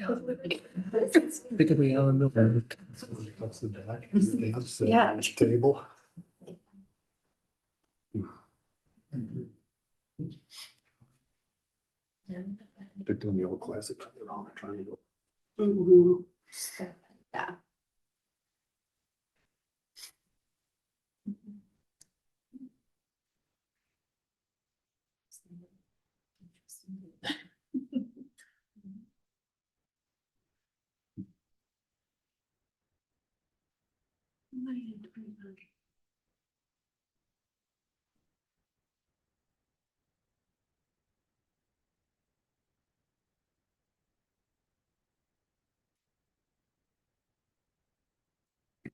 Particularly on the. Yeah. Table. They're doing the old classic. They're all trying to go. Yeah.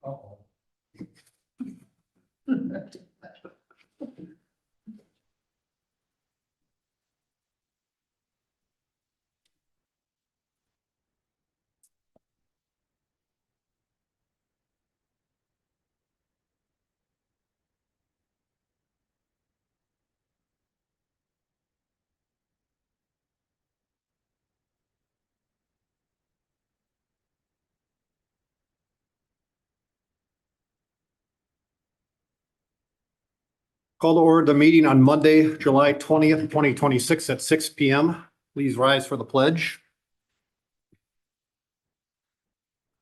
Uh-oh. Call to order the meeting on Monday, July 20th, 2026 at 6 p.m. Please rise for the pledge.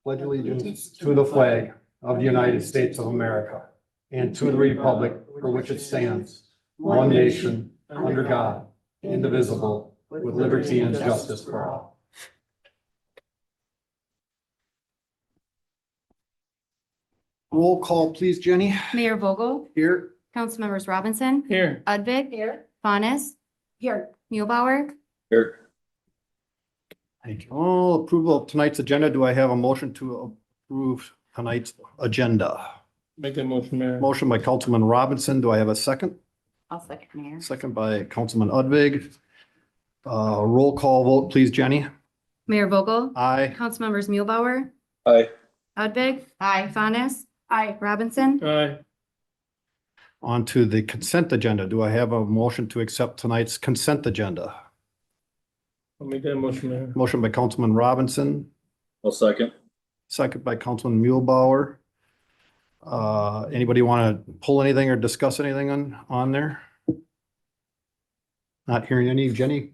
Pledge allegiance to the flag of the United States of America and to the republic for which it stands, one nation, under God, indivisible, with liberty and justice for all. Roll call, please, Jenny. Mayor Vogel, Here. Councilmembers Robinson, Here. Udvig, Here. Faunus, Here. Mulebauer, Here. Thank you. Oh, approval of tonight's agenda. Do I have a motion to approve tonight's agenda? Make that motion, Mayor. Motion by Councilman Robinson. Do I have a second? I'll second Mayor. Second by Councilman Udvig. Roll call vote, please, Jenny. Mayor Vogel, Aye. Councilmembers Mulebauer, Aye. Udvig, Faunus, Aye. Robinson, Aye. On to the consent agenda. Do I have a motion to accept tonight's consent agenda? I'll make that motion, Mayor. Motion by Councilman Robinson, I'll second. second by Councilman Mulebauer. Anybody want to pull anything or discuss anything on there? Not hearing any. Jenny,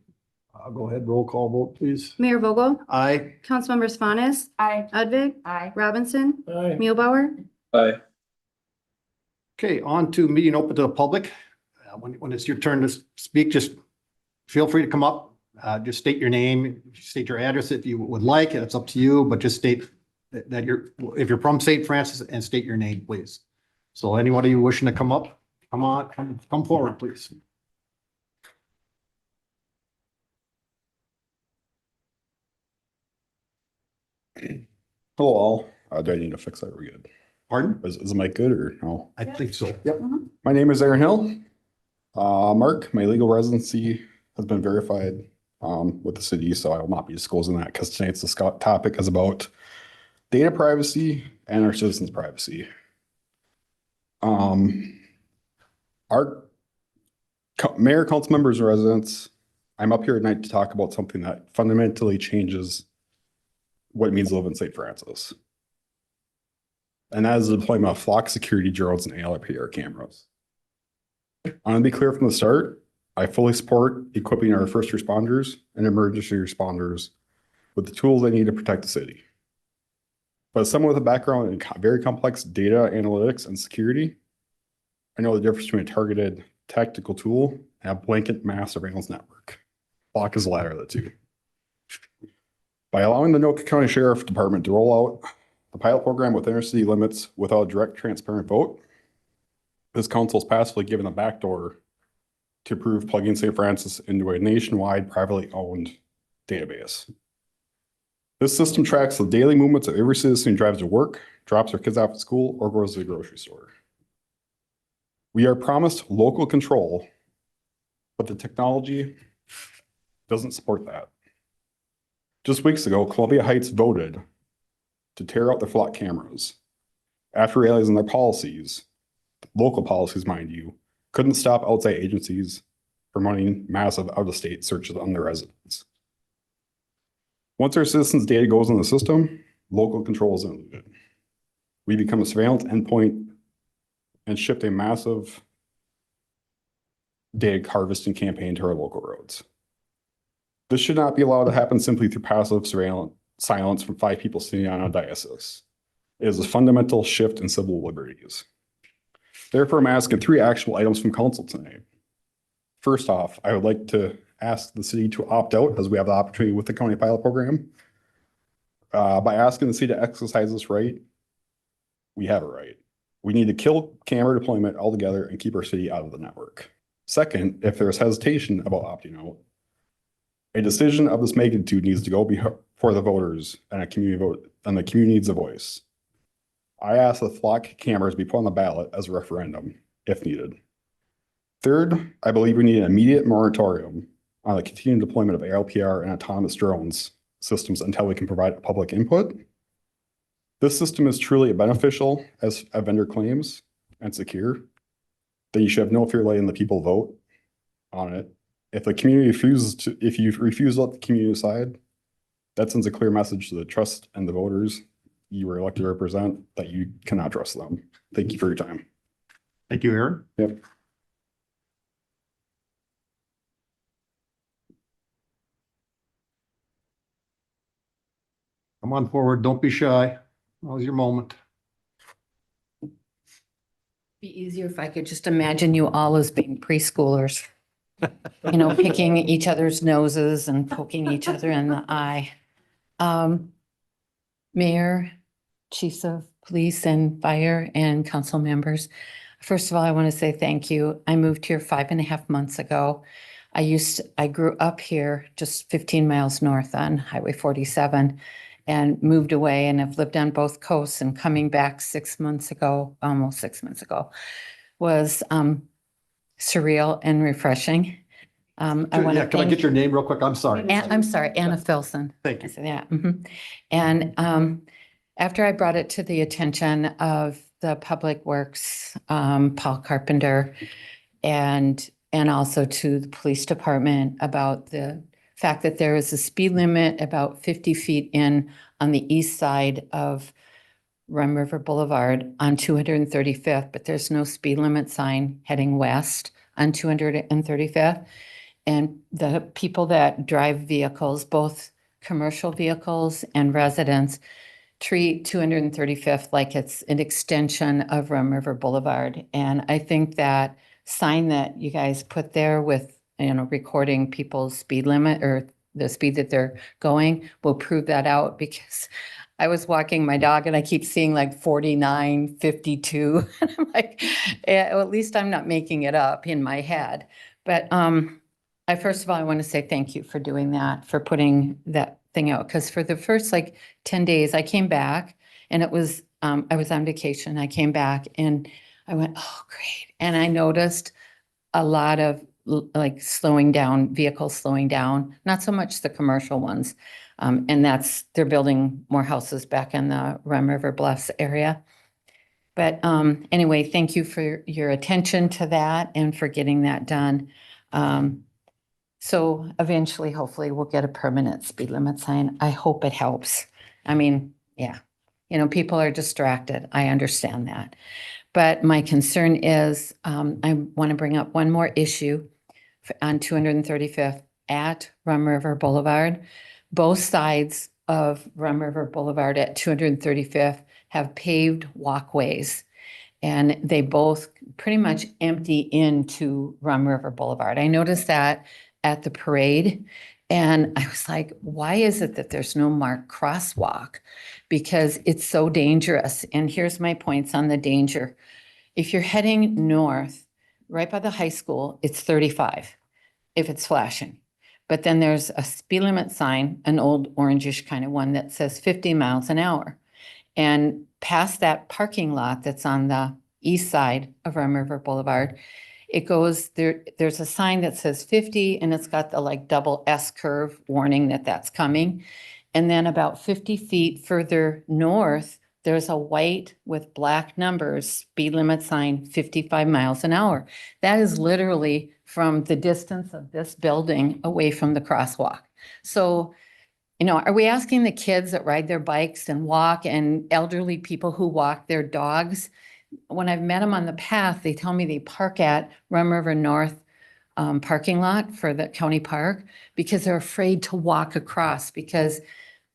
go ahead. Roll call vote, please. Mayor Vogel, Aye. Councilmembers Faunus, Aye. Udvig, Aye. Robinson, Aye. Mulebauer, Aye. Okay, on to meeting open to the public. When it's your turn to speak, just feel free to come up. Just state your name, state your address if you would like. It's up to you, but just state that if you're from St. Francis, and state your name, please. So anybody wishing to come up, come on, come forward, please. Hello all. Do I need to fix that? We're good. Pardon? Is the mic good or no? I think so. Yep. My name is Aaron Hill. Mark, my legal residency has been verified with the city, so I will not be disclosing that because tonight's topic is about data privacy and our citizens' privacy. Our mayor, council members, and residents, I'm up here tonight to talk about something that fundamentally changes what it means to live in St. Francis. And that is the deployment of flock security drones and ALPR cameras. I want to be clear from the start, I fully support equipping our first responders and emergency responders with the tools they need to protect the city. But as someone with a background in very complex data analytics and security, I know the difference between a targeted tactical tool and a blanket mass surveillance network. Flock is the latter of the two. By allowing the Anoka County Sheriff Department to roll out the pilot program with intercity limits without a direct, transparent vote, this council is passively given a backdoor to approve plugging St. Francis into a nationwide privately owned database. This system tracks the daily movements of every citizen who drives to work, drops their kids off at school, or goes to the grocery store. We are promised local control, but the technology doesn't support that. Just weeks ago, Columbia Heights voted to tear out their flock cameras after realizing their policies, local policies, mind you, couldn't stop outside agencies from running massive out-of-state searches on their residents. Once our citizens' data goes in the system, local control is included. We become a surveillance endpoint and shift a massive data harvesting campaign to our local roads. This should not be allowed to happen simply through passive surveillance silence from 5 people sitting on a diocese. It is a fundamental shift in civil liberties. Therefore, I'm asking 3 actual items from council tonight. First off, I would like to ask the city to opt out, as we have the opportunity with the county pilot program. By asking the city to exercise this right, we have a right. We need to kill camera deployment altogether and keep our city out of the network. Second, if there's hesitation about opting out, a decision of this magnitude needs to go before the voters and a community vote, and the community needs a voice. I ask that flock cameras be put on the ballot as a referendum, if needed. Third, I believe we need an immediate moratorium on the continued deployment of ALPR and autonomous drones systems until we can provide public input. This system is truly beneficial, as a vendor claims, and secure. Then you should have no fear letting the people vote on it. If the community refuses to, if you refuse to let the community decide, that sends a clear message to the trust and the voters you were elected to represent that you cannot trust them. Thank you for your time. Thank you, Aaron. Yep. Come on forward. Don't be shy. Now's your moment. Be easier if I could just imagine you all as being preschoolers. You know, picking each other's noses and poking each other in the eye. Mayor, chiefs of police and fire and council members. First of all, I want to say thank you. I moved here 5.5 months ago. I grew up here just 15 miles north on Highway 47 and moved away and have lived on both coasts, and coming back 6 months ago, almost 6 months ago, was surreal and refreshing. I want to Yeah, can I get your name real quick? I'm sorry. I'm sorry, Anna Filson. Thank I you. said, yeah. And after I brought it to the attention of the Public Works, Paul Carpenter, and also to the police department about the fact that there is a speed limit about 50 feet in on the east side of Rum River Boulevard on 235th, but there's no speed limit sign heading west on 235th. And the people that drive vehicles, both commercial vehicles and residents, treat 235th like it's an extension of Rum River Boulevard. And I think that sign that you guys put there with, you know, recording people's speed limit or the speed that they're going will prove that out, because I was walking my dog and I keep seeing like 49, 52. And I'm like, yeah, well, at least I'm not making it up in my head. But first of all, I want to say thank you for doing that, for putting that thing out. Because for the first like 10 days, I came back and it was, I was on vacation. I came back and I went, oh, great. And I noticed a lot of like slowing down, vehicles slowing down, not so much the commercial ones. And they're building more houses back in the Rum River Bluffs area. But anyway, thank you for your attention to that and for getting that done. So eventually, hopefully, we'll get a permanent speed limit sign. I hope it helps. I mean, yeah, you know, people are distracted. I understand that. But my concern is, I want to bring up one more issue on 235th at Rum River Boulevard. Both sides of Rum River Boulevard at 235th have paved walkways, and they both pretty much empty into Rum River Boulevard. I noticed that at the parade, and I was like, why is it that there's no marked crosswalk? Because it's so dangerous. And here's my points on the danger. If you're heading north, right by the high school, it's 35 if it's flashing. But then there's a speed limit sign, an old orangish kind of one that says 50 miles an hour. And past that parking lot that's on the east side of Rum River Boulevard, it goes there. There's a sign that says 50 and it's got the like double S curve warning that that's coming. And then about 50 feet further north, there's a white with black numbers speed limit sign 55 miles an hour. That is literally from the distance of this building away from the crosswalk. So you know, are we asking the kids that ride their bikes and walk and elderly people who walk their dogs? When I've met them on the path, they tell me they park at Rum River North parking lot for the county park because they're afraid to walk across, because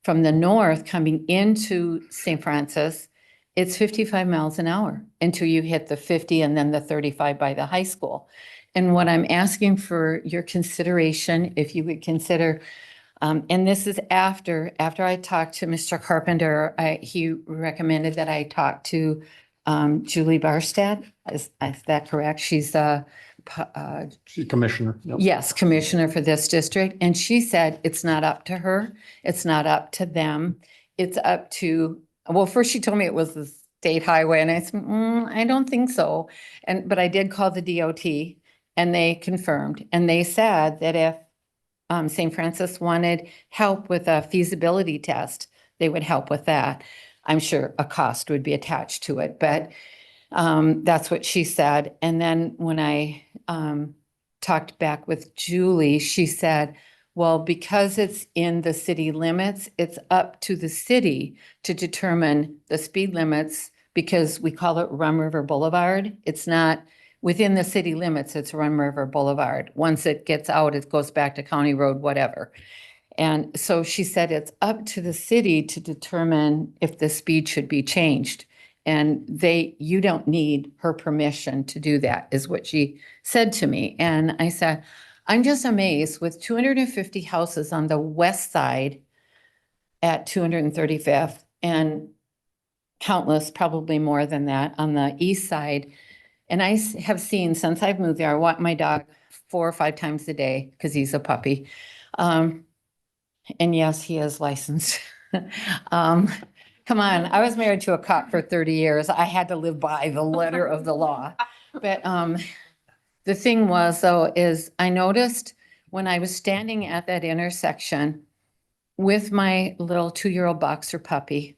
from the north coming into St. Francis, it's 55 miles an hour until you hit the 50 and then the 35 by the high school. And what I'm asking for your consideration, if you would consider, and this is after I talked to Mr. Carpenter, he recommended that I talk to Julie Barstad. Is that correct? She's She's commissioner. Yep. yes, commissioner for this district. And she said it's not up to her. It's not up to them. It's up to, well, first she told me it was the state highway and I said, I don't think so. But I did call the DOT and they confirmed. And they said that if St. Francis wanted help with a feasibility test, they would help with that. I'm sure a cost would be attached to it, but that's what she said. And then when I talked back with Julie, she said, well, because it's in the city limits, it's up to the city to determine the speed limits because we call it Rum River Boulevard. It's not within the city limits, it's Rum River Boulevard. Once it gets out, it goes back to County Road, whatever. And so she said it's up to the city to determine if the speed should be changed. And you don't need her permission to do that, is what she said to me. And I said, I'm just amazed with 250 houses on the west side at 235th and countless, probably more than that, on the east side. And I have seen, since I've moved there, I walk my dog 4 or 5 times a day because he's a puppy. And yes, he is licensed. Come on, I was married to a cop for 30 years. I had to live by the letter of the law. But the thing was, though, is I noticed when I was standing at that intersection with my little 2-year-old boxer puppy,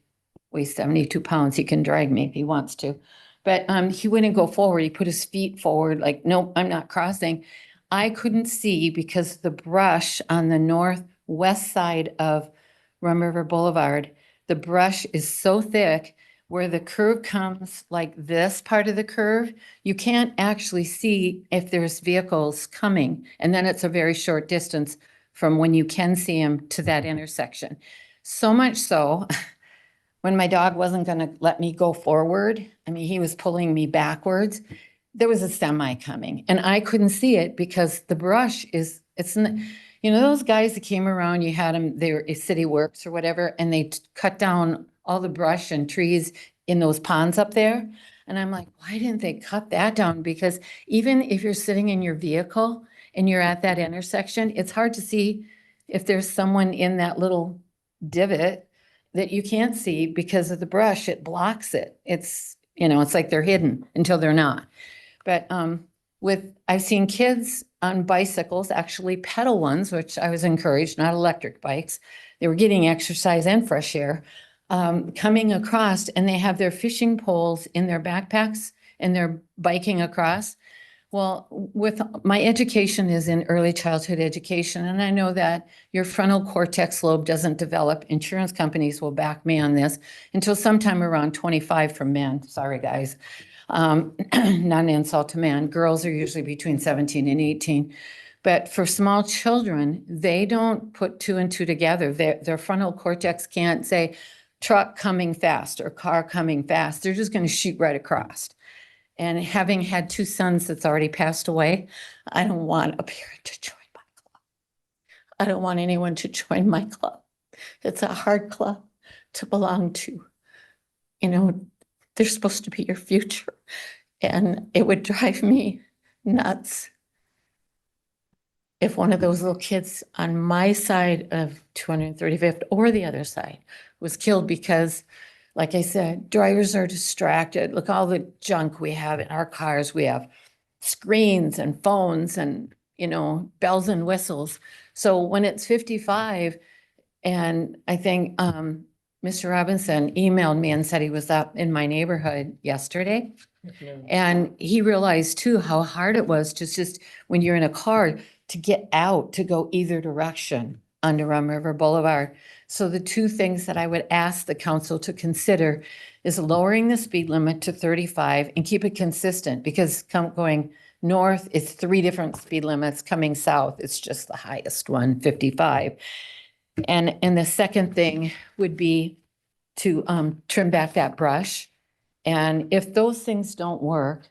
weighs 72 pounds, he can drag me if he wants to. But he wouldn't go forward. He put his feet forward like, nope, I'm not crossing. I couldn't see because the brush on the northwest side of Rum River Boulevard, the brush is so thick where the curve comes like this part of the curve, you can't actually see if there's vehicles coming. And then it's a very short distance from when you can see them to that intersection. So much so, when my dog wasn't going to let me go forward, I mean, he was pulling me backwards, there was a semi coming and I couldn't see it because the brush you know, those guys that came around, you had them, they were City Works or whatever, and they cut down all the brush and trees in those ponds up there. And I'm like, why didn't they cut that down? Because even if you're sitting in your vehicle and you're at that intersection, it's hard to see if there's someone in that little divot that you can't see because of the brush. It blocks it. It's, you know, it's like they're hidden until they're not. But I've seen kids on bicycles, actually pedal ones, which I was encouraged, not electric bikes. They were getting exercise and fresh air, coming across, and they have their fishing poles in their backpacks and they're biking across. Well, with my education is in early childhood education, and I know that your frontal cortex lobe doesn't develop. Insurance companies will back me on this until sometime around 25 for men. Sorry, guys. Not an insult to man. Girls are usually between 17 and 18. But for small children, they don't put 2 and 2 together. Their frontal cortex can't say truck coming fast or car coming fast. They're just going to shoot right across. And having had 2 sons that's already passed away, I don't want a parent to join my club. I don't want anyone to join my club. It's a hard club to belong to. You know, they're supposed to be your future. And it would drive me nuts if one of those little kids on my side of 235th or the other side was killed because, like I said, drivers are distracted. Look, all the junk we have in our cars. We have screens and phones and, you know, bells and whistles. So when it's 55, and I think Mr. Robinson emailed me and said he was up in my neighborhood yesterday. And he realized too how hard it was to just, when you're in a car, to get out, to go either direction under Rum River Boulevard. So the two things that I would ask the council to consider is lowering the speed limit to 35 and keep it consistent, because going north, it's 3 different speed limits. Coming south, it's just the highest one, 55. And the second thing would be to trim back that brush. And if those things don't work,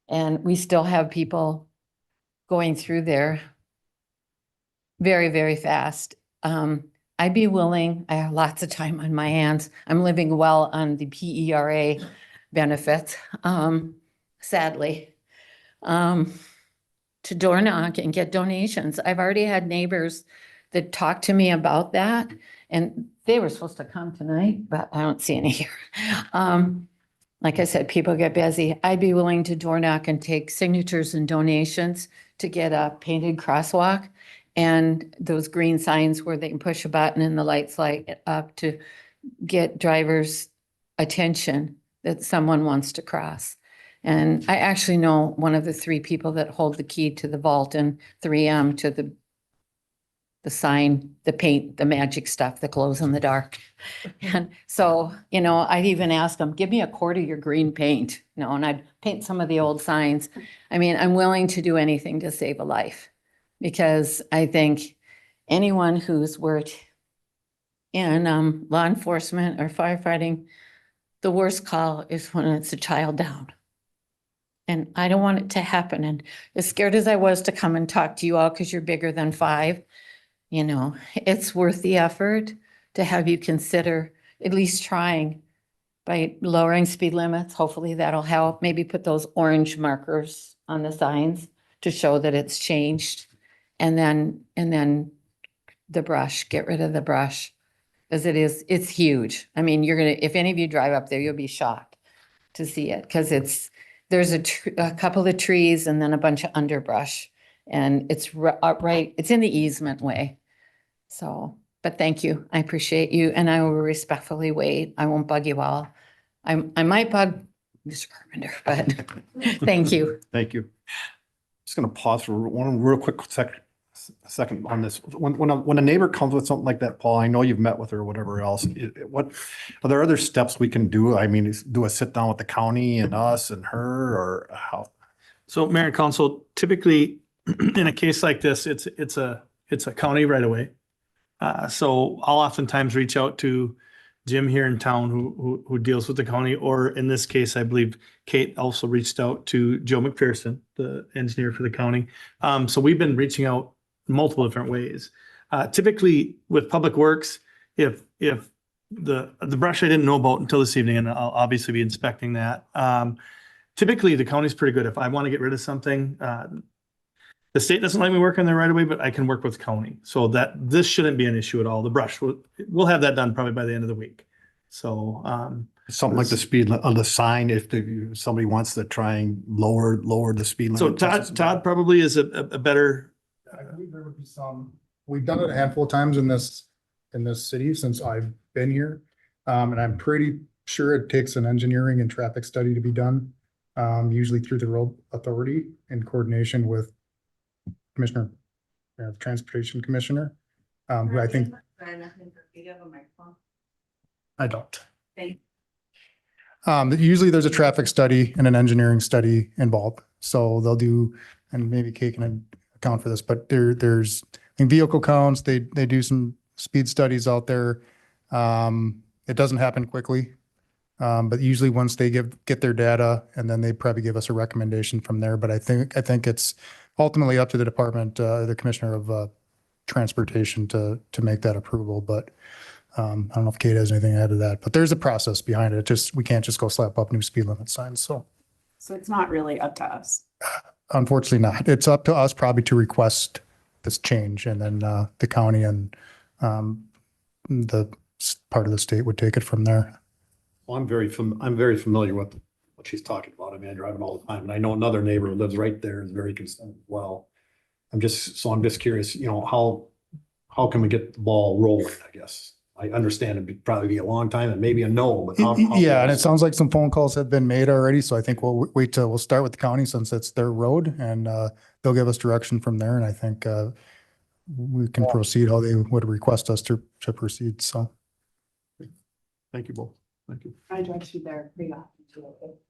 and we still have people going through there very, very fast, I'd be willing, I have lots of time on my hands. I'm living well on the PERA benefits, sadly, to door knock and get donations. I've already had neighbors that talked to me about that, and they were supposed to come tonight, but I don't see any here. Like I said, people get busy. I'd be willing to door knock and take signatures and donations to get a painted crosswalk and those green signs where they can push a button and the lights light up to get drivers' attention that someone wants to cross. And I actually know one of the 3 people that hold the key to the vault and 3M to the sign, the paint, the magic stuff that glows in the dark. And so, I'd even ask them, give me a quart of your green paint, and I'd paint some of the old signs. I mean, I'm willing to do anything to save a life, because I think anyone who's worked in law enforcement or firefighting, the worst call is when it's a child down. And I don't want it to happen. And as scared as I was to come and talk to you all because you're bigger than 5, it's worth the effort to have you consider at least trying by lowering speed limits. Hopefully that'll help. Maybe put those orange markers on the signs to show that it's changed. And then the brush, get rid of the brush, as it's huge. I mean, if any of you drive up there, you'll be shocked to see it, because there's a couple of trees and then a bunch of underbrush, and it's right, it's in the easement way. So, but thank you. I appreciate you, and I will respectfully wait. I won't bug you all. I might bug Mr. Carpenter, but thank you. Thank you. Just gonna pause for one real quick second on this. When a neighbor comes with something like that, Paul, I know you've met with her or whatever else, what, are there other steps we can do? I mean, do a sit down with the county and us and her, or how? So Mayor and Council, typically in a case like this, it's a county right away. So I'll oftentimes reach out to Jim here in town who deals with the county, or in this case, I believe Kate also reached out to Joe McPherson, the engineer for the county. So we've been reaching out multiple different ways. Typically with Public Works, if the brush I didn't know about until this evening, and I'll obviously be inspecting that. Typically the county's pretty good. If I want to get rid of something, the state doesn't let me work on there right away, but I can work with county. So that this shouldn't be an issue at all. The brush, we'll have that done probably by the end of the week. So, Something like the speed on the sign, if somebody wants to try and lower the speed limit. so Todd probably is a better, I believe there would be some, we've done it a handful of times in this city since I've been here. And I'm pretty sure it takes an engineering and traffic study to be done, usually through the road authority in coordination with Commissioner, Transportation Commissioner, who I think. I don't. Usually there's a traffic study and an engineering study involved. So they'll do, and maybe Kate can account for this, but there's in vehicle counts, they do some speed studies out there. It doesn't happen quickly. But usually once they get their data, and then they probably give us a recommendation from there. But I think it's ultimately up to the department, the Commissioner of Transportation to make that approval. But I don't know if Kate has anything to add to that, but there's a process behind it. We can't just go slap up new speed limit signs. So it's not really up to us. unfortunately not. It's up to us probably to request this change, and then the county and the part of the state would take it from there. Well, I'm very familiar with what she's talking about. I mean, I drive it all the time, and I know another neighbor who lives right there is very concerned as well. I'm just curious, how can we get the ball rolling, I guess? I understand it'd probably be a long time and maybe a no, but how yeah, and it sounds like some phone calls have been made already. So I think we'll start with the county since it's their road, and they'll give us direction from there. And I think we can proceed how they would request us to proceed. So. Thank you both. Thank you. I drive through there pretty often too.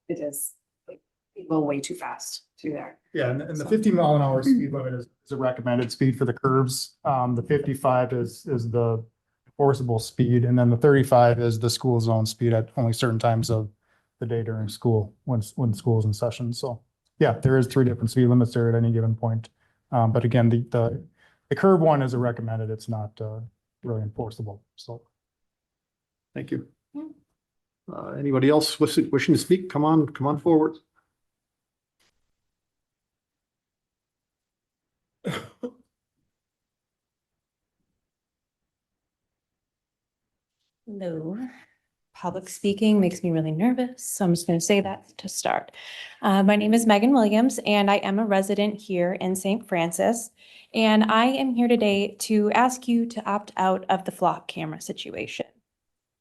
It is like, you go way too fast through there. Yeah, and the 50 mile an hour speed limit is a recommended speed for the curves. The 55 is the enforceable speed, and then the 35 is the school zone speed at only certain times of the day during school, when school's in session. So, yeah, there is 3 different speed limits there at any given point. But again, the curve one is a recommended, it's not really enforceable, so. Thank you. Anybody else wishing to speak? Come on forward. Hello. Public speaking makes me really nervous, so I'm just going to say that to start. My name is Megan Williams, and I am a resident here in St. Francis. And I am here today to ask you to opt out of the flock camera situation.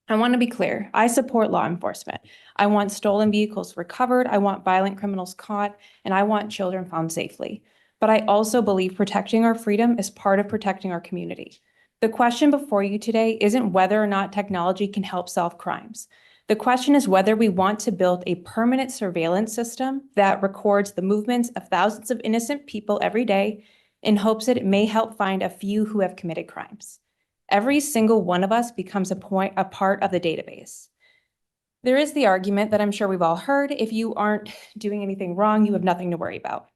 I want to be clear. I support law enforcement. I want stolen vehicles recovered. I want violent criminals caught, and I want children found safely. But I also believe protecting our freedom is part of protecting our community. The question before you today isn't whether or not technology can help solve crimes. The question is whether we want to build a permanent surveillance system that records the movements of thousands of innocent people every day in hopes that it may help find a few who have committed crimes. Every single one of us becomes a part of the database. There is the argument that I'm sure we've all heard, if you aren't doing anything wrong, you have nothing to worry about.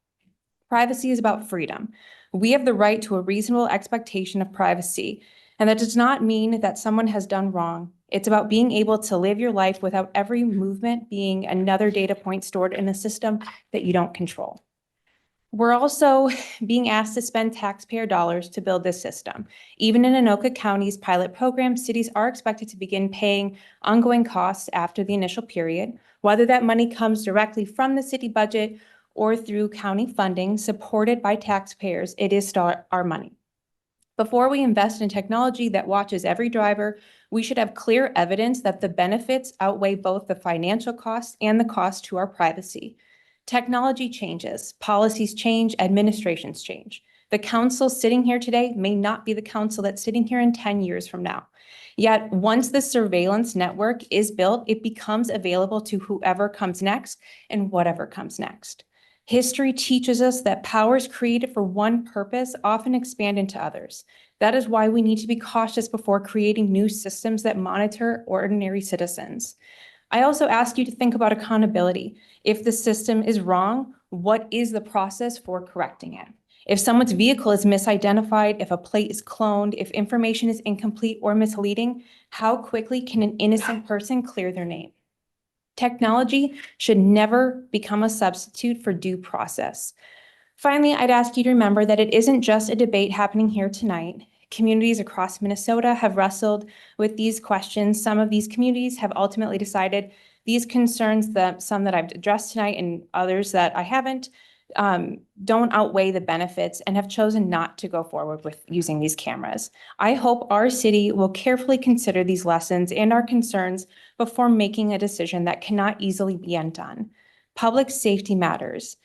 Privacy is about freedom. We have the right to a reasonable expectation of privacy, and that does not mean that someone has done wrong. It's about being able to live your life without every movement being another data point stored in a system that you don't control. We're also being asked to spend taxpayer dollars to build this system. Even in Anoka County's pilot program, cities are expected to begin paying ongoing costs after the initial period, whether that money comes directly from the city budget or through county funding supported by taxpayers. It is still our money. Before we invest in technology that watches every driver, we should have clear evidence that the benefits outweigh both the financial costs and the cost to our privacy. Technology changes, policies change, administrations change. The council sitting here today may not be the council that's sitting here in 10 years from now. Yet once the surveillance network is built, it becomes available to whoever comes next and whatever comes next. History teaches us that powers created for one purpose often expand into others. That is why we need to be cautious before creating new systems that monitor ordinary citizens. I also ask you to think about accountability. If the system is wrong, what is the process for correcting it? If someone's vehicle is misidentified, if a plate is cloned, if information is incomplete or misleading, how quickly can an innocent person clear their name? Technology should never become a substitute for due process. Finally, I'd ask you to remember that it isn't just a debate happening here tonight. Communities across Minnesota have wrestled with these questions. Some of these communities have ultimately decided these concerns, some that I've addressed tonight and others that I haven't, don't outweigh the benefits and have chosen not to go forward with using these cameras. I hope our city will carefully consider these lessons and our concerns before making a decision that cannot easily be undone. Public safety matters,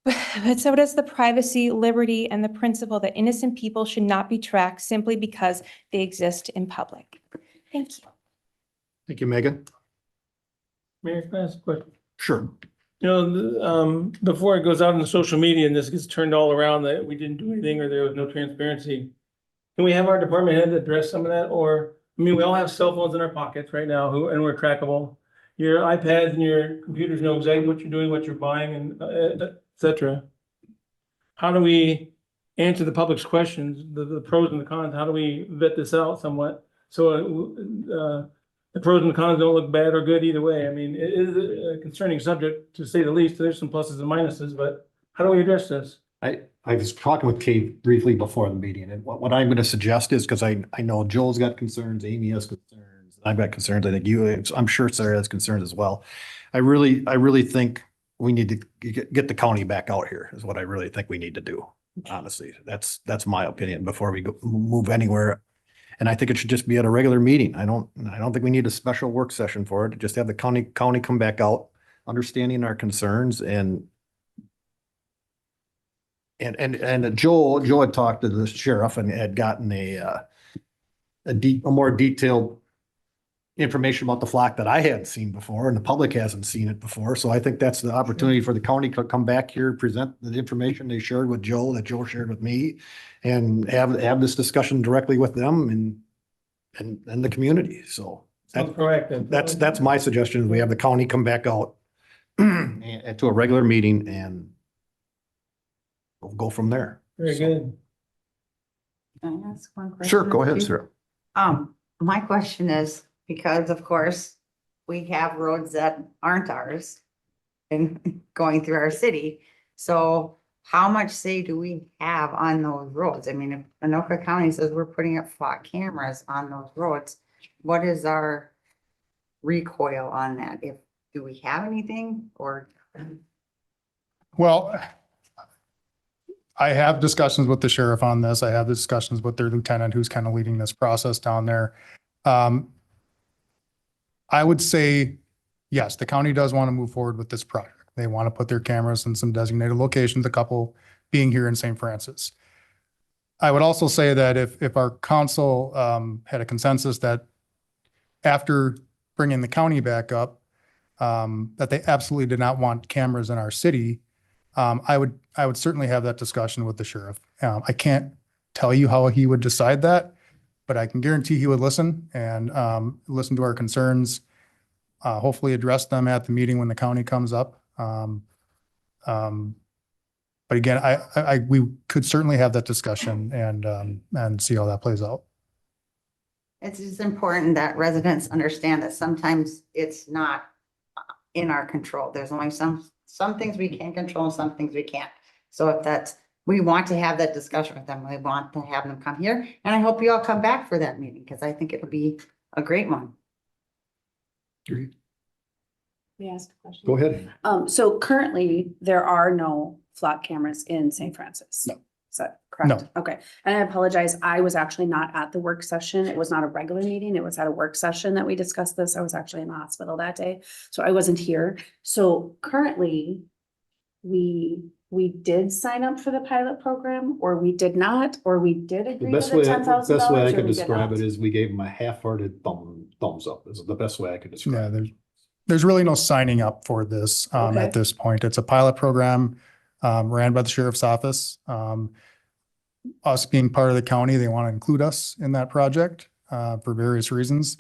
but so does the privacy, liberty, and the principle that innocent people should not be tracked simply because they exist in public. Thank you. Thank you, Megan. Mayor, can I ask a question? Sure. You know, before it goes out on the social media and this gets turned all around that we didn't do anything or there was no transparency, can we have our department head address some of that? Or, I mean, we all have cell phones in our pockets right now and we're trackable. Your iPads and your computers know exactly what you're doing, what you're buying, and et cetera. How do we answer the public's questions, the pros and the cons? How do we vet this out somewhat? So the pros and the cons don't look bad or good either way. I mean, it is a concerning subject to say the least. There's some pluses and minuses, but how do we address this? I was talking with Kay briefly before the meeting, and what I'm going to suggest is, because I know Joel's got concerns, Amy has concerns, I've got concerns, I think I'm sure Sarah has concerns as well. I really think we need to get the county back out here is what I really think we need to do. Honestly, that's my opinion before we move anywhere. And I think it should just be at a regular meeting. I don't think we need a special work session for it. Just have the county come back out, understanding our concerns and And Joe had talked to the sheriff and had gotten a more detailed information about the flock that I hadn't seen before and the public hasn't seen it before. So I think that's the opportunity for the county to come back here, present the information they shared with Joe, that Joe shared with me, and have this discussion directly with them and the community. So Sounds proactive. that's my suggestion. We have the county come back out and to a regular meeting and we'll go from there. Very good. Can I ask one question? Sure, go ahead, please? sir. My question is, because of course, we have roads that aren't ours and going through our city. So how much say do we have on those roads? I mean, if Anoka County says we're putting up flock cameras on those roads, what is our recoil on that? Do we have anything or? Well, I have discussions with the sheriff on this. I have discussions with their lieutenant who's kind of leading this process down there. I would say, yes, the county does want to move forward with this project. They want to put their cameras in some designated locations, a couple being here in St. Francis. I would also say that if our council had a consensus that after bringing the county back up, that they absolutely did not want cameras in our city, I would certainly have that discussion with the sheriff. I can't tell you how he would decide that, but I can guarantee he would listen and listen to our concerns, hopefully address them at the meeting when the county comes up. But again, we could certainly have that discussion and see how that plays out. It's just important that residents understand that sometimes it's not in our control. There's only some things we can control and some things we can't. So if that's, we want to have that discussion with them. We want to have them come here. And I hope you all come back for that meeting because I think it'll be a great one. May I ask a question? Go ahead. So currently, there are no flock cameras in St. Francis? No. Is that correct? No. Okay, and I apologize, I was actually not at the work session. It was not a regular meeting. It was at a work session that we discussed this. I was actually in the hospital that day, so I wasn't here. So currently, we did sign up for the pilot program, or we did not, or we did The agree to best the way, $10,000. best way I or could we did describe not? it is we gave them a half-hearted thumbs up. This is the best way I could Yeah, describe it. there's really no signing up for this Okay. at this point. It's a pilot program ran by the sheriff's office. Us being part of the county, they want to include us in that project for various reasons,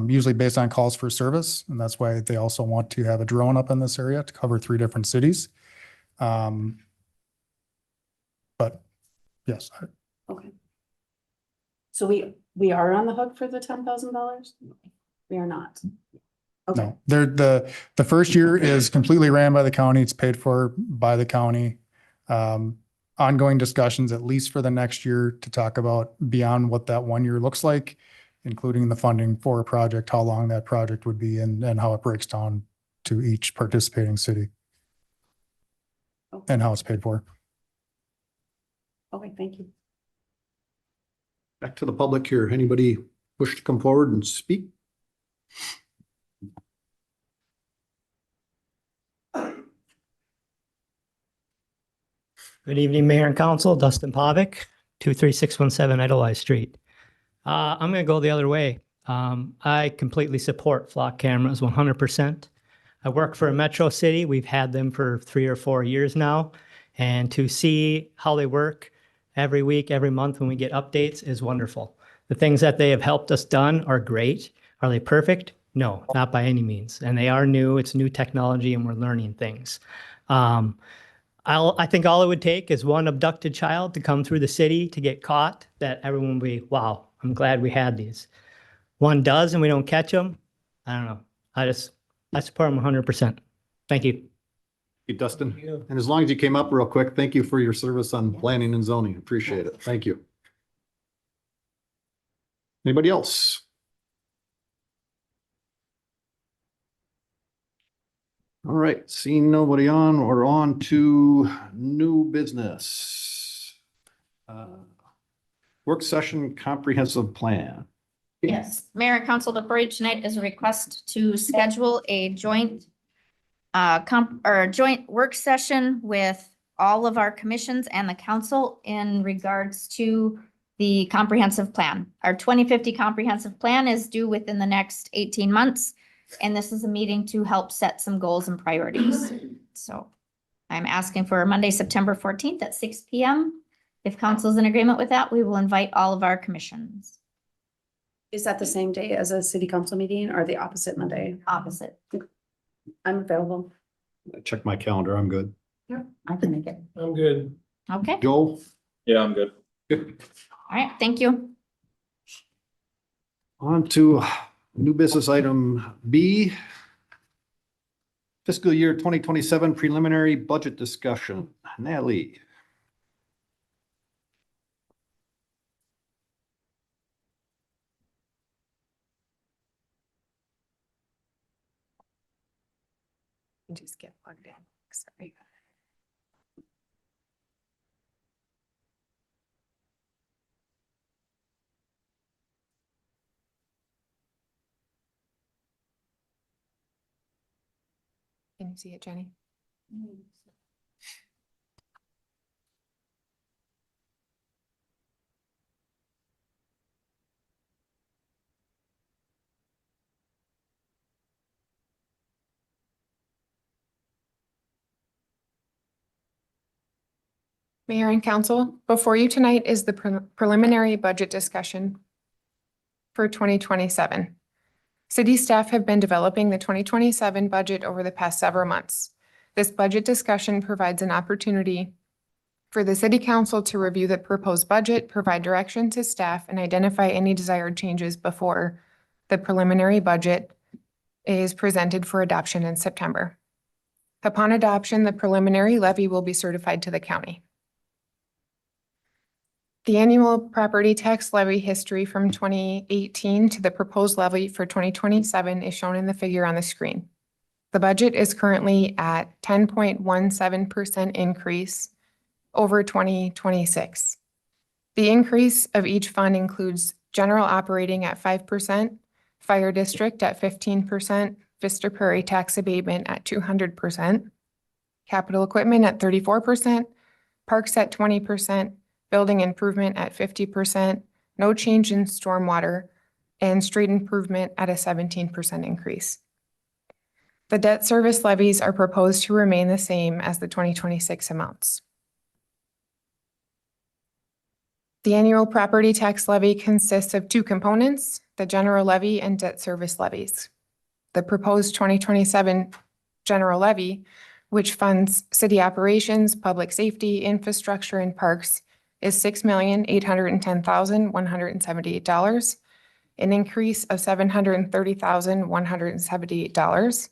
usually based on calls for service. And that's why they also want to have a drone up in this area to cover 3 different cities. But yes, Okay. So we are on the hook for the $10,000? We are not. Okay, no, the first year is completely ran by the county. It's paid for by the county. Ongoing discussions, at least for the next year, to talk about beyond what that 1 year looks like, including the funding for a project, how long that project would be and how it breaks down to each participating city and how it's paid for. okay, thank you. Back to the public here. Anybody wish to come forward and speak? Good evening, Mayor and Council. Dustin Pavic, 23617 Edelweiss Street. I'm going to go the other way. I completely support flock cameras 100%. I work for a metro city. We've had them for 3 or 4 years now. And to see how they work every week, every month when we get updates is wonderful. The things that they have helped us done are great. Are they perfect? No, not by any means. And they are new. It's new technology and we're learning things. I think all it would take is one abducted child to come through the city to get caught, that everyone will be, wow, I'm glad we had these. One does and we don't catch them. I don't know. I support them 100%. Thank you. Hey, Dustin. Thank you. And as long as you came up real quick, thank you for your service on planning and zoning. Appreciate it. Thank you. Anybody else? All right, seeing nobody on, we're on to new business. Work session comprehensive plan. Yes, Mayor and Council, before you tonight is a request to schedule a joint joint work session with all of our commissions and the council in regards to the comprehensive plan. Our 2050 comprehensive plan is due within the next 18 months. And this is a meeting to help set some goals and priorities. So I'm asking for Monday, September 14th at 6 p.m. If council's in agreement with that, we will invite all of our commissions. Is that the same day as a city council meeting or the opposite Monday? Opposite. I'm available. Check my calendar. I'm good. I can make it. I'm good. Okay, all Joe? Yeah, I'm good. Good. right, thank you. On to new business item B. Fiscal year 2027 preliminary budget discussion. Natalie. Just get plugged in, sorry. Can you see it, Jenny? Mayor and council, before you tonight is the preliminary budget discussion for 2027. City staff have been developing the 2027 budget over the past several months. This budget discussion provides an opportunity for the city council to review the proposed budget, provide direction to staff, and identify any desired changes before the preliminary budget is presented for adoption in September. Upon adoption, the preliminary levy will be certified to the county. The annual property tax levy history from 2018 to the proposed levy for 2027 is shown in the figure on the screen. The budget is currently at 10.17% increase over 2026. The increase of each fund includes general operating at 5%, fire district at 15%, Vista Prairie tax abatement at 200%, capital equipment at 34%, parks at 20%, building improvement at 50%, no change in stormwater, and street improvement at a 17% increase. The debt service levies are proposed to remain the same as the 2026 amounts. The annual property tax levy consists of two components, the general levy and debt service levies. The proposed 2027 general levy, which funds city operations, public safety, infrastructure, and parks, is $6,810,178, an increase of $730,178,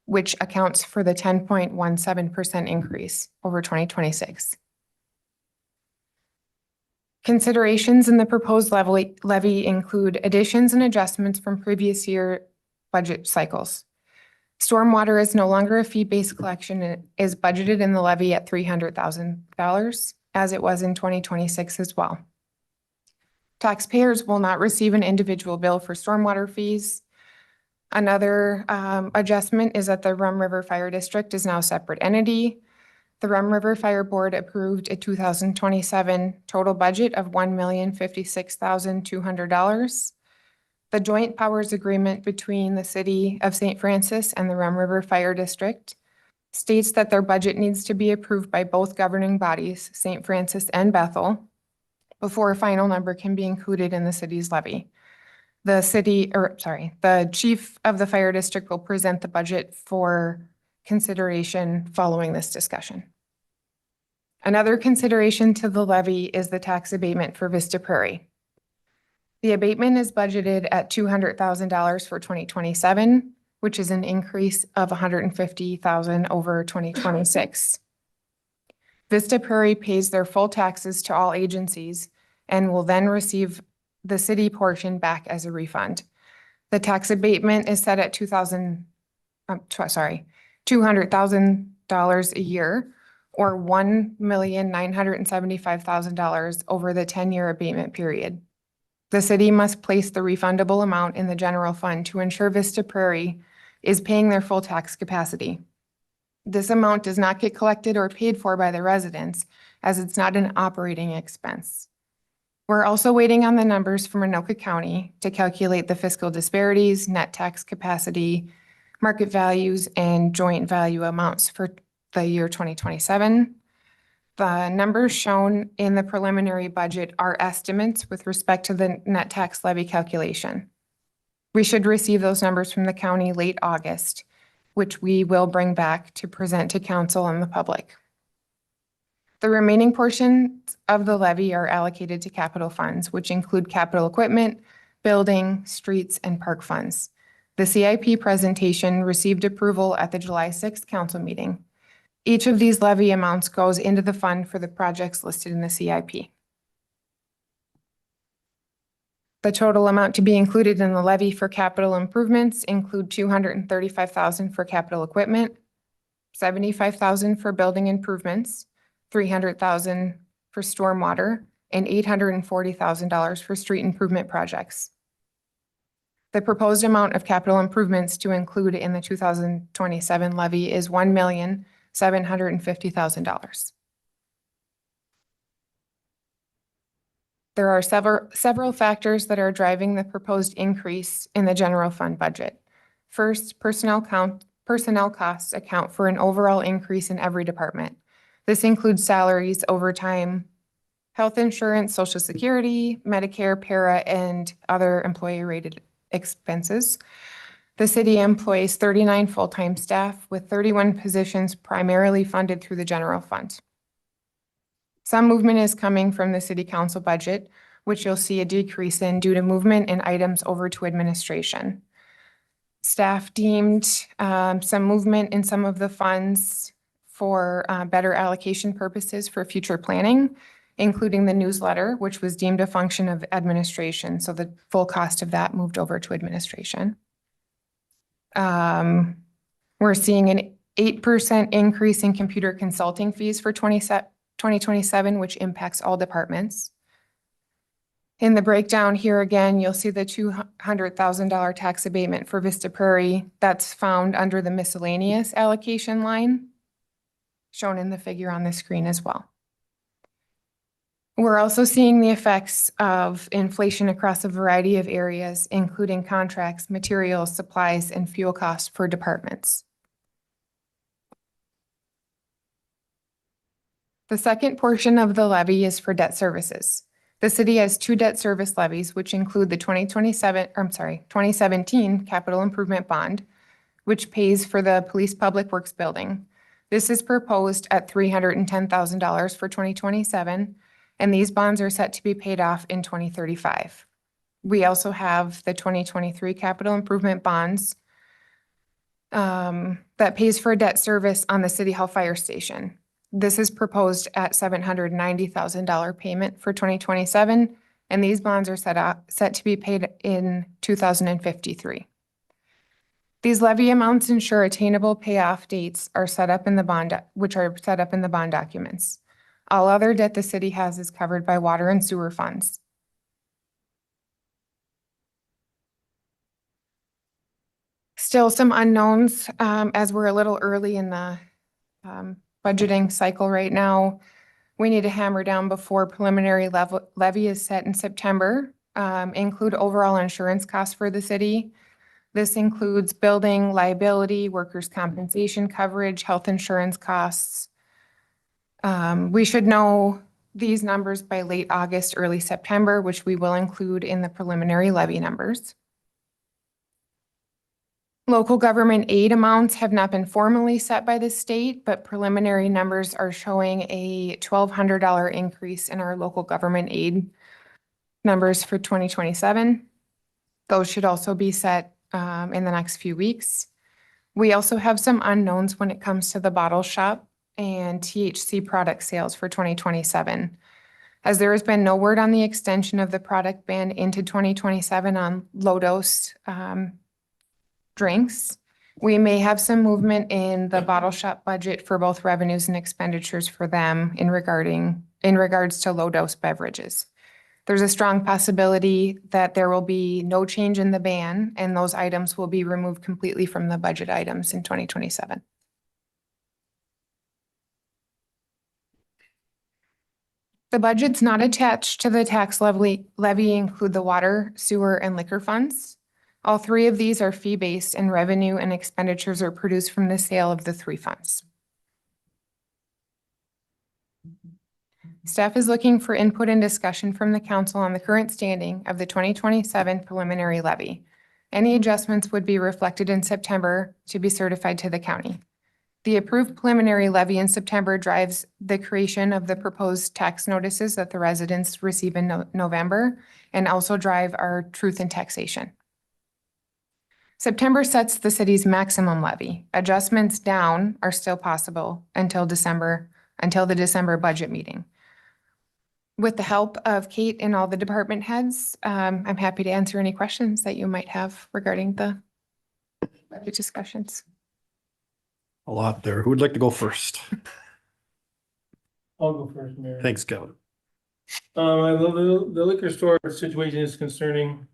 which accounts for the 10.17% increase over 2026. Considerations in the proposed levy include additions and adjustments from previous year budget cycles. Stormwater is no longer a fee-based collection and is budgeted in the levy at $300,000. As it was in 2026 as well. Taxpayers will not receive an individual bill for stormwater fees. Another adjustment is that the Rum River Fire District is now a separate entity. The Rum River Fire Board approved a 2027 total budget of $1,056,200. The joint powers agreement between the City of St. Francis and the Rum River Fire District states that their budget needs to be approved by both governing bodies, St. Francis and Bethel, before a final number can be included in the city's levy. The chief of the fire district will present the budget for consideration following this discussion. Another consideration to the levy is the tax abatement for Vista Prairie. The abatement is budgeted at $200,000 for 2027, which is an increase of $150,000 over 2026. Vista Prairie pays their full taxes to all agencies and will then receive the city portion back as a refund. The tax abatement is set at $200,000 a year, or $1,975,000 over the 10-year abatement period. The city must place the refundable amount in the general fund to ensure Vista Prairie is paying their full tax capacity. This amount does not get collected or paid for by the residents as it's not an operating expense. We're also waiting on the numbers from Anoka County to calculate the fiscal disparities, net tax capacity, market values, and joint value amounts for the year 2027. The numbers shown in the preliminary budget are estimates with respect to the net tax levy calculation. We should receive those numbers from the county late August, which we will bring back to present to council and the public. The remaining portions of the levy are allocated to capital funds, which include capital equipment, building, streets, and park funds. The CIP presentation received approval at the July 6th council meeting. Each of these levy amounts goes into the fund for the projects listed in the CIP. The total amount to be included in the levy for capital improvements include $235,000 for capital equipment, $75,000 for building improvements, $300,000 for stormwater, and $840,000 for street improvement projects. The proposed amount of capital improvements to include in the 2027 levy is $1,750,000. There are several factors that are driving the proposed increase in the general fund budget. First, personnel costs account for an overall increase in every department. This includes salaries, overtime, health insurance, Social Security, Medicare, para, and other employee-rated expenses. The city employs 39 full-time staff with 31 positions primarily funded through the general fund. Some movement is coming from the city council budget, which you'll see a decrease in due to movement in items over to administration. Staff deemed some movement in some of the funds for better allocation purposes for future planning, including the newsletter, which was deemed a function of administration. So the full cost of that moved over to administration. We're seeing an 8% increase in computer consulting fees for 2027, which impacts all departments. In the breakdown here again, you'll see the $200,000 tax abatement for Vista Prairie. That's found under the miscellaneous allocation line, shown in the figure on the screen as well. We're also seeing the effects of inflation across a variety of areas, including contracts, materials, supplies, and fuel costs for departments. The second portion of the levy is for debt services. The city has two debt service levies, which include the 2017 capital improvement bond, which pays for the police public works building. This is proposed at $310,000 for 2027, and these bonds are set to be paid off in 2035. We also have the 2023 capital improvement bonds that pays for debt service on the City Hall Fire Station. This is proposed at $790,000 payment for 2027, and these bonds are set to be paid in 2053. These levy amounts ensure attainable payoff dates are set up in the bond, which are set up in the bond documents. All other debt the city has is covered by water and sewer funds. Still some unknowns as we're a little early in the budgeting cycle right now. We need to hammer down before preliminary levy is set in September, include overall insurance costs for the city. This includes building, liability, workers' compensation coverage, health insurance costs. We should know these numbers by late August, early September, which we will include in the preliminary levy numbers. Local government aid amounts have not been formally set by the state, but preliminary numbers are showing a $1,200 increase in our local government aid numbers for 2027. Those should also be set in the next few weeks. We also have some unknowns when it comes to the bottle shop and THC product sales for 2027. As there has been no word on the extension of the product ban into 2027 on low-dose drinks, we may have some movement in the bottle shop budget for both revenues and expenditures for them in regards to low-dose beverages. There's a strong possibility that there will be no change in the ban, and those items will be removed completely from the budget items in 2027. The budgets not attached to the tax levy include the water, sewer, and liquor funds. All three of these are fee-based and revenue and expenditures are produced from the sale of the three funds. Staff is looking for input and discussion from the council on the current standing of the 2027 preliminary levy. Any adjustments would be reflected in September to be certified to the county. The approved preliminary levy in September drives the creation of the proposed tax notices that the residents receive in November and also drive our truth in taxation. September sets the city's maximum levy. Adjustments down are still possible until the December budget meeting. With the help of Kate and all the department heads, I'm happy to answer any questions that you might have regarding the budget discussions. A lot there. Who would like to go first? I'll go first, Mayor. Thanks, Kevin. The liquor store situation is concerning.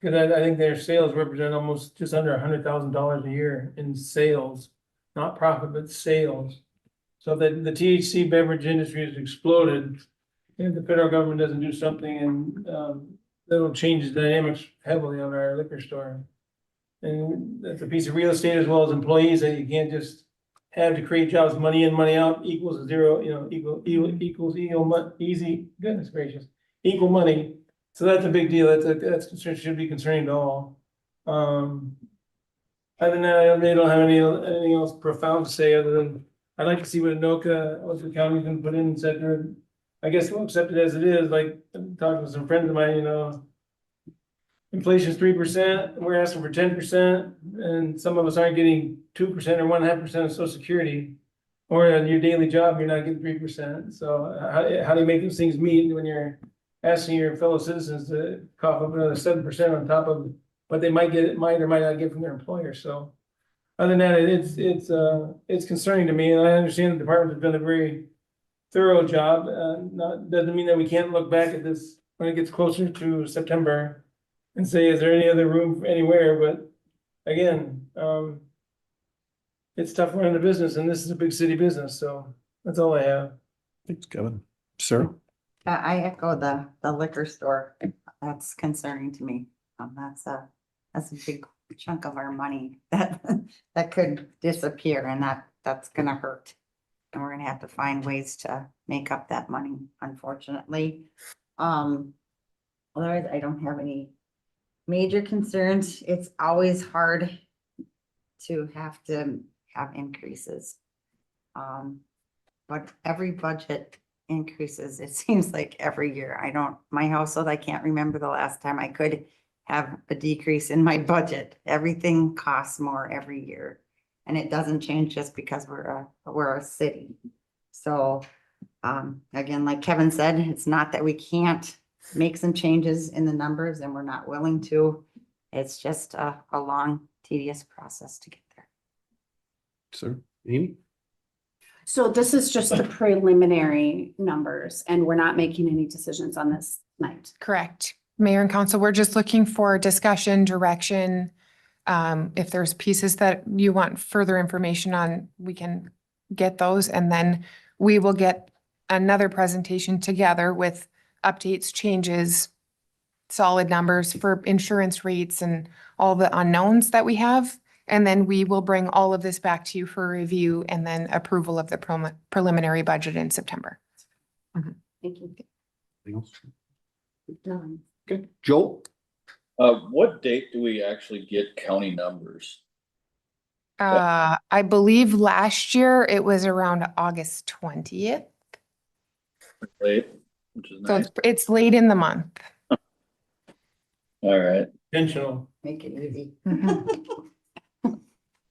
Because I think their sales represent almost just under $100,000 a year in sales, not profit, but sales. So that the THC beverage industry has exploded. And the federal government doesn't do something and that'll change the dynamics heavily on our liquor store. And that's a piece of real estate as well as employees that you can't just have to create jobs, money in, money out equals zero, equals easy, goodness gracious, equal money. So that's a big deal. That's concern, should be concerning to all. Other than that, I really don't have anything else profound to say other than I'd like to see what the county can put in and said, I guess we'll accept it as it is. Like I'm talking to some friends of mine, inflation's 3%, we're asking for 10%, and some of us aren't getting 2% or 1.5% of Social Security. Or on your daily job, you're not getting 3%. So how do you make those things meet when you're asking your fellow citizens to cough up another 7% on top of what they might or might not get from their employer? So other than that, it's concerning to me, and I understand the department has done a very thorough job. Doesn't mean that we can't look back at this when it gets closer to September and say, is there any other room anywhere? But again, it's tough running a business, and this is a big city business. So that's all I have. Thanks, Kevin. Sarah? I echo the liquor store. That's concerning to me. That's a big chunk of our money that could disappear, and that's gonna hurt. And we're gonna have to find ways to make up that money, unfortunately. Otherwise, I don't have any major concerns. It's always hard to have increases. But every budget increases, it seems like every year. My household, I can't remember the last time I could have a decrease in my budget. Everything costs more every year. And it doesn't change just because we're a city. So, again, like Kevin said, it's not that we can't make some changes in the numbers and we're not willing to. It's just a long, tedious process to get there. Sir, Amy? So this is just the preliminary numbers and we're not making any decisions on this tonight. Correct. Mayor and council, we're just looking for discussion, direction. If there's pieces that you want further information on, we can get those. And then we will get another presentation together with updates, changes, solid numbers for insurance rates and all the unknowns that we have. And then we will bring all of this back to you for review and then approval of the preliminary budget in September. Thank you. Anything else? No. Okay, Joel? What date do we actually get county numbers? I believe last year it was around August 20th. Late, which is So nice. it's late in the month. All right. Intentional. Make it easy.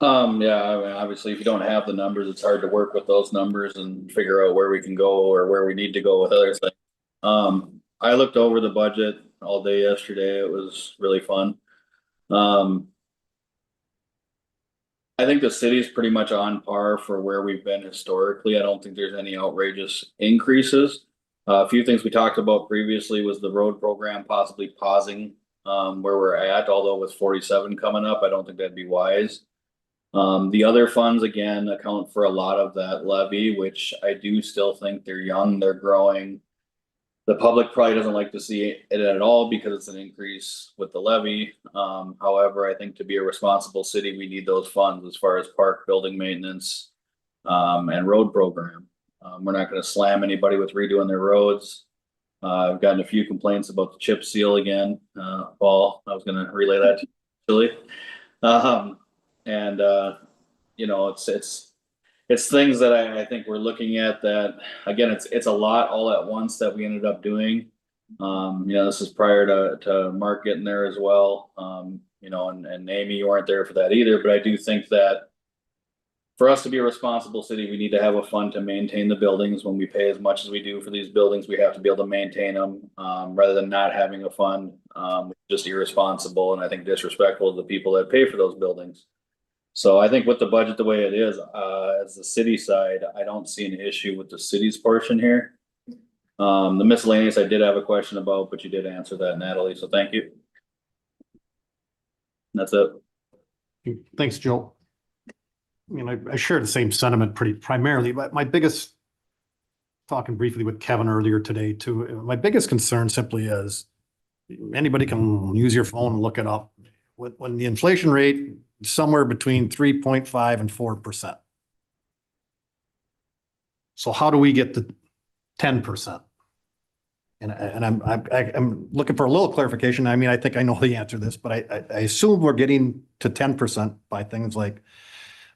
Yeah, I mean, obviously, if you don't have the numbers, it's hard to work with those numbers and figure out where we can go or where we need to go with other things. I looked over the budget all day yesterday. It was really fun. I think the city is pretty much on par for where we've been historically. I don't think there's any outrageous increases. A few things we talked about previously was the road program possibly pausing where we're at, although with 47 coming up, I don't think that'd be wise. The other funds, again, account for a lot of that levy, which I do still think they're young, they're growing. The public probably doesn't like to see it at all because it's an increase with the levy. However, I think to be a responsible city, we need those funds as far as park building maintenance, and road program. We're not gonna slam anybody with redoing their roads. I've gotten a few complaints about the chip seal again. Paul, I was gonna relay that to you, actually. You know, it's things that I think we're looking at that, again, it's a lot all at once that we ended up doing. You know, this is prior to Mark getting there as well. You know, and Amy, you weren't there for that either, but I do think that for us to be a responsible city, we need to have a fund to maintain the buildings. When we pay as much as we do for these buildings, we have to be able to maintain them, rather than not having a fund. Just irresponsible and I think disrespectful to the people that pay for those buildings. So I think with the budget the way it is, as the city side, I don't see an issue with the city's portion here. The miscellaneous I did have a question about, but you did answer that, Natalie, so thank you. That's it. Thanks, Joe. I mean, I share the same sentiment pretty primarily, but my biggest, talking briefly with Kevin earlier today too, my biggest concern simply is anybody can use your phone and look it up. When the inflation rate is somewhere between 3.5 and 4%. So how do we get to 10%? And I'm looking for a little clarification. I mean, I think I know the answer to this, but I assume we're getting to 10% by things like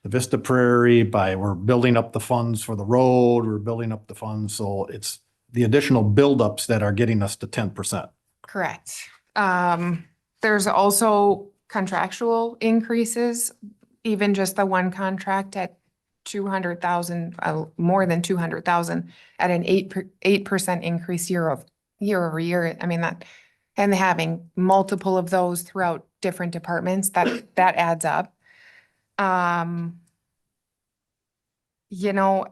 the Vista Prairie, we're building up the funds for the road, we're building up the funds. So it's the additional buildups that are getting us to 10%. Correct. There's also contractual increases, even just the one contract at 200,000, more than 200,000 at an 8% increase year over year. I mean, that, and having multiple of those throughout different departments, that adds up. You know,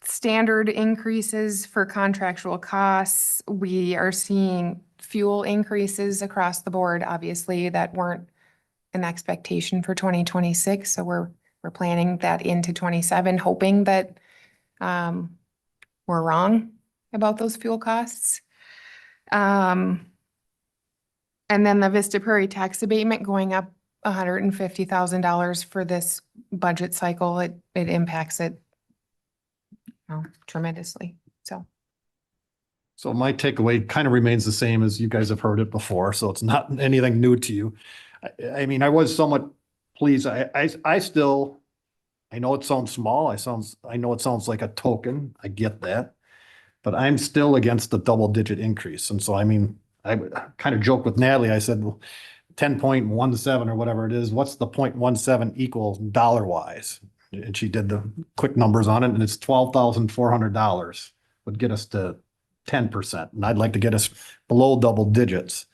standard increases for contractual costs. We are seeing fuel increases across the board, obviously, that weren't an expectation for 2026. So we're planning that into 27, hoping that we're wrong about those fuel costs. And then the Vista Prairie tax abatement going up $150,000 for this budget cycle. It impacts it, you know, tremendously. So my takeaway kind of remains the same as you guys have heard it before, so it's not anything new to you. I mean, I was somewhat pleased. I still, I know it sounds small. I know it sounds like a token. I get that. But I'm still against the double-digit increase. And so, I mean, I kind of joked with Natalie. I said, well, 10.17 or whatever it is, what's the 0.17 equal dollar-wise? And she did the quick numbers on it, and it's $12,400 would get us to 10%, and I'd like to get us below double digits.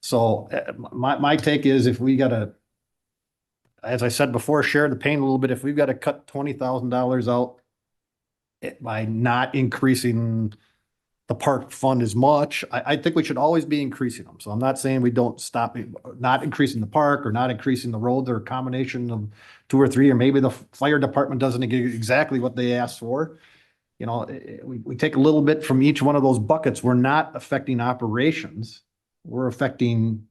So my take is if we gotta, as I said before, share the pain a little bit, if we've got to cut $20,000 out by not increasing the park fund as much, I think we should always be increasing them. So I'm not saying we don't stop, not increasing the park or not increasing the road, or a combination of two or three, or maybe the fire department doesn't get exactly what they asked for. You know, we take a little bit from each one of those buckets. We're not affecting operations. We're affecting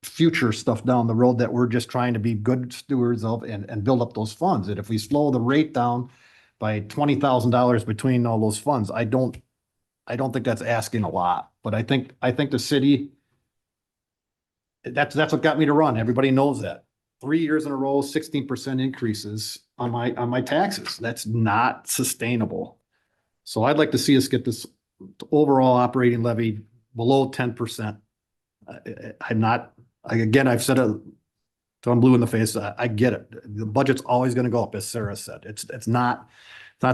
future stuff down the road that we're just trying to be good stewards of and build up those funds. And if we slow the rate down by $20,000 between all those funds, I don't think that's asking a lot. But I think the city, that's what got me to run. Everybody knows that. 3 years in a row, 16% increases on my taxes. That's not sustainable. So I'd like to see us get this overall operating levy below 10%. Again, I've said it till I'm blue in the face. I get it. The budget's always going to go up, as Sarah said. It's not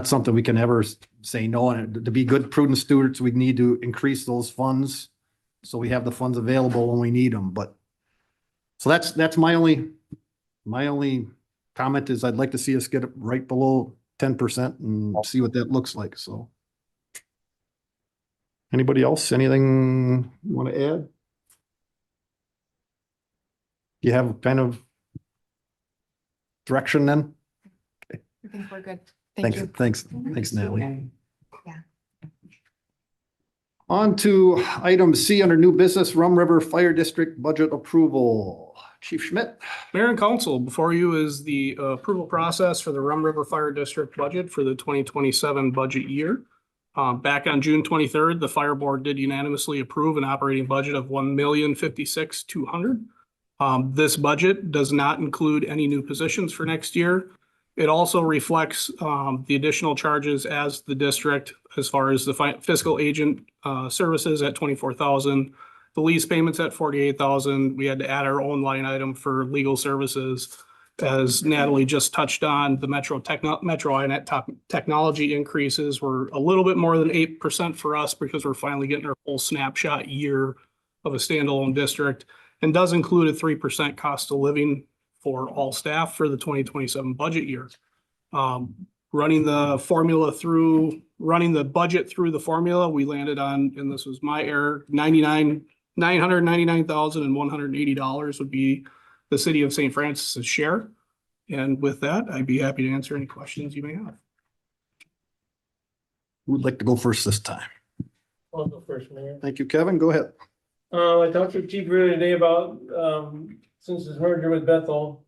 something we can ever say no. And to be good, prudent stewards, we need to increase those funds so we have the funds available when we need them. But so that's my only comment is I'd like to see us get it right below 10% and see what that looks like. So anybody else, anything you want to add? You have kind of direction then? I think we're good. Thank you. Thanks, Natalie. Yeah. On to item C under new business, Rum River Fire District budget approval. Chief Schmidt. Mayor and council, before you is the approval process for the Rum River Fire District budget for the 2027 budget year. Back on June 23rd, the fire board did unanimously approve an operating budget of $1,056,200. This budget does not include any new positions for next year. It also reflects the additional charges as the district, as far as the fiscal agent services at $24,000. The lease payments at $48,000. We had to add our own line item for legal services. As Natalie just touched on, the Metro INET technology increases were a little bit more than 8% for us because we're finally getting our full snapshot year of a standalone district, and does include a 3% cost of living for all staff for the 2027 budget year. Running the budget through the formula, we landed on, and this was my error, $999,180 would be the city of St. Francis's share. And with that, I'd be happy to answer any questions you may have. Who would like to go first this time? I'll go first, Mayor. Thank you, Kevin. Go ahead. I talked to Chief earlier today about, since his merger with Bethel,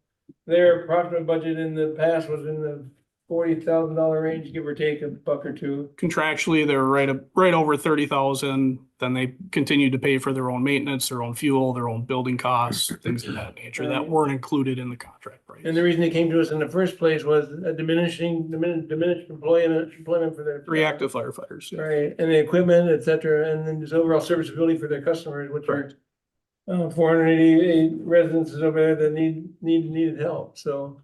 their approximate budget in the past was in the $40,000 range, give or take a buck or two. Contractually, they're right over 30,000. Then they continued to pay for their own maintenance, their own fuel, their own building costs, things of that nature that weren't included in the contract price. And the reason they came to us in the first place was a diminished employment for their. Reactive firefighters. Yeah. Right, and the equipment, et cetera, and then just overall serviceability for their customers, which are 488 residences over there that needed help, so.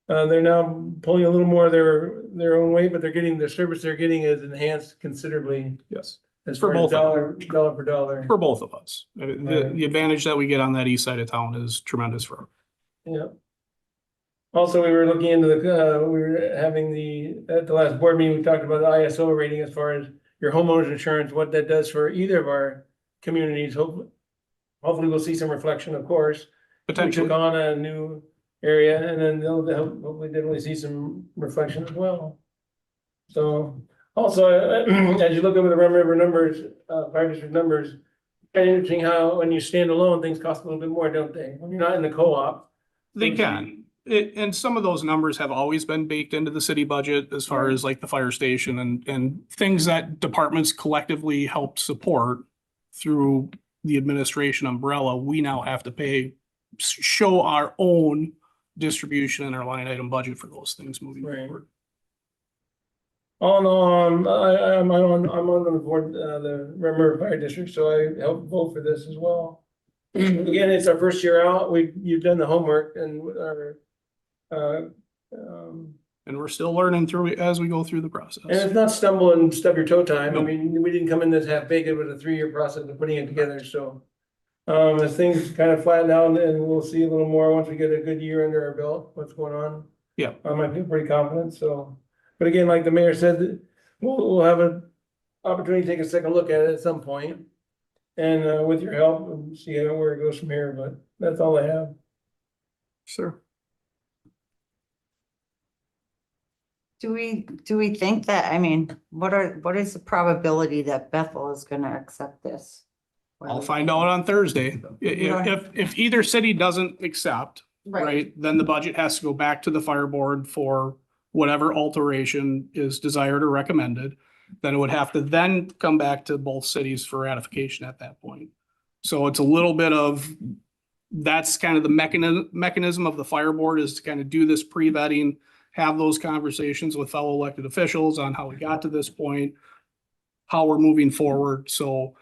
They're now pulling a little more of their own weight, but they're getting, the service they're getting is enhanced considerably. Yes. As For far as both dollar for dollar. For both of us. Right. The advantage that we get on that east side of town is tremendous for. Yeah. Also, we were looking into we were having at the last board meeting, we talked about the ISO rating as far as your homeowner's insurance, what that does for either of our communities. Hopefully we'll see some reflection, of course. Potentially. We took on a new area, and then they'll hopefully definitely see some reflection as well. So also, as you look over the Rum River numbers, fire district numbers, kind of interesting how when you stand alone, things cost a little bit more, don't they? When you're not in the co-op. They can. And some of those numbers have always been baked into the city budget as far as like the fire station and things that departments collectively help support through the administration umbrella. We now have to show our own distribution and our line item budget for those things moving forward. All in all, I'm on the board, the Rum River Fire District, so I help vote for this as well. Again, it's our first year out. You've done the homework and and we're still learning through as we go through the process. And it's not stumble and stub your toe time. I mean, we didn't come in this half baked. It was a 3-year process of putting it together, so. As things kind of flatten out and we'll see a little more once we get a good year under our belt, what's going on. Yeah. I feel pretty confident, so. But again, like the mayor said, we'll have an opportunity to take a second look at it at some point. And with your help, and see where it goes from here, but that's all I have. Sure. Do we think that, I mean, what is the probability that Bethel is gonna accept this? I'll find out on Thursday. If either city doesn't accept, right, then the budget has to go back to the fire board for whatever alteration is desired or recommended. Then it would have to then come back to both cities for ratification at that point. So it's a little bit of, that's kind of the mechanism of the fire board, is to kind of do this pre-vetting, have those conversations with fellow elected officials on how we got to this point, how we're moving forward. So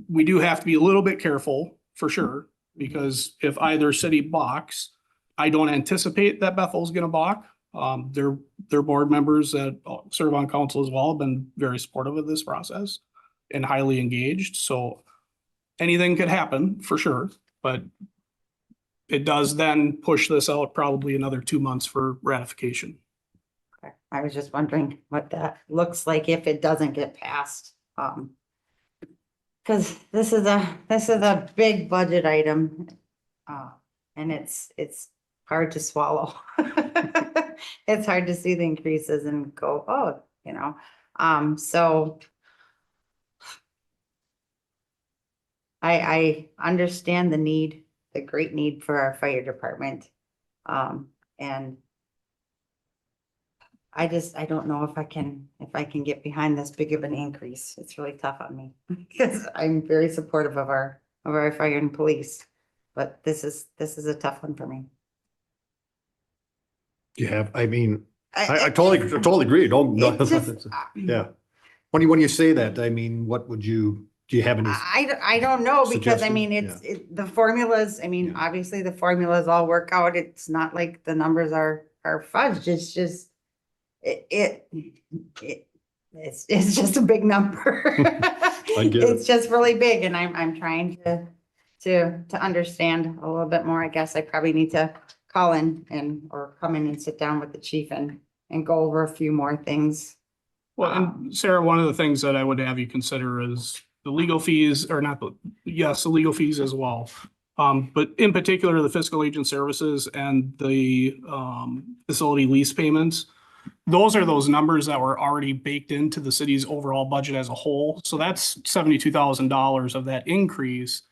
we do have to be a little bit careful for sure, because if either city balks, I don't anticipate that Bethel's gonna balk. Their board members that serve on council as well have been very supportive of this process and highly engaged. So anything could happen for sure, but it does then push this out probably another 2 months for ratification. Okay. I was just wondering what that looks like if it doesn't get passed. Cause this is a big budget item. And it's hard to swallow. It's hard to see the increases and go, oh, so I understand the need, the great need for our fire department. And I don't know if I can get behind this big of an increase. It's really tough on me because I'm very supportive of our fire and police. But this is a tough one for me. You have, I mean, I totally agree. Don't, no, It's just, yeah. When you say that, I mean, what would you, do you have any? I don't know, because I suggestions? mean, the formulas, I mean, obviously the formulas all work out. It's not like the numbers are fudged. It's just, it's just a big number. I get it. It's just really big, and I'm trying to understand a little bit more. I guess I probably need to call in or come in and sit down with the chief and go over a few more things. Well, and Sarah, one of the things that I would have you consider is the legal fees, or not, yes, the legal fees as well. But in particular, the fiscal agent services and the facility lease payments. Those are those numbers that were already baked into the city's overall budget as a whole. So that's $72,000 of that increase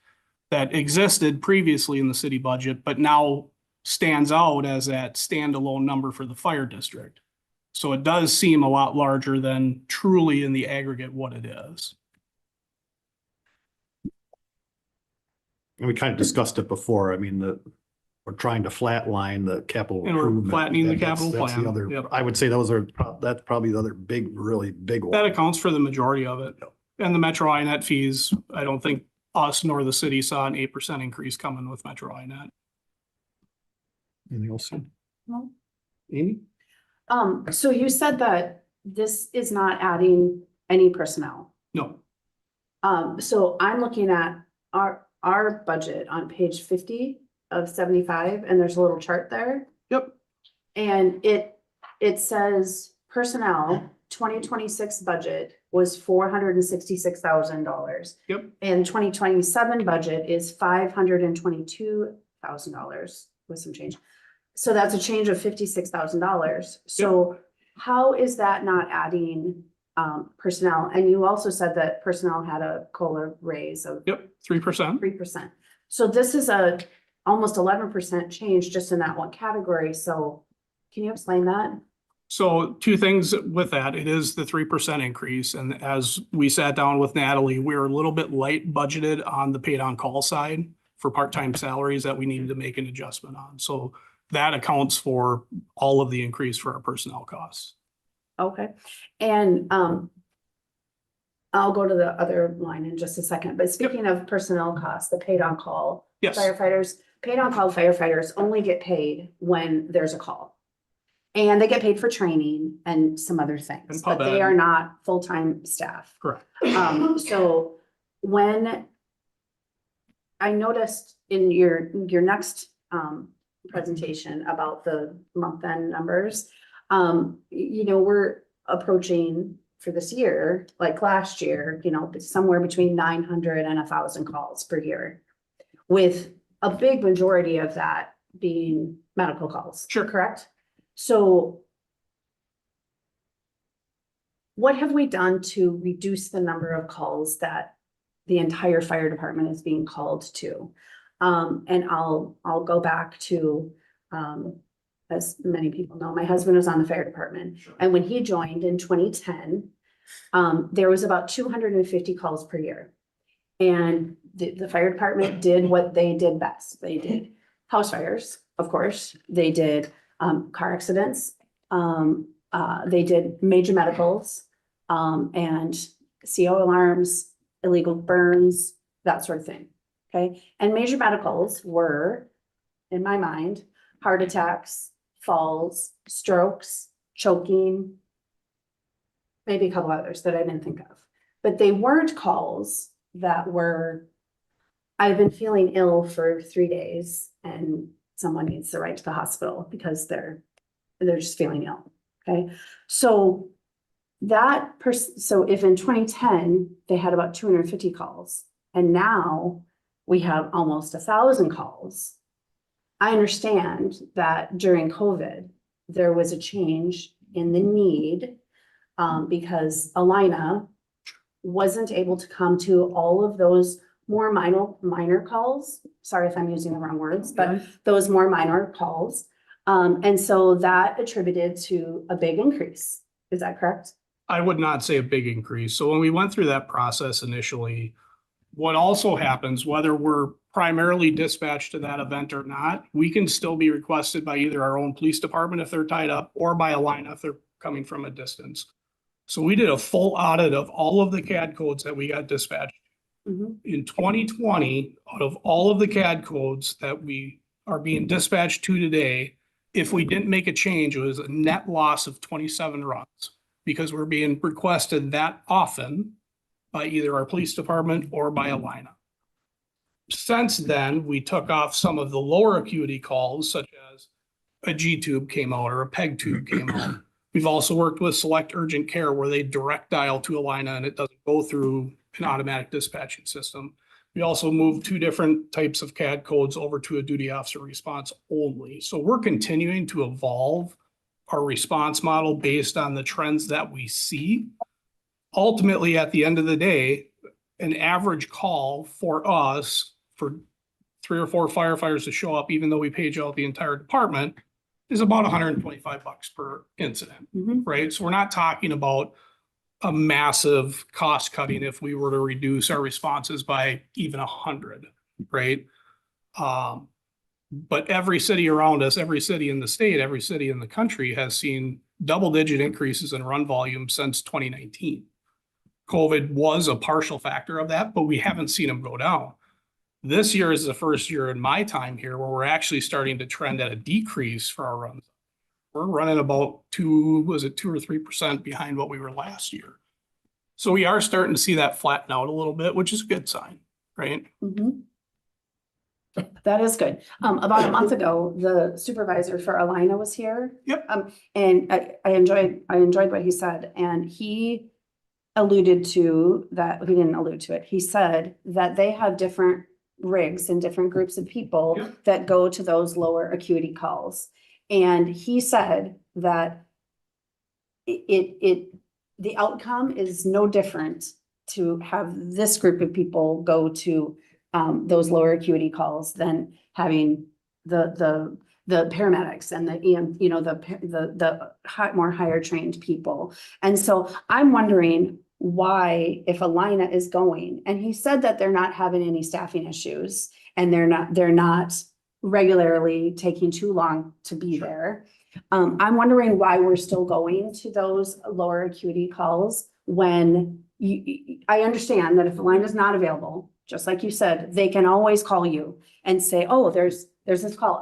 that existed previously in the city budget, but now stands out as that standalone number for the fire district. So it does seem a lot larger than truly in the aggregate what it is. And we kind of discussed it before. I mean, we're trying to flatline the capital. And we're improvement. flattening the That's capital the plan. other- Yep. I would say that's probably the other really big one. That accounts for the majority of it. And the Metro INET fees, I don't think us nor the city saw an 8% increase coming with Metro INET. Anything else? No. Amy? So you said that this is not adding any personnel. No, So I'm looking at our budget on page 50 of 75, and there's a little chart there. Yep. And it says personnel 2026 budget was $466,000. Yep. And 2027 budget is $522,000 with some change. So that's a change of $56,000. So how is that not adding personnel? And you also said that personnel had a COLA raise of yep, 3%. 3%. So this is a almost 11% change just in that one category. So can you explain that? So two things with that. It is the 3% increase. And as we sat down with Natalie, we were a little bit light budgeted on the paid on call side for part-time salaries that we needed to make an adjustment on. So that accounts for all of the increase for our personnel costs. Okay. And I'll go to the other line in just a second. But speaking of personnel costs, the paid on call Yes. firefighters, paid on call firefighters only get paid when there's a call. And they get paid for training and some other things, And but pub they ed. are not full-time staff. Correct. So when I noticed in your next presentation about the month-end numbers, we're approaching for this year, like last year, somewhere between 900 and 1,000 calls per year, with a big majority of that being medical calls. Sure. Correct? So what have we done to reduce the number of calls that the entire fire department is being called to? And I'll go back to, as many people know, my husband was on the fire department. And when he joined in 2010, there was about 250 calls per year. And the fire department did what they did best. They did house fires, of course. They did car accidents. They did major medicals, and CO alarms, illegal burns, that sort of thing. Okay. And major medicals were, in my mind, heart attacks, falls, strokes, choking, maybe a couple others that I didn't think of. But they weren't calls that were, I've been feeling ill for 3 days and someone needs to ride to the hospital because they're just feeling ill. Okay. So so if in 2010 they had about 250 calls and now we have almost 1,000 calls, I understand that during COVID, there was a change in the need because Alina wasn't able to come to all of those more minor calls. Sorry if I'm using the wrong words, but those more minor calls. And so that attributed to a big increase. Is that correct? I would not say a big increase. So when we went through that process initially, what also happens, whether we're primarily dispatched to that event or not, we can still be requested by either our own police department if they're tied up or by Alina if they're coming from a distance. So we did a full audit of all of the CAD codes that we got dispatched. In 2020, out of all of the CAD codes that we are being dispatched to today, if we didn't make a change, it was a net loss of 27 runs because we're being requested that often by either our police department or by Alina. Since then, we took off some of the lower acuity calls, such as a G-tube came out or a PEG tube came out. We've also worked with Select Urgent Care where they direct dial to Alina and it doesn't go through an automatic dispatching system. We also moved 2 different types of CAD codes over to a duty officer response only. So we're continuing to evolve our response model based on the trends that we see. Ultimately, at the end of the day, an average call for us for 3 or 4 firefighters to show up, even though we page out the entire department, is about $125 per incident, right? So we're not talking about a massive cost cutting if we were to reduce our responses by even 100, right? But every city around us, every city in the state, every city in the country has seen double-digit increases in run volume since 2019. COVID was a partial factor of that, but we haven't seen them go down. This year is the first year in my time here where we're actually starting to trend at a decrease for our runs. We're running about 2 or 3% behind what we were last year. So we are starting to see that flatten out a little bit, which is a good sign, right? That is good. About a month ago, the supervisor for Alina was here. Yep. And I enjoyed what he said, and he alluded to that, he didn't allude to it. He said that they have different rigs and different groups of people that go to those lower acuity calls. And he said that the outcome is no different to have this group of people go to those lower acuity calls than having the paramedics and the EM, you know, the more higher trained people. And so I'm wondering why, if Alina is going, and he said that they're not having any staffing issues and they're not regularly taking too long to be there. I'm wondering why we're still going to those lower acuity calls when I understand that if Alina is not available, just like you said, they can always call you and say, oh, there's this call.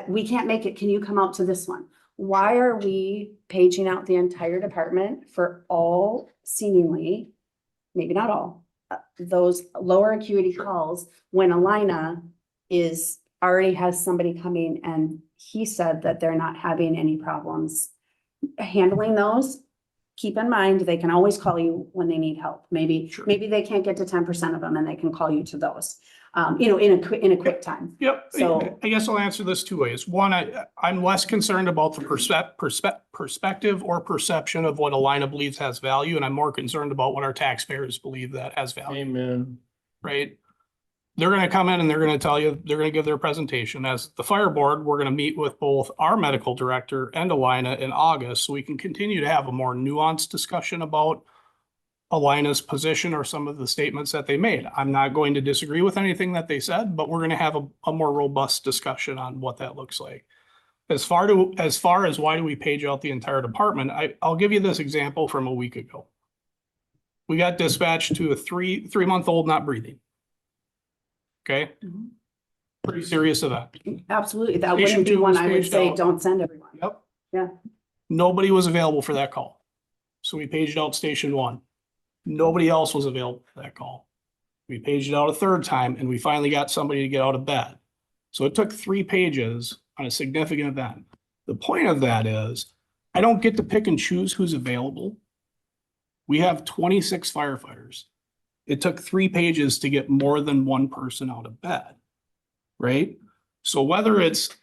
We can't make it. Can you come out to this one? Why are we paging out the entire department for all seemingly, maybe not all, those lower acuity calls when Alina already has somebody coming and he said that they're not having any problems handling those? Keep in mind, they can always call you when they need help. Maybe they can't get to 10% of them and they can call you to those, in a quick time. Yep. So I guess I'll answer this 2 ways. One, I'm less concerned about the perspective or perception of what Alina believes has value, and I'm more concerned about what our taxpayers believe that has value. Amen. Right? They're going to come in and they're going to tell you, they're going to give their presentation. As the fire board, we're going to meet with both our medical director and Alina in August, so we can continue to have a more nuanced discussion about Alina's position or some of the statements that they made. I'm not going to disagree with anything that they said, but we're going to have a more robust discussion on what that looks like. As far as why do we page out the entire department, I'll give you this example from a week ago. We got dispatched to a 3-month-old not breathing. Okay. Pretty serious event. absolutely, that Station wouldn't be 2 one was I would paged say, out. don't send everyone. Yep. Yeah. Nobody was available for that call. So we paged out station 1. Nobody else was available for that call. We paged it out a 3rd time and we finally got somebody to get out of bed. So it took 3 pages on a significant event. The point of that is I don't get to pick and choose who's available. We have 26 firefighters. It took 3 pages to get more than one person out of bed, right? So whether it's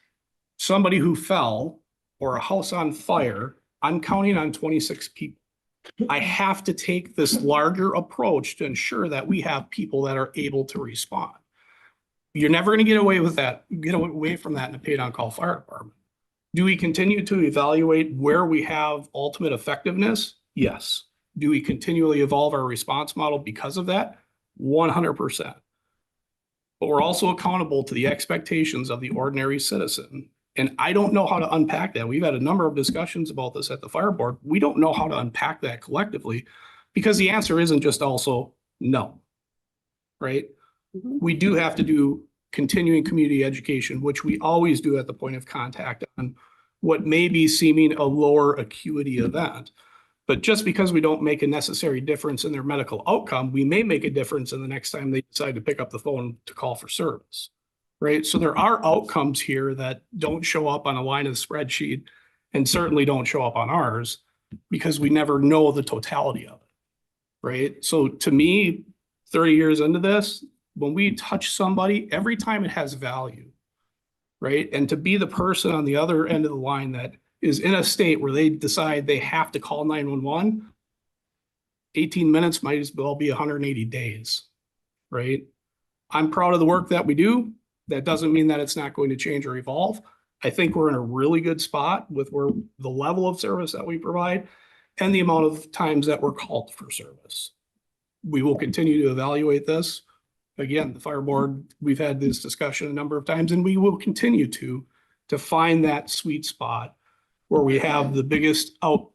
somebody who fell or a house on fire, I'm counting on 26 people. I have to take this larger approach to ensure that we have people that are able to respond. You're never gonna get away with that, get away from that in a paid-on-call fire department. Do we continue to evaluate where we have ultimate effectiveness? Yes. Do we continually evolve our response model because of that? 100%. But we're also accountable to the expectations of the ordinary citizen. And I don't know how to unpack that. We've had a number of discussions about this at the fire board. We don't know how to unpack that collectively because the answer isn't just also no. Right? We do have to do continuing community education, which we always do at the point of contact on what may be seeming a lower acuity event. But just because we don't make a necessary difference in their medical outcome, we may make a difference in the next time they decide to pick up the phone to call for service. Right? So there are outcomes here that don't show up on a line of the spreadsheet and certainly don't show up on ours because we never know the totality of it. Right? So to me, 30 years into this, when we touch somebody, every time it has value. Right? And to be the person on the other end of the line that is in a state where they decide they have to call 911, 18 minutes might as well be 180 days. Right? I'm proud of the work that we do. That doesn't mean that it's not going to change or evolve. I think we're in a really good spot with where the level of service that we provide and the amount of times that we're called for service. We will continue to evaluate this. Again, the fire board, we've had this discussion a number of times, and we will continue to find that sweet spot where we have the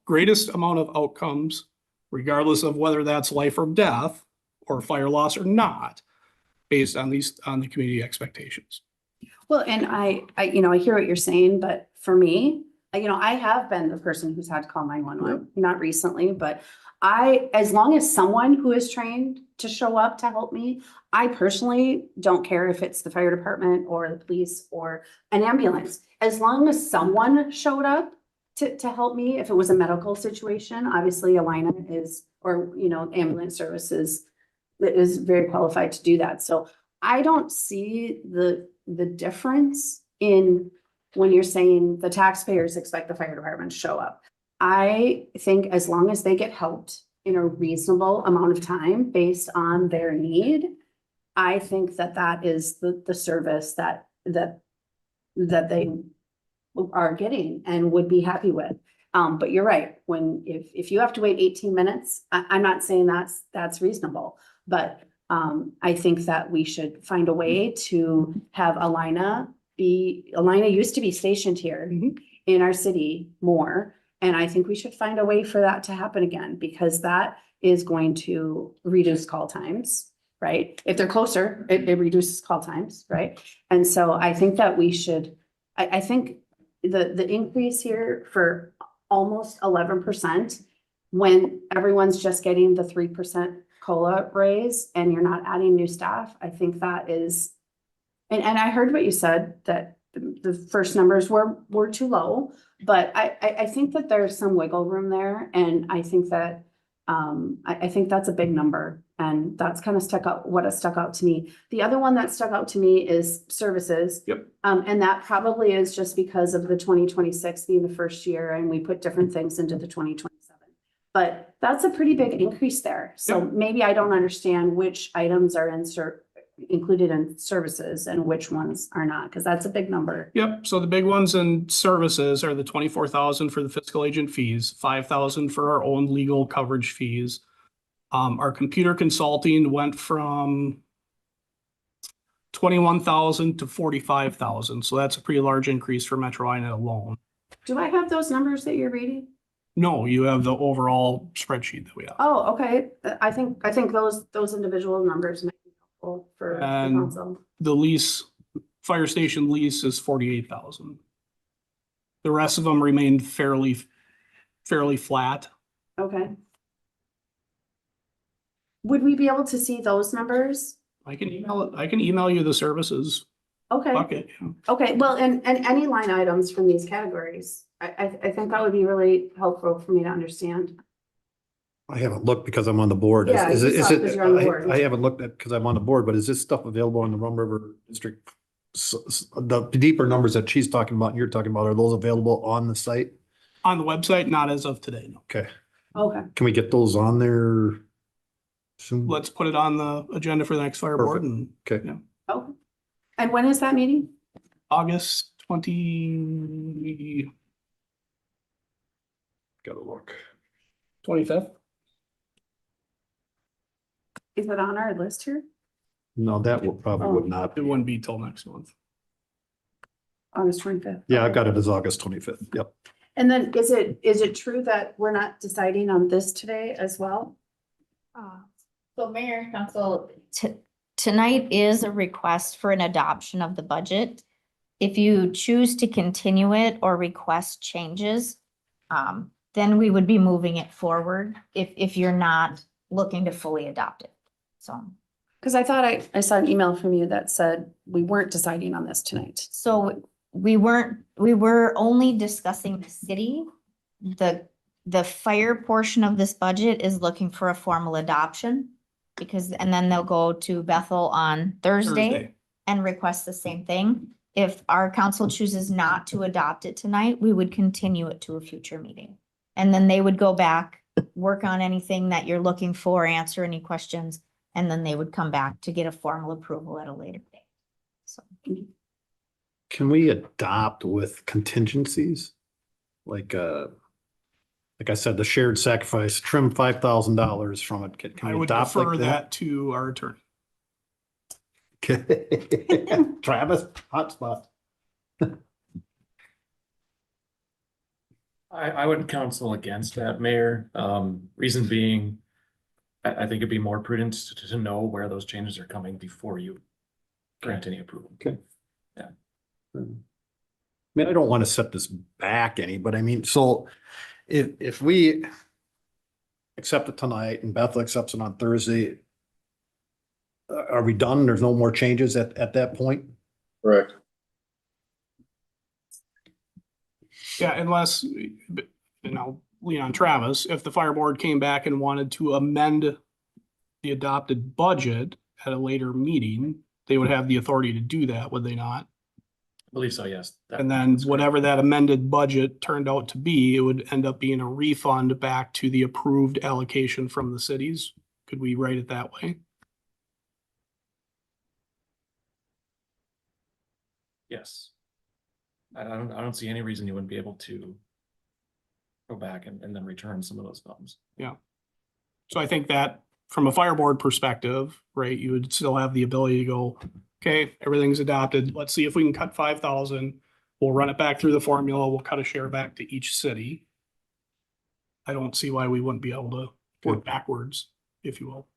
greatest amount of outcomes, regardless of whether that's life or death or fire loss or not, based on the community expectations. Well, and I hear what you're saying, but for me, I have been the person who's had to call 911, not recently, but as long as someone who is trained to show up to help me, I personally don't care if it's the fire department or the police or an ambulance. As long as someone showed up to help me, if it was a medical situation, obviously Alina ambulance services is very qualified to do that. So I don't see the difference in when you're saying the taxpayers expect the fire department to show up. I think as long as they get helped in a reasonable amount of time based on their need, I think that is the service that they are getting and would be happy with. But you're right, if you have to wait 18 minutes, I'm not saying that's reasonable, but I think that we should find a way to have Alina used to be stationed here in our city more. And I think we should find a way for that to happen again, because that is going to reduce call times, right? If they're closer, it reduces call times, right? And so I think that we should, I think the increase here for almost 11%, when everyone's just getting the 3% COLA raise and you're not adding new staff, I think that is, and I heard what you said, that the first numbers were too low, but I think that there's some wiggle room there. And I think that, I think that's a big number, and that's kind of what has stuck out to me. The other one that stuck out to me is services. Yep. And that probably is just because of the 2026 being the first year and we put different things into the 2027. But that's a pretty big increase there. So maybe I don't understand which items are included in services and which ones are not, because that's a big number. Yep. So the big ones in services are the 24,000 for the fiscal agent fees, 5,000 for our own legal coverage fees. Our computer consulting went from 21,000 to 45,000. So that's a pretty large increase for Metro Iowa alone. Do I have those numbers that you're reading? No, you have the overall spreadsheet that we have. Oh, okay. I think those individual numbers might be helpful for the And council. the lease, fire station lease is 48,000. The rest of them remained fairly flat. Okay. Would we be able to see those numbers? I can email you the services Okay. bucket. Yeah. Okay, well, and any line items from these categories, I think that would be really helpful for me to understand. I haven't looked because I'm on the board. Yeah, Is you it, saw it 'cause you're on the board. I haven't looked at because I'm on the board, but is this stuff available in the Rum River District? The deeper numbers that she's talking about and you're talking about, are those available on the site? On the website, not as of today, no. Okay. Okay. Can we get those on there soon? Let's put it on the agenda for the next fire board Perfect. and Okay. yeah. Okay. And when is that meeting? August 25th. Gotta look. Is it on our list here? No, that will probably would not. It wouldn't be till next month. August 25th. Yeah, I've got it as August 25th. Yep. And then is it true that we're not deciding on this today as well? So Mayor, Council, tonight is a request for an adoption of the budget. If you choose to continue it or request changes, then we would be moving it forward if you're not looking to fully adopt it. So, Because I thought I saw an email from you that said we weren't deciding on this tonight. so we were only discussing the city. The fire portion of this budget is looking for a formal adoption and then they'll go to Bethel on Thursday and request the same thing. If our council chooses not to adopt it tonight, we would continue it to a future meeting. And then they would go back, work on anything that you're looking for, answer any questions, and then they would come back to get a formal approval at a later date. So. Can we adopt with contingencies? Like I said, the shared sacrifice, trim $5,000 from it. Can I we would adopt defer like that to our attorney. that? Travis, hotspot. I would counsel against that, Mayor. Reason being, I think it'd be more prudent to know where those changes are coming before you grant any approval. Okay. Yeah. I mean, I don't want to set this back any, but I mean, so if we accept it tonight and Bethel accepts it on Thursday, are we done? There's no more changes at that point? Correct. Yeah, unless, lean on Travis, if the fire board came back and wanted to amend the adopted budget at a later meeting, they would have the authority to do that, would they not? I believe so, yes. And then whatever that amended budget turned out to be, it would end up being a refund back to the approved allocation from the cities. Could we write it that way? Yes. I don't see any reason you wouldn't be able to go back and then return some of those funds. Yeah. So I think that from a fire board perspective, right, you would still have the ability to go, okay, everything's adopted. Let's see if we can cut 5,000. We'll run it back through the formula. We'll cut a share back to each city. I don't see why we wouldn't be able to work backwards, if you will.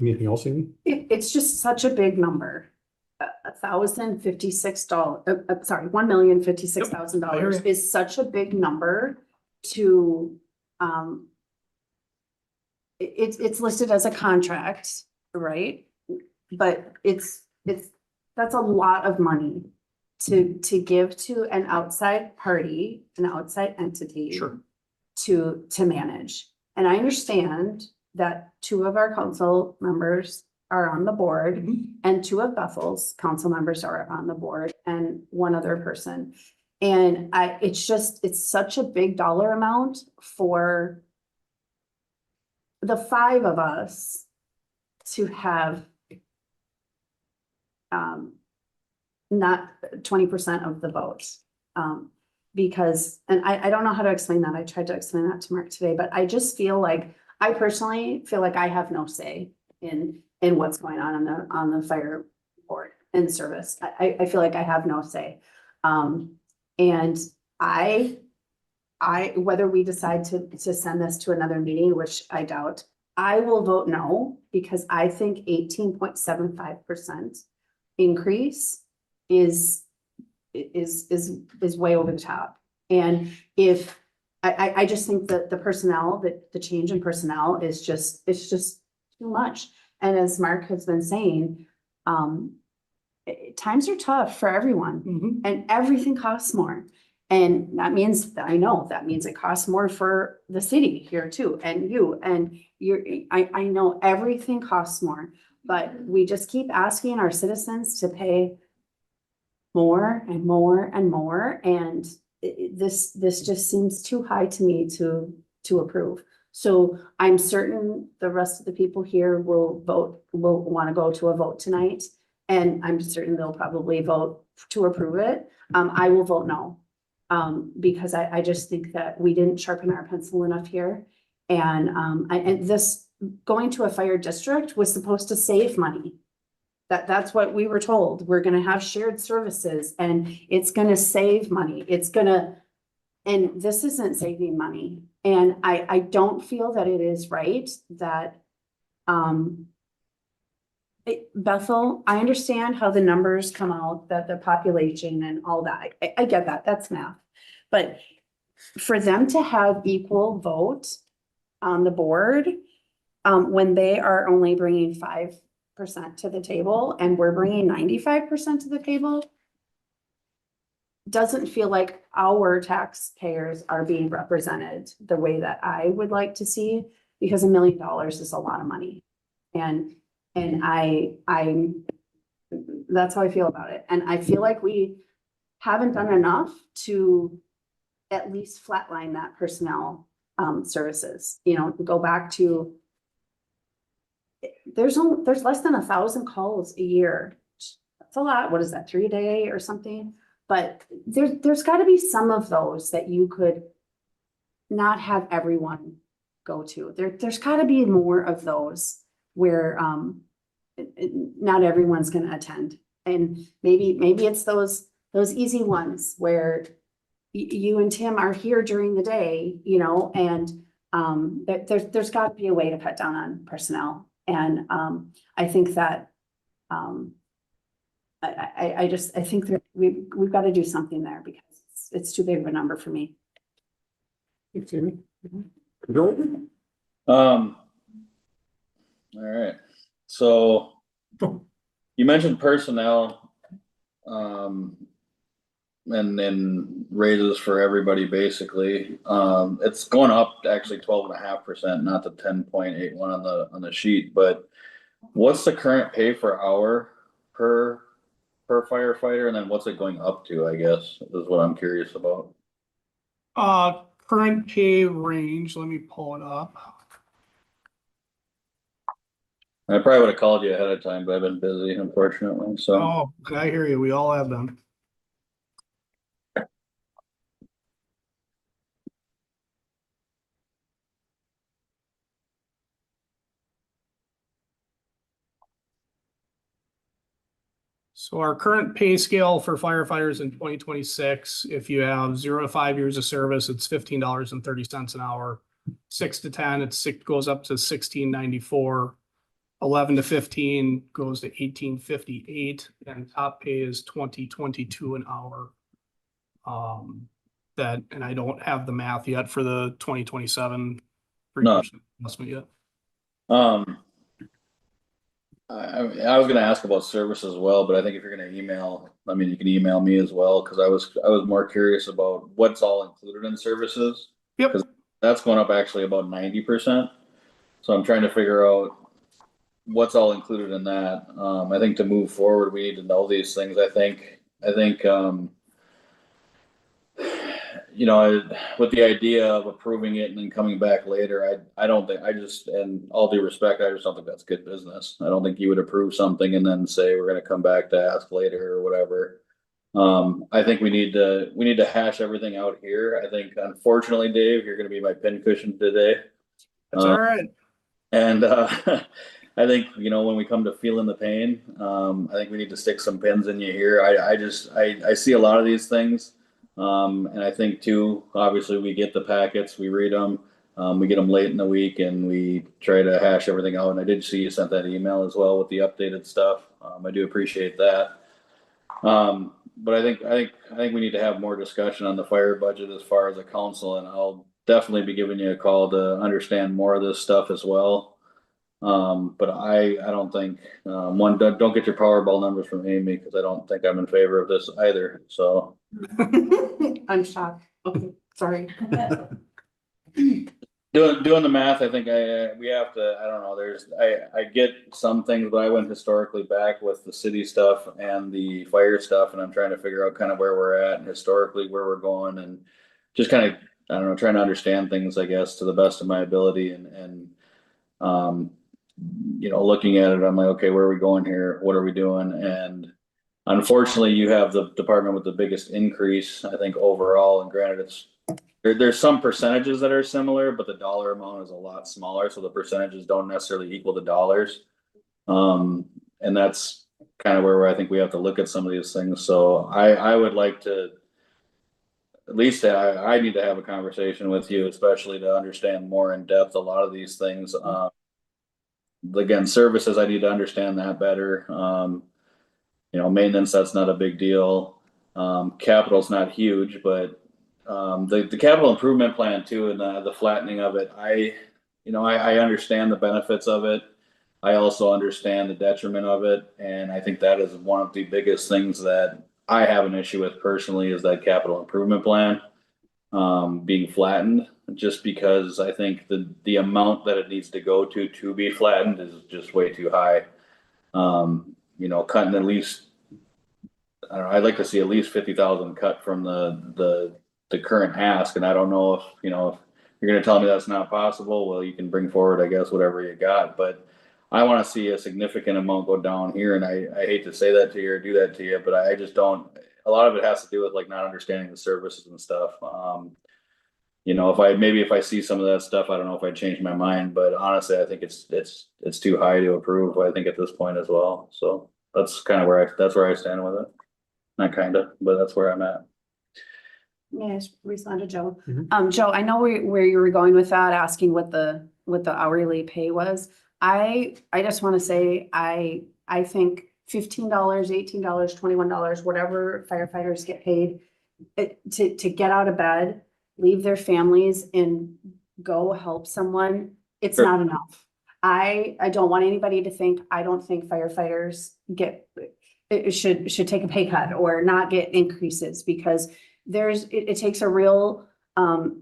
Anything else, Amy? It's just such a big number. $1,056, sorry, $1,056,000 is such a big number to, it's listed as a contract, right? But that's a lot of money to give to an outside party, an outside entity. Sure. To manage. And I understand that 2 of our council members are on the board and 2 of Bethel's council members are on the board and 1 other person. And it's such a big dollar amount for the 5 of us to have not 20% of the votes. Because, and I don't know how to explain that. I tried to explain that to Mark today, but I just feel like, I personally feel like I have no say in what's going on the fire board and service. I feel like I have no say. And whether we decide to send this to another meeting, which I doubt, I will vote no, because I think 18.75% increase is way over the top. And if, I just think that the personnel, the change in personnel is just, it's just too much. And as Mark has been saying, times are tough for everyone and everything costs more. And that means, I know that means it costs more for the city here too, and I know everything costs more, but we just keep asking our citizens to pay more and more and more. And this just seems too high to me to to approve. So I'm certain the rest of the people here will want to go to a vote tonight. And I'm certain they'll probably vote to approve it. I will vote no. Because I just think that we didn't sharpen our pencil enough here. And, and this going to a fire district was supposed to save money. That's what we were told. We're gonna have shared services and it's gonna save money. And this isn't saving money. And I don't feel that it is right that, Bethel, I understand how the numbers come out, that the population and all that. I get that, that's math. But for them to have equal vote on the board, when they are only bringing 5% to the table and we're bringing 95% to the table, doesn't feel like our taxpayers are being represented the way that I would like to see, because $1 million is a lot of money. And that's how I feel about it. And I feel like we haven't done enough to at least flatline that personnel services, go back to, there's less than 1,000 calls a year. That's a lot. What is that, 3 a day or something? But there's got to be some of those that you could not have everyone go to. There's got to be more of those where not everyone's going to attend, and maybe it's those easy ones where you and Tim are here during the day, and there's got to be a way to cut down on personnel, and I think that I think that we've got to do something there, because it's too big of a number for me. All right, so you mentioned personnel, and then raises for everybody, basically. It's going up to actually 12.5%, not the 10.81 on the sheet, but what's the current pay per hour per firefighter, and then what's it going up to, I guess, is what I'm curious about. Current pay range, let me pull it up. I probably would have called you ahead of time, but I've been busy, unfortunately, so. Oh, I hear you. We all have them. So our current pay scale for firefighters in 2026, if you have 0 to 5 years of service, it's $15.30 an hour. 6 to 10, goes up to $16.94. 11 to 15 goes to $18.58, and top pay is $20.22 an hour. And I don't have the math yet for the 2027 investment yet. I was gonna ask about service as well, but I think if you're gonna email, I mean, you can email me as well, because I was more curious about what's all included in services. Yep. Because that's going up actually about 90%. So I'm trying to figure out what's all included in that. I think to move forward, we need to know these things. I think with the idea of approving it and then coming back later, I don't think, and all due respect, I just don't think that's good business. I don't think you would approve something and then say, we're gonna come back to ask later or whatever. I think we need to hash everything out here. I think, unfortunately, Dave, you're gonna be my pincushion today. That's all right. And I think, when we come to feeling the pain, I think we need to stick some pins in you here. I see a lot of these things. And I think too, obviously we get the packets, we read them, we get them late in the week and we try to hash everything out. And I did see you sent that email as well with the updated stuff. I do appreciate that. But I think we need to have more discussion on the fire budget as far as a council, and I'll definitely be giving you a call to understand more of this stuff as well. But I don't think, don't get your Powerball numbers from Amy, because I don't think I'm in favor of this either, so. I'm shocked. Okay, sorry. Doing the math, I think we have to, I don't know, I get some things, but I went historically back with the city stuff and the fire stuff, and I'm trying to figure out kind of where we're at and historically where we're going, and just kind of I don't know, trying to understand things, I guess, to the best of my ability you know, looking at it, I'm like, okay, where are we going here? What are we doing? And unfortunately, you have the department with the biggest increase, I think, overall, and granted, there's some percentages that are similar, but the dollar amount is a lot smaller, so the percentages don't necessarily equal the dollars. And that's kind of where I think we have to look at some of these things. So I would like to, at least I need to have a conversation with you, especially to understand more in depth a lot of these things. Again, services, I need to understand that better. You know, maintenance, that's not a big deal. Capital's not huge, but the capital improvement plan too, and the flattening of it, I understand the benefits of it. I also understand the detriment of it, and I think that is one of the biggest things that I have an issue with personally, is that capital improvement plan being flattened, just because I think the amount that it needs to go to be flattened is just way too high. You know, cutting at least, I don't know, I'd like to see at least 50,000 cut from the current ask, and I don't know if, you know, if you're gonna tell me that's not possible, well, you can bring forward, I guess, whatever you got, but I want to see a significant amount go down here, and I hate to say that to you or do that to you, but I just don't. A lot of it has to do with like not understanding the services and stuff. You know, if I see some of that stuff, I don't know if I'd change my mind, but honestly, I think it's too high to approve. I think at this point as well. So that's kind of where I stand with it. Not kind of, but that's where I'm at. May I respond to Joe? Mhm. Joe, I know where you were going with that, asking what the hourly pay was. I just want to say, I think $15, $18, $21, whatever firefighters get paid to get out of bed, leave their families and go help someone, it's Sure. not enough. I don't want anybody to think, I don't think firefighters should take a pay cut or not get increases, because it takes a real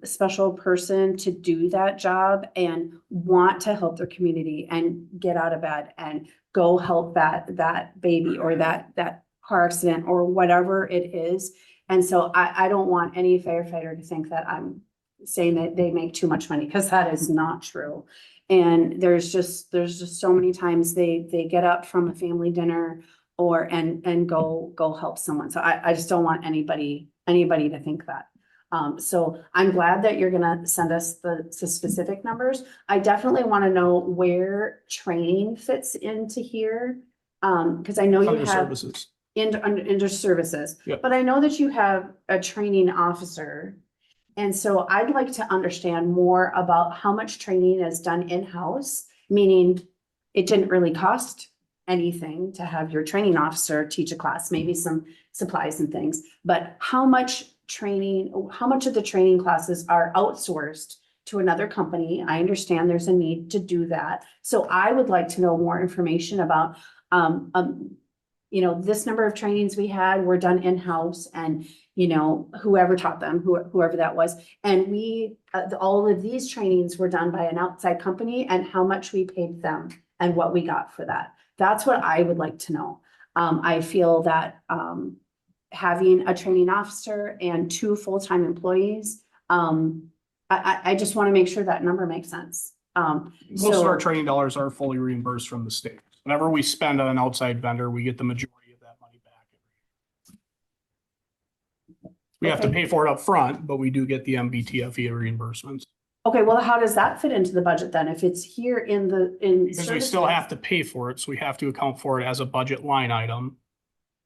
special person to do that job and want to help their community and get out of bed and go help that baby or that car accident or whatever it is. And so I don't want any firefighter to think that I'm saying that they make too much money, because that is not true. And there's just so many times they get up from a family dinner and go help someone. So I just don't want anybody to think that. So I'm glad that you're gonna send us the specific numbers. I definitely want to know where training fits into here. Because I know you Under have services. under services, Yep. but I know that you have a training officer. And so I'd like to understand more about how much training is done in-house, meaning it didn't really cost anything to have your training officer teach a class, maybe some supplies and things, but how much of the training classes are outsourced to another company? I understand there's a need to do that. So I would like to know more information about, you know, this number of trainings we had were done in-house, and, you know, whoever taught them, whoever that was. And all of these trainings were done by an outside company, and how much we paid them and what we got for that. That's what I would like to know. I feel that, having a training officer and 2 full-time employees, I just want to make sure that number makes sense. Most of our training dollars are fully reimbursed from the state. Whenever we spend on an outside vendor, we get the majority of that money back. We have to Okay. pay for it up front, but we do get the MBTFE reimbursements. Okay, well, how does that fit into the budget then? If it's here in Because we still have to pay for it, so we have to account for it as a budget line item.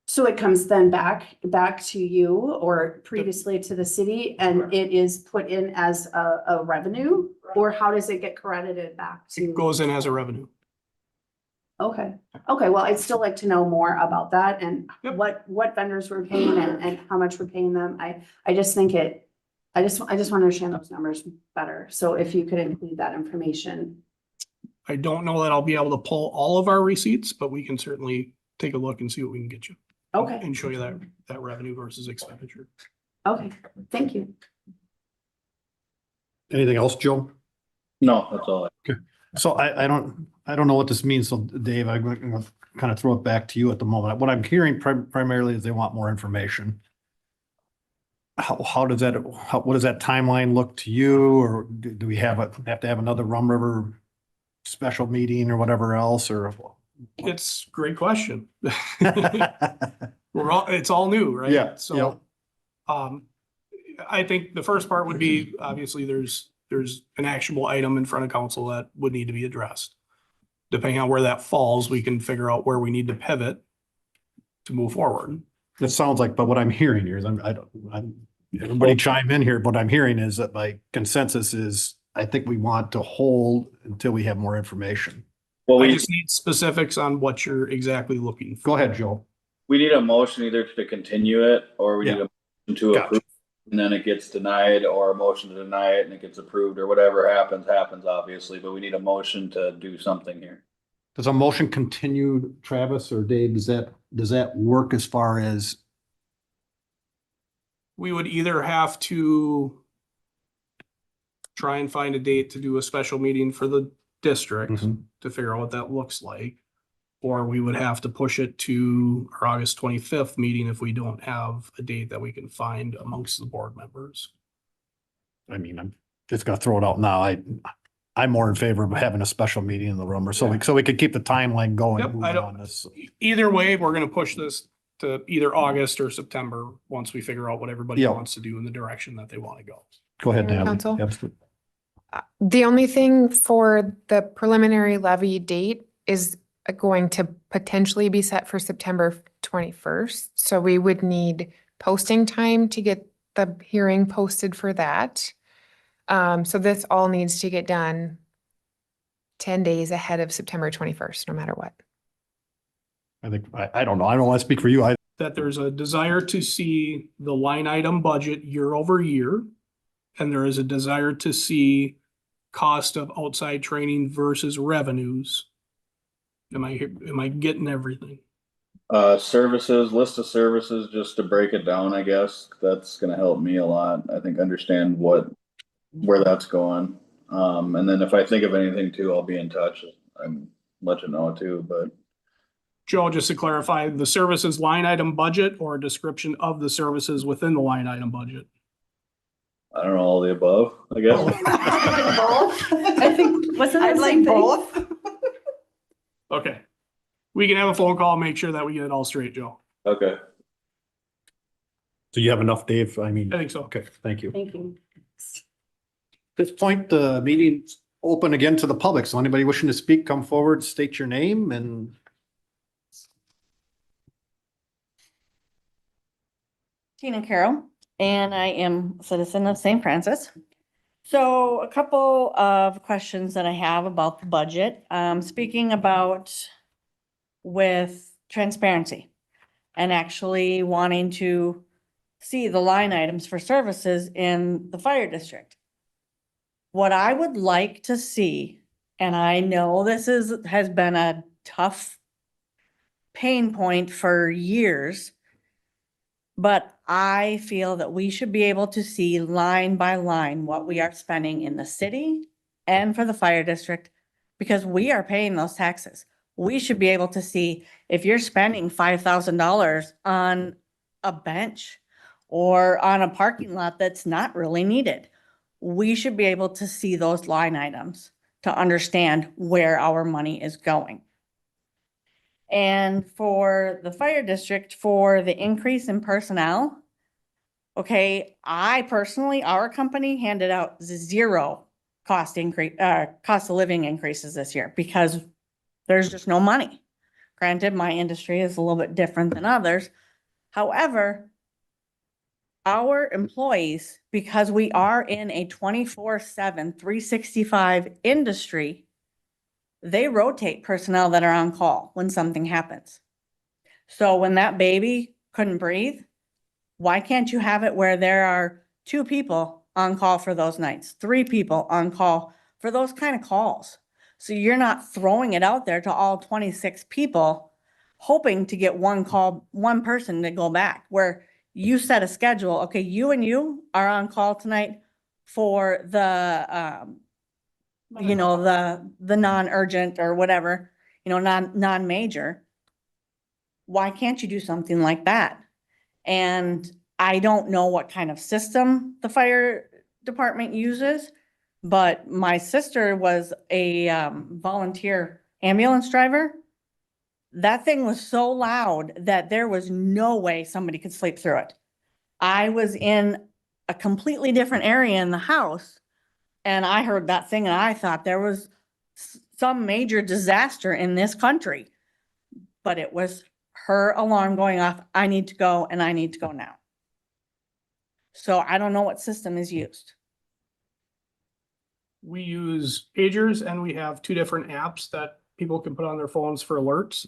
So it comes then back to you or previously to the city, and it is put in as a revenue? Or how does it get credited back to? It goes in as a revenue. Okay, well, I'd still like to know more about that and what vendors we're paying and how much we're paying them. I just think I just want to understand those numbers better. So if you could include that information. I don't know that I'll be able to pull all of our receipts, but we can certainly take a look and see what we can get you. Okay. And show you that revenue versus expenditure. Okay, thank you. Anything else, Joe? No, that's all. So I don't know what this means. So Dave, I'm going to kind of throw it back to you at the moment. What I'm hearing primarily is they want more information. how does that, what does that timeline look to you? Or do we have to have another Rum River special meeting or whatever else, or? It's a great question. It's all new, right? Yeah, So, I think the first part would be, obviously, there's an actionable item in front of council that would need to be addressed. Depending on where that falls, we can figure out where we need to pivot to move forward. It sounds like, but what I'm hearing here is everybody chime in here. What I'm hearing is that my consensus is, I think we want to hold until we have more information. Well, I we, just need specifics on what you're exactly looking for. Go ahead, Joe. we need a motion either to continue it, or we need Yeah. a motion to Gotcha. approve. And then it gets denied, or a motion to deny it and it gets approved, or whatever happens, obviously, but we need a motion to do something here. Does a motion continue, Travis or Dave? Does that work as far as? We would either have to try and find a date to do a special meeting for the district to figure out what that looks like. Or we would have to push it to our August 25th meeting if we don't have a date that we can find amongst the board members. I mean, I'm just gonna throw it out now. I'm more in favor of having a special meeting in the room, or so we could keep the timeline going. Yep, moving on this. Either way, we're gonna push this to either August or September, once we figure out what everybody Yeah. wants to do in the direction that they want to go. Go ahead, Mayor Natalie. Council? Absolutely. The only thing for the preliminary levy date is going to potentially be set for September 21st. So we would need posting time to get the hearing posted for that. So this all needs to get done 10 days ahead of September 21st, no matter what. I think, I don't know. I don't want to speak for you. That there's a desire to see the line item budget year over year. And there is a desire to see cost of outside training versus revenues. Am I getting everything? Services, list of services, just to break it down, I guess, that's gonna help me a lot. I think understand where that's going. And then if I think of anything too, I'll be in touch. I'm let you know too, but Joe, just to clarify, the services line item budget or a description of the services within the line item budget? I don't know, all the above, I guess. I think, wasn't I'd the like same thing? both. Okay. We can have a phone call, make sure that we get it all straight, Joe. Okay. So you have enough, Dave? I mean. I think so. Okay, thank you. Thank you. At this point, the meeting's open again to the public. So anybody wishing to speak, come forward, state your name and. Tina Carroll, and I am a citizen of St. Francis. So a couple of questions that I have about the budget, speaking about with transparency and actually wanting to see the line items for services in the fire district. What I would like to see, and I know this has been a tough pain point for years, but I feel that we should be able to see line by line what we are spending in the city and for the fire district, because we are paying those taxes. We should be able to see if you're spending $5,000 on a bench or on a parking lot that's not really needed. We should be able to see those line items to understand where our money is going. And for the fire district, for the increase in personnel, okay, I personally, our company handed out 0 cost of living increases this year because there's just no money. Granted, my industry is a little bit different than others. However, our employees, because we are in a 24/7, 365 industry, they rotate personnel that are on call when something happens. So when that baby couldn't breathe, why can't you have it where there are 2 people on call for those nights, 3 people on call for those kind of calls? So you're not throwing it out there to all 26 people, hoping to get one call, one person to go back, where you set a schedule. Okay, you and you are on call tonight for the, you know, the non-urgent or whatever, you know, non-major. Why can't you do something like that? And I don't know what kind of system the fire department uses, but my sister was a volunteer ambulance driver. That thing was so loud that there was no way somebody could sleep through it. I was in a completely different area in the house and I heard that thing and I thought there was some major disaster in this country. But it was her alarm going off. I need to go and I need to go now. So I don't know what system is used. We use pagers and we have 2 different apps that people can put on their phones for alerts.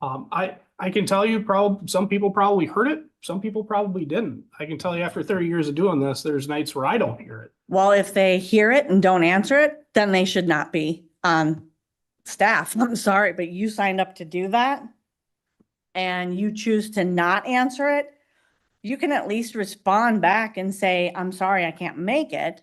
I can tell you some people probably heard it. Some people probably didn't. I can tell you after 30 years of doing this, there's nights where I don't hear it. Well, if they hear it and don't answer it, then they should not be on staff. I'm sorry, but you signed up to do that and you choose to not answer it. You can at least respond back and say, I'm sorry, I can't make it.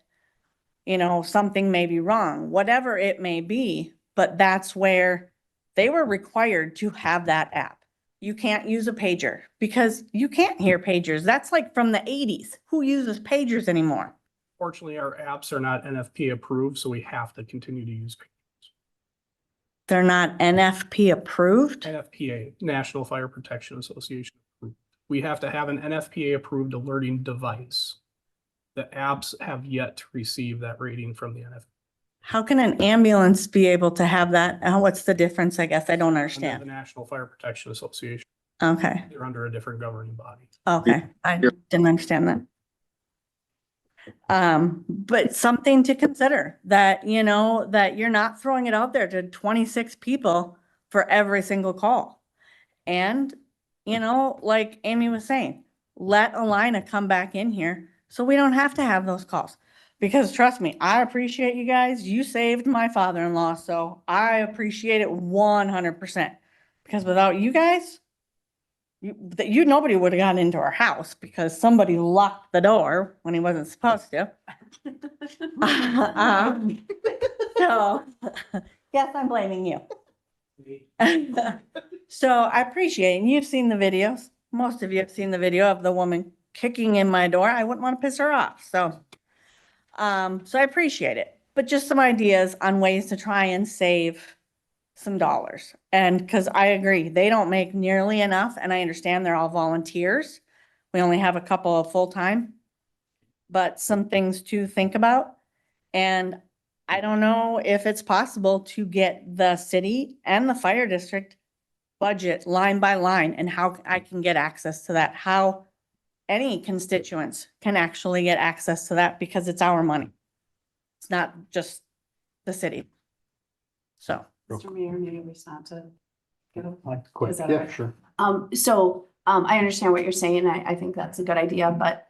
You know, something may be wrong, whatever it may be, but that's where they were required to have that app. You can't use a pager because you can't hear pagers. That's like from the 80s. Who uses pagers anymore? Fortunately, our apps are not NFPA approved, so we have to continue to use They're not NFP approved? NFPA, National Fire Protection Association. We have to have an NFPA approved alerting device. The apps have yet to receive that rating from the NFPA. How can an ambulance be able to have that? What's the difference? I guess I don't Under understand. the National Fire Protection Association. Okay, They're under a different governing body. okay. I didn't understand that. But something to consider that, you know, that you're not throwing it out there to 26 people for every single call. And, you know, like Amy was saying, let Alina come back in here so we don't have to have those calls. Because trust me, I appreciate you guys. You saved my father-in-law, so I appreciate it 100%. Because without you guys, nobody would have gotten into our house because somebody locked the door when he wasn't supposed to. So, yes, I'm blaming you. So I appreciate it. And you've seen the videos. Most of you have seen the video of the woman kicking in my door. I wouldn't want to piss her off. So I appreciate it. But just some ideas on ways to try and save some dollars. And because I agree, they don't make nearly enough. And I understand they're all volunteers. We only have a couple of full-time. But some things to think about. And I don't know if it's possible to get the city and the fire district budget line by line and how I can get access to that, how any constituents can actually get access to that because it's our money. It's not just the city. So. Mr. Mayor, may I respond to? Quick, Is that yeah, all right? sure. I understand what you're saying. I think that's a good idea, but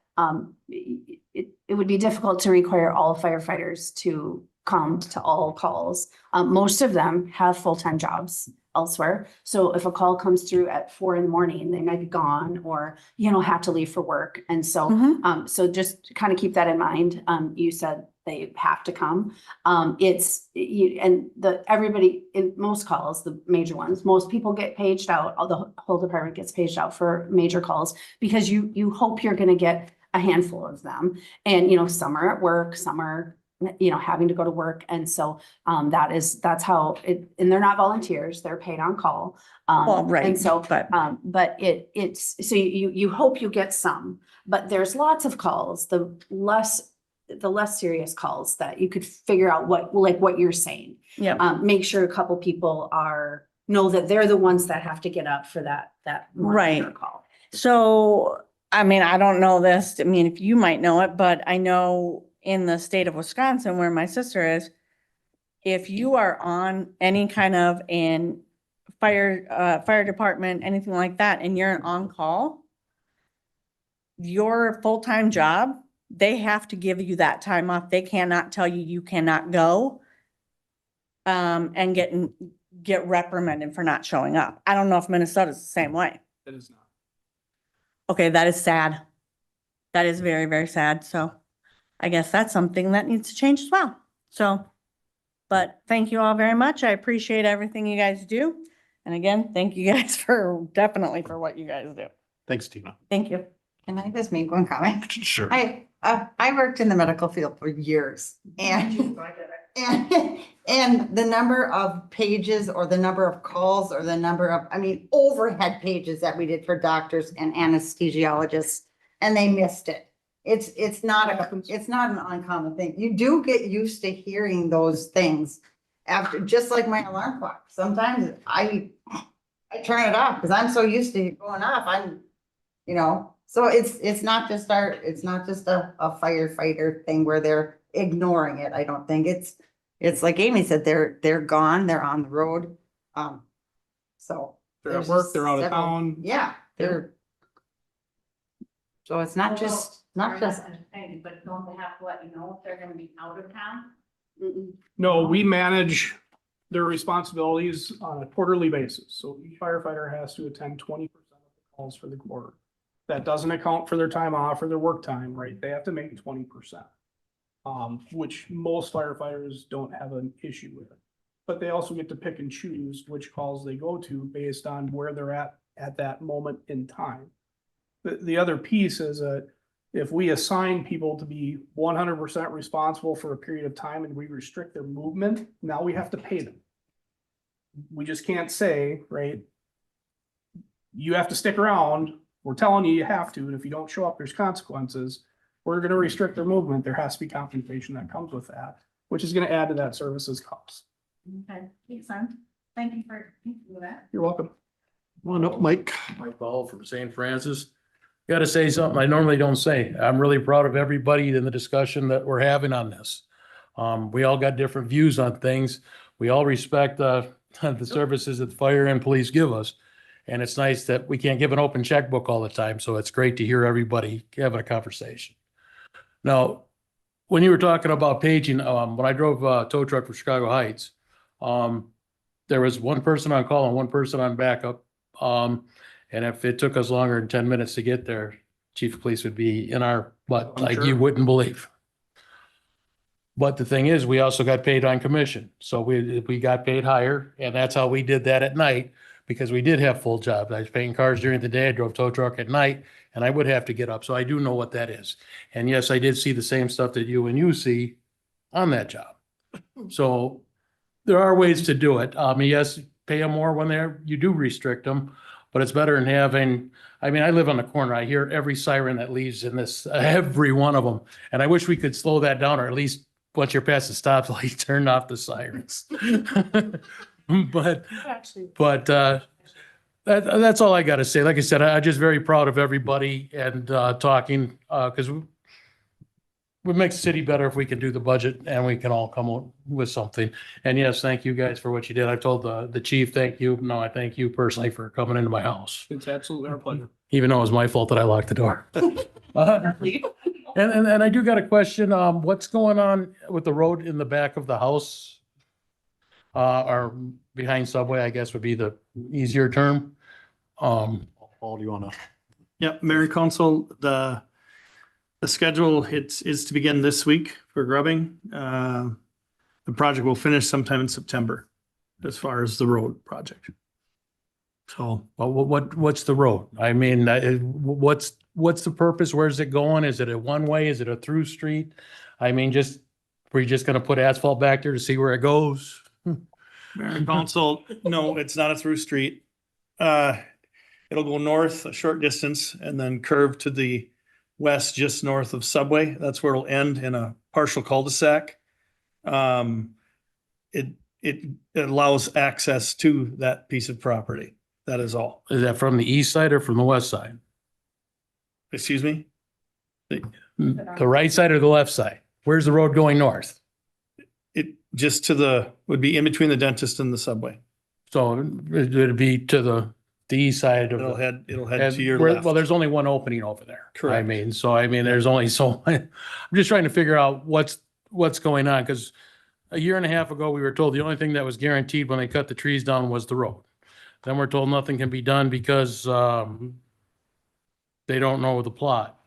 it would be difficult to require all firefighters to come to all calls. Most of them have full-time jobs elsewhere. So if a call comes through at 4 a.m, they might be gone or, have to leave for work. And so, so just kind of keep that in mind. You said they have to come. Everybody in most calls, the major ones, most people get paged out. The whole department gets paged out for major calls because you hope you're going to get a handful of them. And, some are at work, some are having to go to work. And so that's how and they're not volunteers, they're paid on call. Well, right, And so, but it's, so you hope you get some, but there's lots of calls, the less serious calls that you could figure out what you're saying. Yeah. Make sure a couple people know that they're the ones that have to get up for that morning Right. call. So, I mean, I don't know this. I mean, if you might know it, but I know in the state of Wisconsin where my sister is, if you are on any kind of fire department, anything like that, and you're on call, your full-time job, they have to give you that time off. They cannot tell you cannot go and get reprimanded for not showing up. I don't know if Minnesota's the same way. It is not. Okay, that is sad. That is very, very sad. So I guess that's something that needs to change as well. So, but thank you all very much. I appreciate everything you guys do. And again, thank you guys definitely for what you guys do. Thanks, Tina. Thank you. Can I just make one comment? Sure. I worked in the medical field for years and the number of pages or the number of calls or the number of, I mean, overhead pages that we did for doctors and anesthesiologists, and they missed it. It's not an uncommon thing. You do get used to hearing those things after, just like my alarm clock. Sometimes I turn it off because I'm so used to it going off. So it's not just a firefighter thing where they're ignoring it. I don't think it's like Amy said, they're gone, they're on the road. So. They're at there's work, just they're out of several- town. Yeah, so it's not just. But don't they have to let you know if they're gonna be out of town? No, we manage their responsibilities on a quarterly basis. So each firefighter has to attend 20% of the calls for the quarter. That doesn't account for their time off or their work time, right? They have to make 20%. Which most firefighters don't have an issue with. But they also get to pick and choose which calls they go to based on where they're at that moment in time. The other piece is that if we assign people to be 100% responsible for a period of time and we restrict their movement, now we have to pay them. We just can't say, right, you have to stick around. We're telling you have to, and if you don't show up, there's consequences. We're going to restrict their movement. There has to be compensation that comes with that, which is going to add to that services cost. Okay, makes sense. Thank you for that. You're welcome. Come on up, Mike. Mike Ball from St. Francis. Got to say something I normally don't say. I'm really proud of everybody in the discussion that we're having on this. We all got different views on things. We all respect the services that fire and police give us. And it's nice that we can't give an open checkbook all the time. So it's great to hear everybody having a conversation. Now, when you were talking about paging, when I drove a tow truck for Chicago Heights, there was one person on call and one person on backup. And if it took us longer than 10 minutes to get there, chief of police would be in our butt I'm like sure. you wouldn't believe. But the thing is, we also got paid on commission. So we got paid higher, and that's how we did that at night, because we did have full jobs. I was painting cars during the day, I drove tow truck at night, and I would have to get up. So I do know what that is. And yes, I did see the same stuff that you see on that job. So there are ways to do it. Yes, pay them more when you do restrict them, but it's better than having, I mean, I live on the corner. I hear every siren that leaves in this, every one of them. And I wish we could slow that down, or at least once you're past the stoplight, turn off the sirens. But that's all I got to say. Like I said, I'm just very proud of everybody and talking, because it makes the city better if we can do the budget and we can all come up with something. And yes, thank you guys for what you did. I told the chief, thank you. No, I thank you personally for coming into my house, It's absolutely our pleasure. even though it was my fault that I locked the door. And I do got a question. What's going on with the road in the back of the house? Or behind Subway, I guess would be the easier term. Paul, do you want to? Yeah, Mayor and Council, the schedule is to begin this week for grubbing. The project will finish sometime in September as far as the road project. So Well, what's the road? I mean, what's the purpose? Where's it going? Is it a one way? Is it a through street? I mean, we're just gonna put asphalt back there to see where it goes? Mayor and Council, no, it's not a through street. It'll go north a short distance and then curve to the west, just north of Subway. That's where it'll end in a partial cul-de-sac. It allows access to that piece of property. That is all. Is that from the east side or from the west side? Excuse me? The right side or the left side? Where's the road going north? It just would be in between the dentist and the Subway. So it'd be to the east side of It'll the. head to your Well, left. there's only one opening over there. I Correct. mean, there's only so, I'm just trying to figure out what's going on, because a year and a half ago, we were told the only thing that was guaranteed when they cut the trees down was the road. Then we're told nothing can be done because they don't know the plot.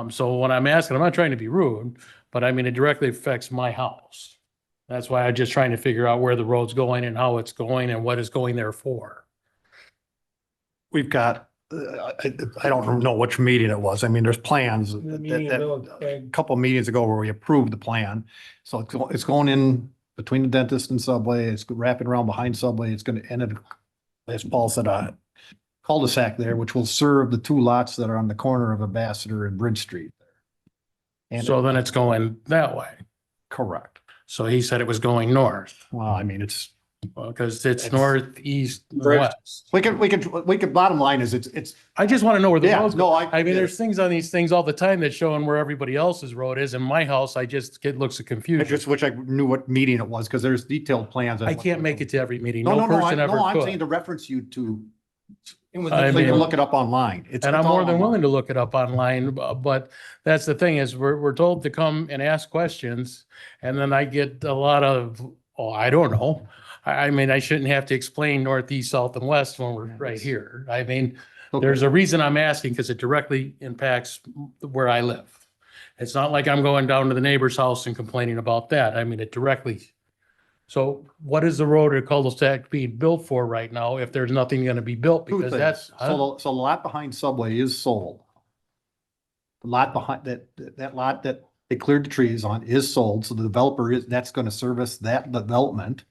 So when I'm asking, I'm not trying to be rude, but I mean, it directly affects my house. That's why I'm just trying to figure out where the road's going and how it's going and what it's going there for. We've got I don't know which meeting it was. I mean, there's plans. The that- meeting that- bill, A couple meetings ago where we approved the plan. So it's going in between the dentist and Subway. It's wrapping around behind Subway. It's going to end at, as Paul said, a cul-de-sac there, which will serve the two lots that are on the corner of Ambassador and Bridge Street. And So then it's going that way. correct. So he said it was going north. Well, I mean, it's, Because it's north, east, Bridge. west. we could, bottom line is it's, I just want to know where the yeah, road's no, going. I mean, get it. there's things on these things all the time that showing where everybody else's road is. In my house, I just get looks of I confusion. just wish I knew what meeting it was because there's detailed plans. I can't make it to every meeting. No, No no, no, person ever I'm saying could. to reference you to, it was I so you can mean- look it up online. It's And I'm it's all more than online. willing to look it up online, but that's the thing is we're told to come and ask questions. And then I get a lot of, oh, I don't know. I mean, I shouldn't have to explain northeast, south and west when we're right here. I mean, there's a reason I'm asking because it directly impacts where I live. It's not like I'm going down to the neighbor's house and complaining about that. I mean, it directly. So what is the road or cul-de-sac being built for right now if there's nothing going to be built? Two Because things. that's, So the lot behind Subway is sold. The lot behind that lot that they cleared the trees on is sold. So the developer that's going to service that development.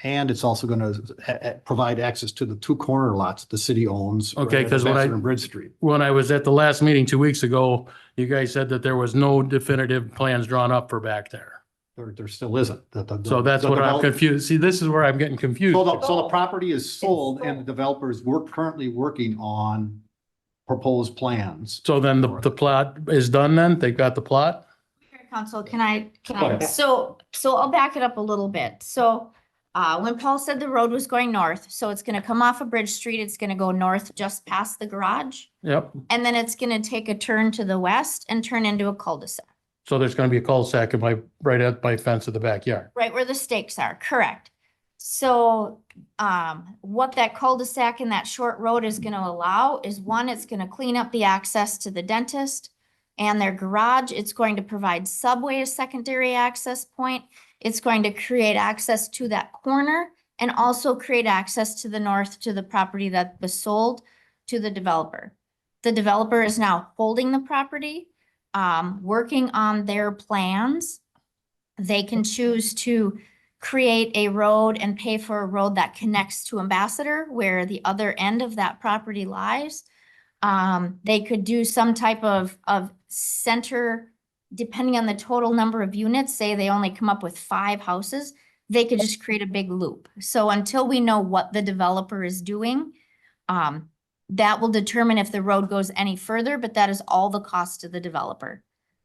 And it's also going to provide access to the two corner lots the city owns. Okay, right at 'cause when I- Ambassador and Bridge Street. when I was at the last meeting 2 weeks ago, you guys said that there was no definitive plans drawn up for back there. There still isn't. So that's what I'm confused. See, this is where I'm getting confused. So the property is sold and the developers currently working on proposed plans. So then the plot is done then? They've got the plot? Council, Go ahead. so I'll back it up a little bit. So when Paul said the road was going north, so it's gonna come off of Bridge Street, it's gonna go north just past the garage. Yep. And then it's gonna take a turn to the west and turn into a cul-de-sac, So there's gonna be a cul-de-sac in right at my fence of the backyard. right where the stakes are, correct? So what that cul-de-sac and that short road is gonna allow is one, it's gonna clean up the access to the dentist and their garage. It's going to provide Subway a secondary access point. It's going to create access to that corner and also create access to the north to the property that was sold to the developer. The developer is now holding the property, working on their plans. They can choose to create a road and pay for a road that connects to Ambassador where the other end of that property lies. They could do some type of center, depending on the total number of units, say they only come up with 5 houses, they could just create a big loop. So until we know what the developer is doing, that will determine if the road goes any further, but that is all the cost to the developer.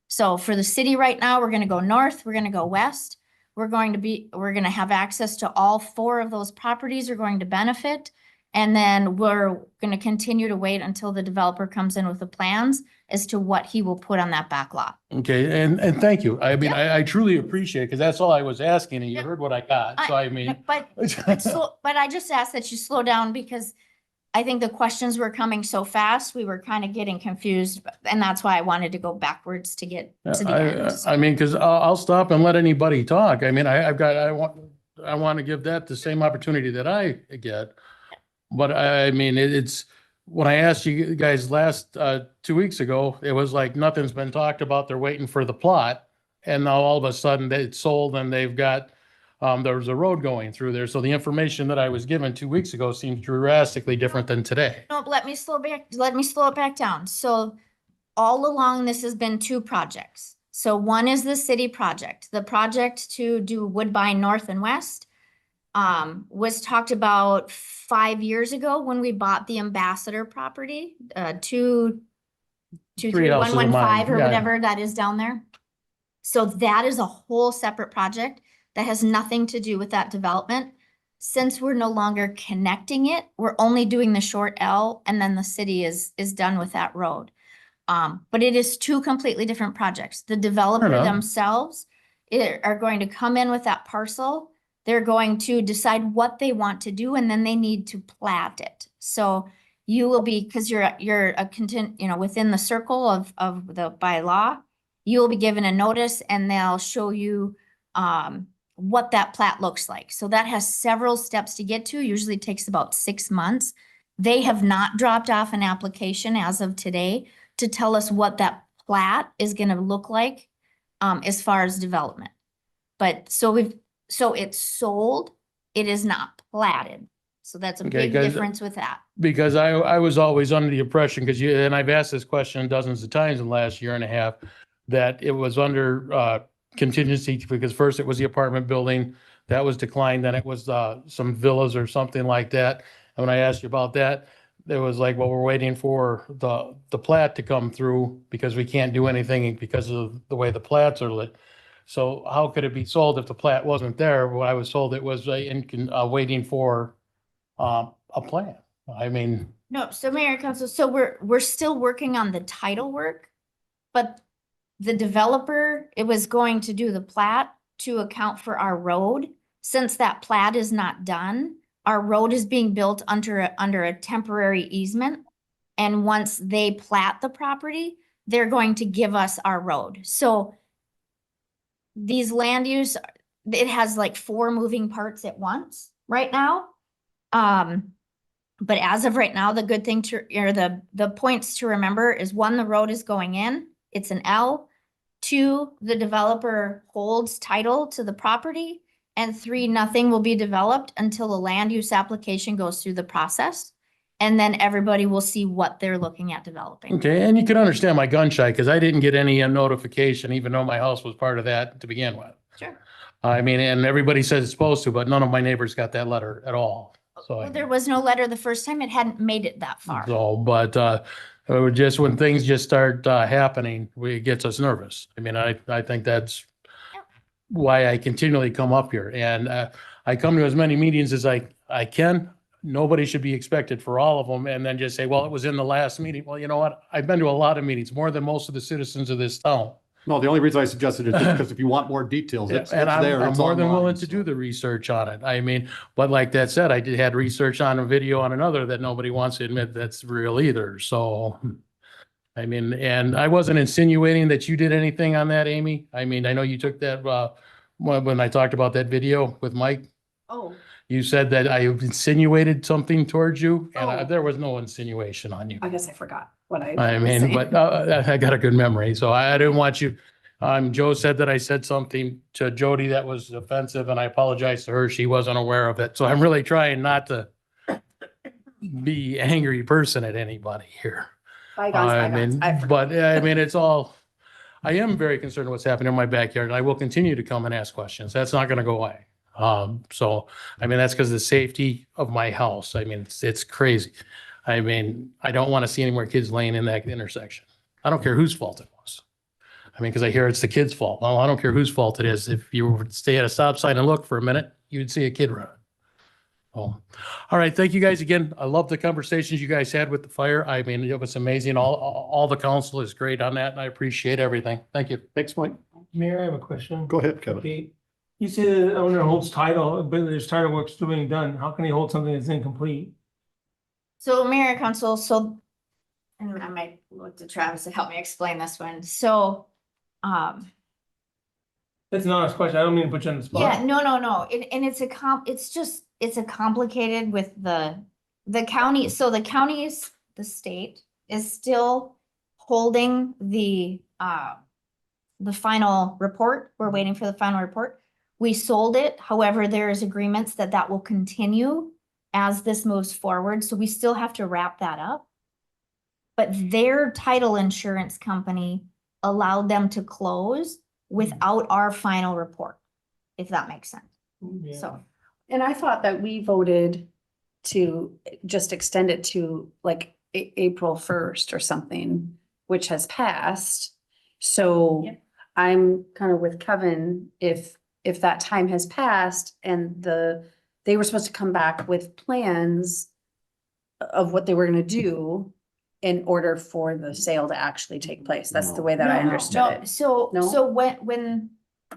So for the city right now, we're gonna go north, we're gonna go west. We're gonna have access to all 4 of those properties are going to benefit. And then we're gonna continue to wait until the developer comes in with the plans as to what he will put on that back lot. Okay, and thank you. I mean, I truly appreciate it because that's all I was asking and you heard what I got. So I mean. But I just ask that you slow down because I think the questions were coming so fast, we were kind of getting confused. And that's why I wanted to go backwards to get to the end. I mean, because I'll stop and let anybody talk. I mean, I want to give that the same opportunity that I get. But I mean, it's, when I asked you guys last 2 weeks ago, it was like nothing's been talked about. They're waiting for the plot. And now all of a sudden it's sold and they've got, there was a road going through there. So the information that I was given 2 weeks ago seems drastically different than today. No, let me slow it back down. So all along, this has been 2 projects. So one is the city project. The project to do Woodbine North and West was talked about 5 years ago when we bought the Ambassador property, 23115 or whatever that is down there. So that is a whole separate project that has nothing to do with that development. Since we're no longer connecting it, we're only doing the short L and then the city is done with that road. But it is 2 completely different projects. The developer enough. themselves are going to come in with that parcel. They're going to decide what they want to do and then they need to plat it. So you will be, because you're a content, within the circle of the by law, you will be given a notice and they'll show you what that plat looks like. So that has several steps to get to, usually takes about 6 months They have not dropped off an application as of today to tell us what that plat is gonna look like as far as development. But so it's sold, it is not platted. So that's a Okay, big 'cause- difference with that. Because I was always under the impression, because and I've asked this question dozens of times in the last year and a half, that it was under contingency, because first it was the apartment building, that was declined, then it was some villas or something like that. And when I asked you about that, it was like, well, we're waiting for the plat to come through because we can't do anything because of the way the plats are lit. So how could it be sold if the plat wasn't there? What I was told, it was waiting for a plan. I mean, No, so Mayor and Council, so we're still working on the title work, but the developer, it was going to do the plat to account for our road. Since that plat is not done, our road is being built under a temporary easement. And once they plat the property, they're going to give us our road. So these land use, it has like 4 moving parts at once right now. But as of right now, the good thing or the points to remember is 1, the road is going in, it's an L. 2, the developer holds title to the property. And 3, nothing will be developed until the land use application goes through the process. And then everybody will see what they're looking at developing. okay, and you can understand my gun shy, because I didn't get any notification, even though my house was part of that to begin with. Sure. I mean, and everybody says it's supposed to, but none of my neighbors got that letter at all. So, Well, there was no letter the first time, it hadn't made it that far. but it was just when things just start happening, it gets us nervous. I mean, I think that's why I continually come up here, and I come to as many meetings as I can. Nobody should be expected for all of them, and then just say, well, it was in the last meeting. Well, you know what? I've been to a lot of meetings, more than most of the citizens of this town. No, the only reason I suggested it is because if you want more details, it's And there. I'm it's more than online, willing to so. do the research on it. I mean, but like that said, I had research on a video on another that nobody wants to admit that's real either. So, I mean, and I wasn't insinuating that you did anything on that, Amy. I mean, I know you took that, when I talked about that video with Mike, Oh, you said that I insinuated something towards you, and Oh. there was no insinuation on you. I guess I forgot what I. I was mean, saying. but I got a good memory, so I didn't want you. Joe said that I said something to Jody that was offensive, and I apologize to her. She wasn't aware of it. So I'm really trying not to be angry person at anybody here. I mean, but I mean, it's all, I am very concerned what's happening in my backyard, and I will continue to come and ask questions. That's not going to go away. So, I mean, that's because of the safety of my house. I mean, it's crazy. I mean, I don't want to see any more kids laying in that intersection. I don't care whose fault it was. I mean, because I hear it's the kid's fault. Well, I don't care whose fault it is. If you were to stay at a stop sign and look for a minute, you'd see a kid running. Oh, all right. Thank you guys again. I love the conversations you guys had with the fire. I mean, it was amazing. All the council is great on that, and I appreciate everything. Thank you. Thanks, Mike. Mayor, I have a question. Go ahead, Kevin. Okay. You said the owner holds title, but there's title work still being done. How can he hold something that's incomplete? So Mayor and Council, and I might look to Travis to help me explain this one. So, That's an honest question. I don't mean to put you on the spot. yeah, no. And it's a complicated with the county. So the state is still holding the final report. We're waiting for the final report. We sold it. However, there is agreements that will continue as this moves forward. So we still have to wrap that up. But their title insurance company allowed them to close without our final report, if that makes sense. Yeah. So, And I thought that we voted to just extend it to like April 1st or something, which has passed. So Yep. I'm kind of with Kevin, if that time has passed and they were supposed to come back with plans of what they were gonna do in order for the sale to actually take place. That's the way that I understood no, it. so, No? so within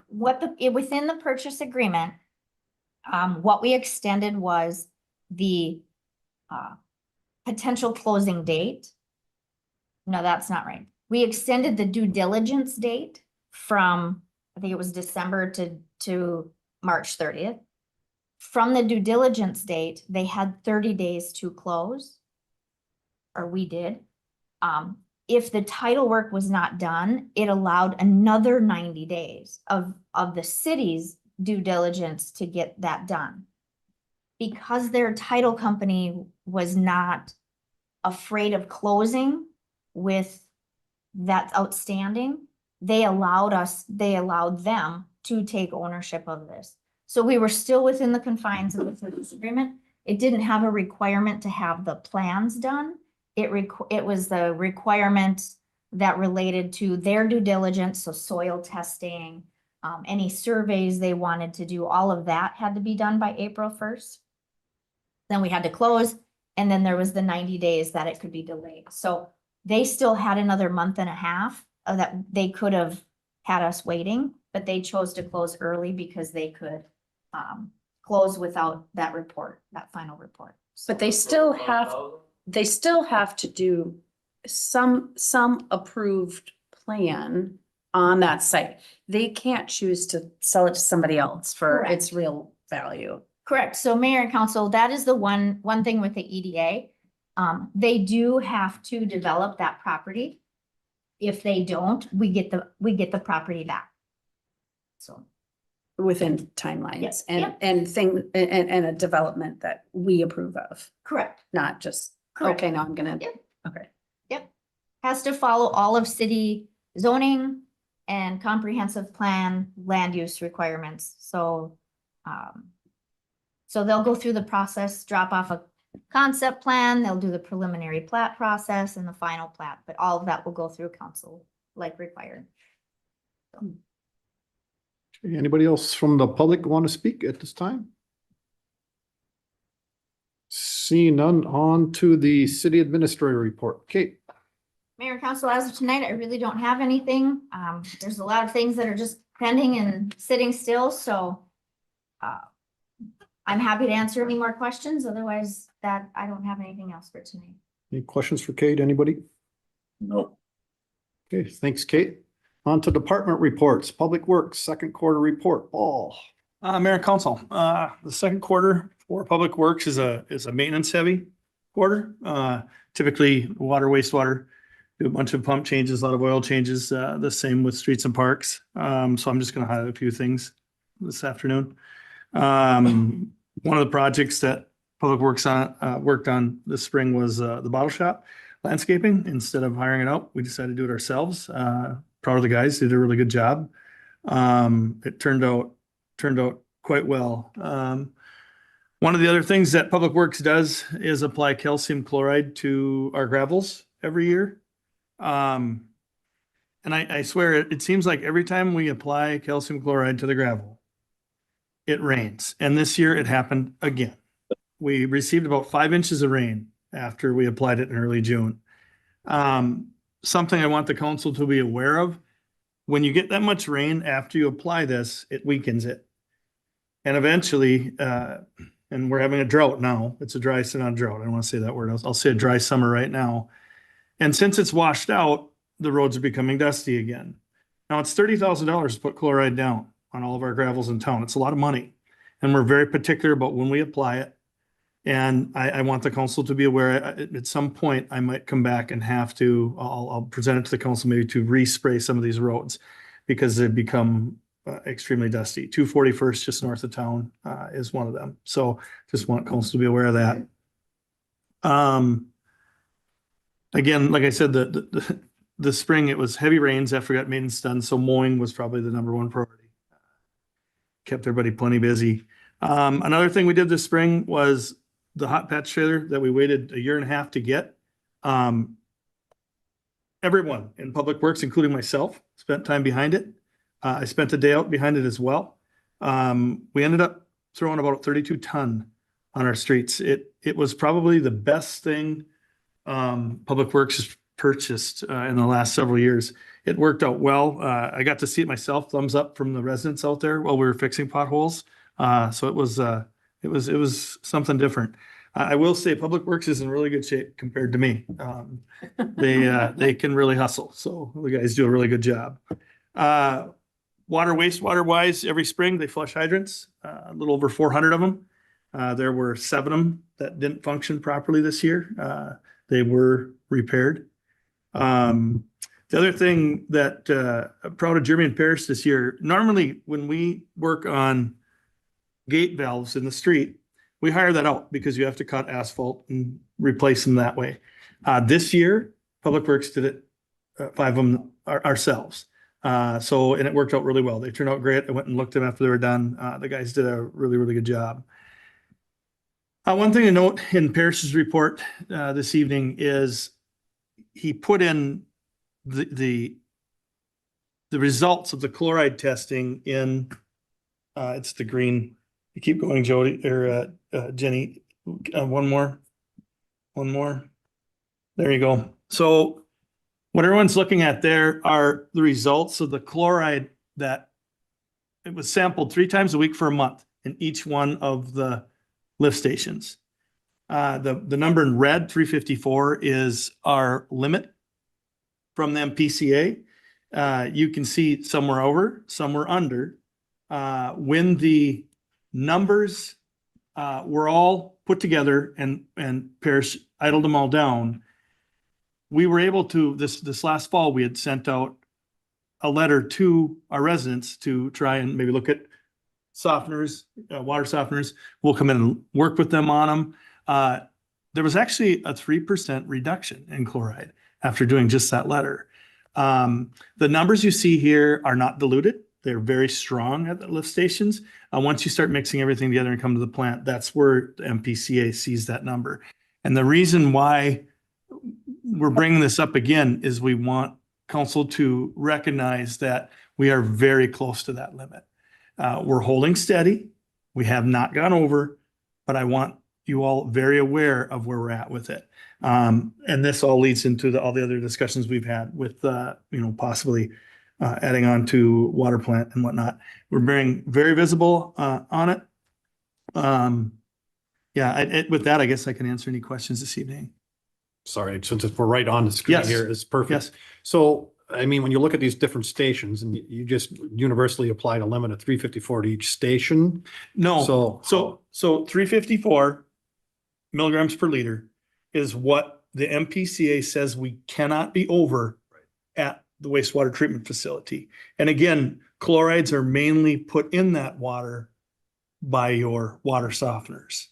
the purchase agreement, what we extended was the potential closing date. No, that's not right. We extended the due diligence date from, I think it was December to March 30th. From the due diligence date, they had 30 days to close. or we did. If the title work was not done, it allowed another 90 days of the city's due diligence to get that done. Because their title company was not afraid of closing with that's outstanding, they allowed them to take ownership of this. So we were still within the confines of the service agreement. It didn't have a requirement to have the plans done. It was the requirement that related to their due diligence, so soil testing, any surveys they wanted to do, all of that had to be done by April 1st. Then we had to close, and then there was the 90 days that it could be delayed. So they still had another month and a half that they could have had us waiting, but they chose to close early because they could close without that report, that final report. But they still have to do some approved plan on that site. They can't choose to sell it to somebody else for Correct. its real value. Correct. So mayor and council, that is the one thing with the EDA. They do have to develop that property. If they don't, we get the property back. So. Within timelines Yes. and a development that we approve of, Correct. not just, Correct. okay, now I'm gonna, Yep. okay. Yep. Has to follow all of city zoning and comprehensive plan land use requirements. So, so they'll go through the process, drop off a concept plan, they'll do the preliminary plat process and the final plat, but all of that will go through council like required. Anybody else from the public want to speak at this time? Seeing none, on to the city administrator report. Kate. Mayor and council, as of tonight, I really don't have anything. There's a lot of things that are just pending and sitting still, so I'm happy to answer any more questions. Otherwise, that I don't have anything else for tonight. Any questions for Kate? Anybody? No. Okay, thanks, Kate. On to department reports. Public Works, second quarter report. Paul. Mayor and Council, the second quarter for Public Works is a maintenance heavy quarter. Typically water, wastewater, do a bunch of pump changes, a lot of oil changes, the same with streets and parks. So I'm just gonna highlight a few things this afternoon. One of the projects that Public Works worked on this spring was the bottle shop landscaping. Instead of hiring it out, we decided to do it ourselves. Proud of the guys, they did a really good job. It turned out quite well. One of the other things that Public Works does is apply calcium chloride to our gravels every year. And I swear it seems like every time we apply calcium chloride to the gravel, it rains. And this year it happened again. We received about 5 inches of rain after we applied it in early June. Something I want the council to be aware of, when you get that much rain after you apply this, it weakens it. And eventually, and we're having a drought now. It's a dry, not a drought. I don't want to say that word. I'll say a dry summer right now. And since it's washed out, the roads are becoming dusty again. Now it's $30,000 to put chloride down on all of our gravels in town. It's a lot of money. And we're very particular about when we apply it. And I want the council to be aware, at some point, I might come back and have to, I'll present it to the council maybe to respray some of these roads because they've become extremely dusty. 241st just north of town is one of them. So just want council to be aware of that. Again, like I said, the spring, it was heavy rains after we got maintenance done. So mowing was probably the #1 priority. Kept everybody plenty busy. Another thing we did this spring was the hot patch trailer that we waited 1.5 years to get. Everyone in Public Works, including myself, spent time behind it. I spent a day out behind it as well. We ended up throwing about 32 ton on our streets. It was probably the best thing Public Works has purchased in the last several years. It worked out well. I got to see it myself, thumbs up from the residents out there while we were fixing potholes. So it was something different. I will say Public Works is in really good shape compared to me. They can really hustle. So the guys do a really good job. Water, wastewater wise, every spring they flush hydrants, a little over 400 of them. There were 7 of them that didn't function properly this year. They were repaired. The other thing that, I'm proud of Jeremy and Paris this year, normally when we work on gate valves in the street, we hire that out because you have to cut asphalt and replace them that way. This year, Public Works did it, 5 of them ourselves. And it worked out really well. They turned out great. I went and looked at them after they were done. The guys did a really, really good job. One thing to note in Paris's report this evening is he put in the results of the chloride testing in, it's the green. You keep going, Jody, or Jenny. One more. There you go. So what everyone's looking at there are the results of the chloride that it was sampled 3 times a week for a month in each one of the lift stations. The number in red, 354, is our limit from the MPCA. You can see some were over, some were under. When the numbers were all put together and Paris idled them all down, we were able to, this last fall, we had sent out a letter to our residents to try and maybe look at softeners, water softeners. We'll come in and work with them on them. There was actually a 3% reduction in chloride after doing just that letter. The numbers you see here are not diluted. They're very strong at the lift stations. Once you start mixing everything together and come to the plant, that's where the MPCA sees that number. And the reason why we're bringing this up again is we want council to recognize that we are very close to that limit. We're holding steady. We have not gone over, but I want you all very aware of where we're at with it. And this all leads into all the other discussions we've had with, possibly adding on to water plant and whatnot. We're being very visible on it. With that, I guess I can answer any questions this evening. Sorry, since we're right on the screen Yes. here, it's perfect. Yes. So, I mean, when you look at these different stations and you just universally applied a limit of 354 to each station. No, so 354 milligrams per liter is what the MPCA says we cannot be over at the wastewater treatment facility. And again, chlorides are mainly put in that water by your water softeners.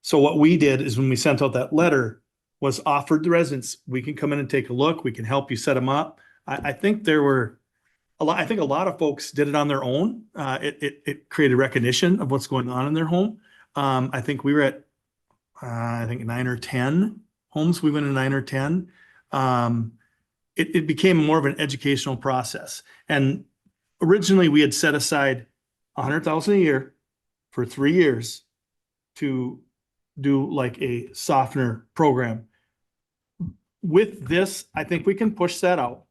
So what we did is when we sent out that letter was offered the residents, we can come in and take a look. We can help you set them up. I think there were I think a lot of folks did it on their own. It created recognition of what's going on in their home. I think we were at, 9 or 10 homes. We went to 9 or 10. It became more of an educational process. And originally we had set aside $100,000 a year for 3 years to do like a softener program. With this, I think we can push that out,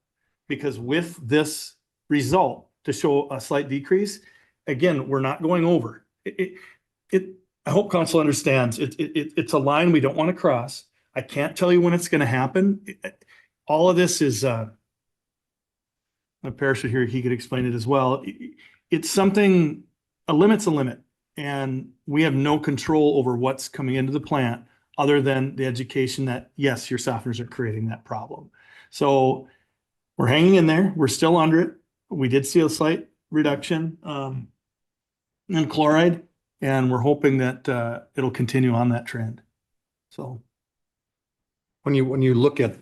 because with this result to show a slight decrease, again, we're not going over. I hope council understands it's a line we don't want to cross. I can't tell you when it's going to happen. All of this is, Paris here, he could explain it as well. It's something, a limit's a limit, and we have no control over what's coming into the plant other than the education that, yes, your softeners are creating that problem. So we're hanging in there. We're still under it. We did see a slight reduction in chloride, and we're hoping that it'll continue on that trend. So when you look at,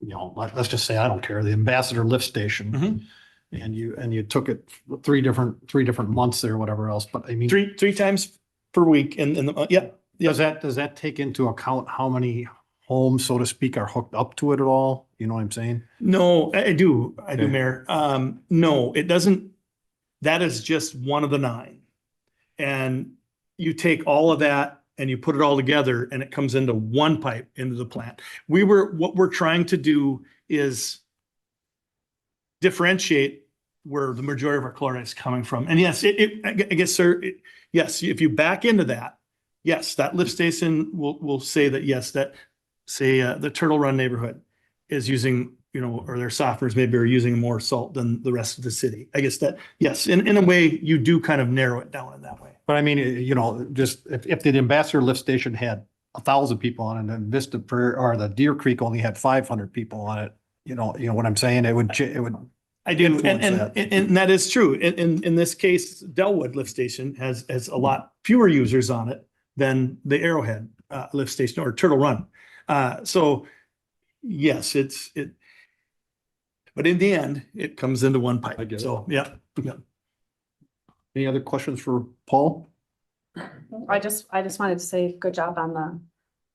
let's just say, I don't care, the Ambassador lift station, and you took it three different months there, or whatever else, but I mean, three times per week, and does that take into account how many homes, so to speak, are hooked up to it at all? You know what I'm saying? No, I do, Mayor. No, it doesn't. That is just one of the 9. And you take all of that and you put it all together and it comes into one pipe into the plant. What we're trying to do is differentiate where the majority of our chloride is coming from. And yes, I guess, sir, yes, if you back into that, yes, that lift station will say that, yes, that say the Turtle Run neighborhood is using, or their softeners maybe are using more salt than the rest of the city. I guess that, yes, in a way you do kind of narrow it down in that way. But I mean, just if the Ambassador lift station had 1,000 people on it, and Vista or the Deer Creek only had 500 people on it. You know what I'm saying? It would, I do, influence and that. that is true. In this case, Delwood Lift Station has a lot fewer users on it than the Arrowhead Lift Station or Turtle Run. So yes, but in the end, it comes into one pipe. I get it. So, yeah. Any other questions for Paul? I just wanted to say good job on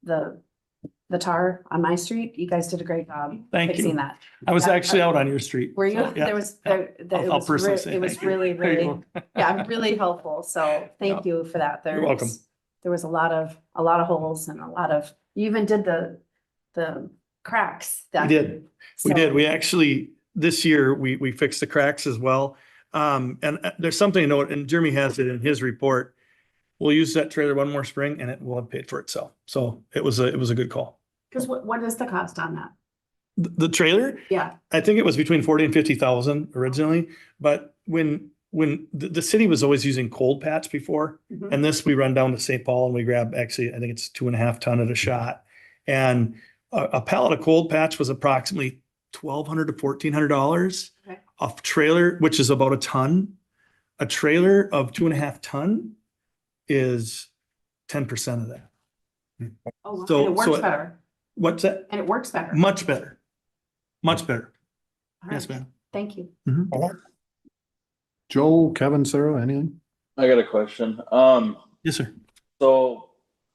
the tar on my street. You guys did a great job Thank you. fixing that. I was Yeah, actually out on your street. Were you? So, yeah. There was, Yeah. I'll personally say it was thank you. really, There you really, go. yeah, really helpful. So thank you for that. You're welcome. There was a lot of holes and you even did the cracks. We did. We did. We actually, this year, we fixed the cracks as well. And there's something to note, and Jeremy has it in his report. We'll use that trailer one more spring and it will have paid for itself. So it was a good call. Because what is the cost on that? The trailer, Yeah. I think it was between 40 and 50,000 originally, but when the city was always using cold patch before, Mhm. and this we run down to St. Paul and we grab, actually, I think it's 2.5 ton at a shot. And a pallet of cold patch was approximately $1,200 to $1,400. Okay. A trailer, which is about a ton. A trailer of 2.5 ton is 10% of that. Oh, wow. So- And it so works it- better. What's that? And it works better. Much better. Much better. All Yes, right. ma'am. Thank you. Joe, Kevin, Sarah, anything? I got a question. Yes, sir. So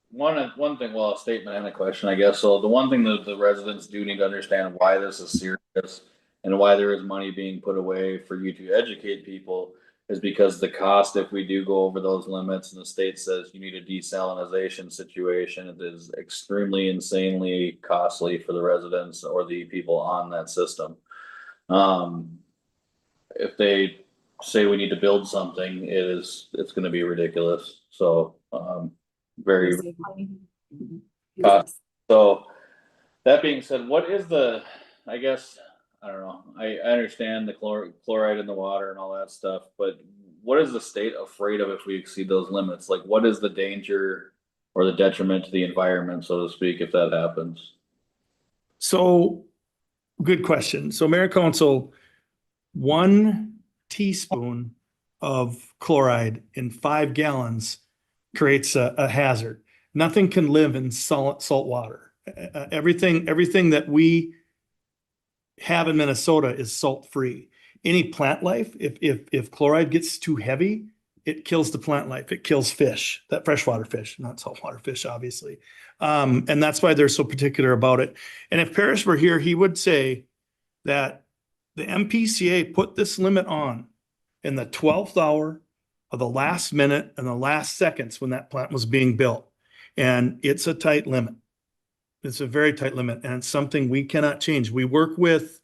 one thing, well, a statement and a question, I guess. So the one thing that the residents do need to understand why this is serious and why there is money being put away for you to educate people is because the cost, if we do go over those limits and the state says you need a desalinization situation, it is extremely insanely costly for the residents or the people on that system. If they say we need to build something, it's gonna be ridiculous. So, very, so that being said, what is I guess, I don't know, I understand the chloride in the water and all that stuff, but what is the state afraid of if we exceed those limits? Like, what is the danger or the detriment to the environment, so to speak, if that happens? So, good question. So Mayor Council, 1 teaspoon of chloride in 5 gallons creates a hazard. Nothing can live in salt water. Everything that we have in Minnesota is salt free. Any plant life, if chloride gets too heavy, it kills the plant life. It kills fish, that freshwater fish, not saltwater fish, obviously. And that's why they're so particular about it. And if Parrish were here, he would say that the MPCA put this limit on in the 12th hour of the last minute and the last seconds when that plant was being built. And it's a tight limit. It's a very tight limit, and it's something we cannot change. We work with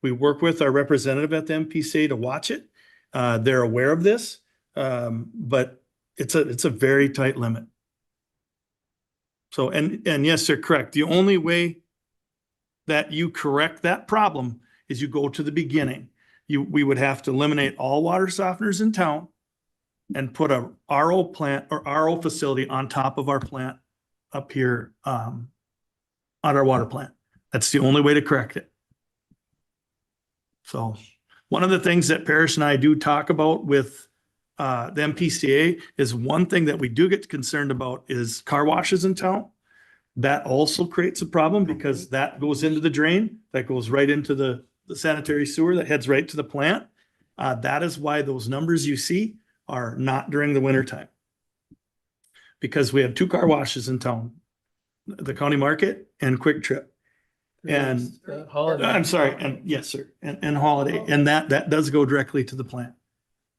our representative at the MPCA to watch it. They're aware of this, but it's a very tight limit. So, and yes, they're correct. The only way that you correct that problem is you go to the beginning. We would have to eliminate all water softeners in town and put a RO plant or RO facility on top of our plant up here, on our water plant. That's the only way to correct it. So one of the things that Parrish and I do talk about with the MPCA is one thing that we do get concerned about is car washes in town. That also creates a problem because that goes into the drain, that goes right into the sanitary sewer that heads right to the plant. That is why those numbers you see are not during the winter time. Because we have 2 car washes in town, the County Market and Quick Trip. And Holiday. I'm sorry, and yes, sir, and Holiday, and that does go directly to the plant.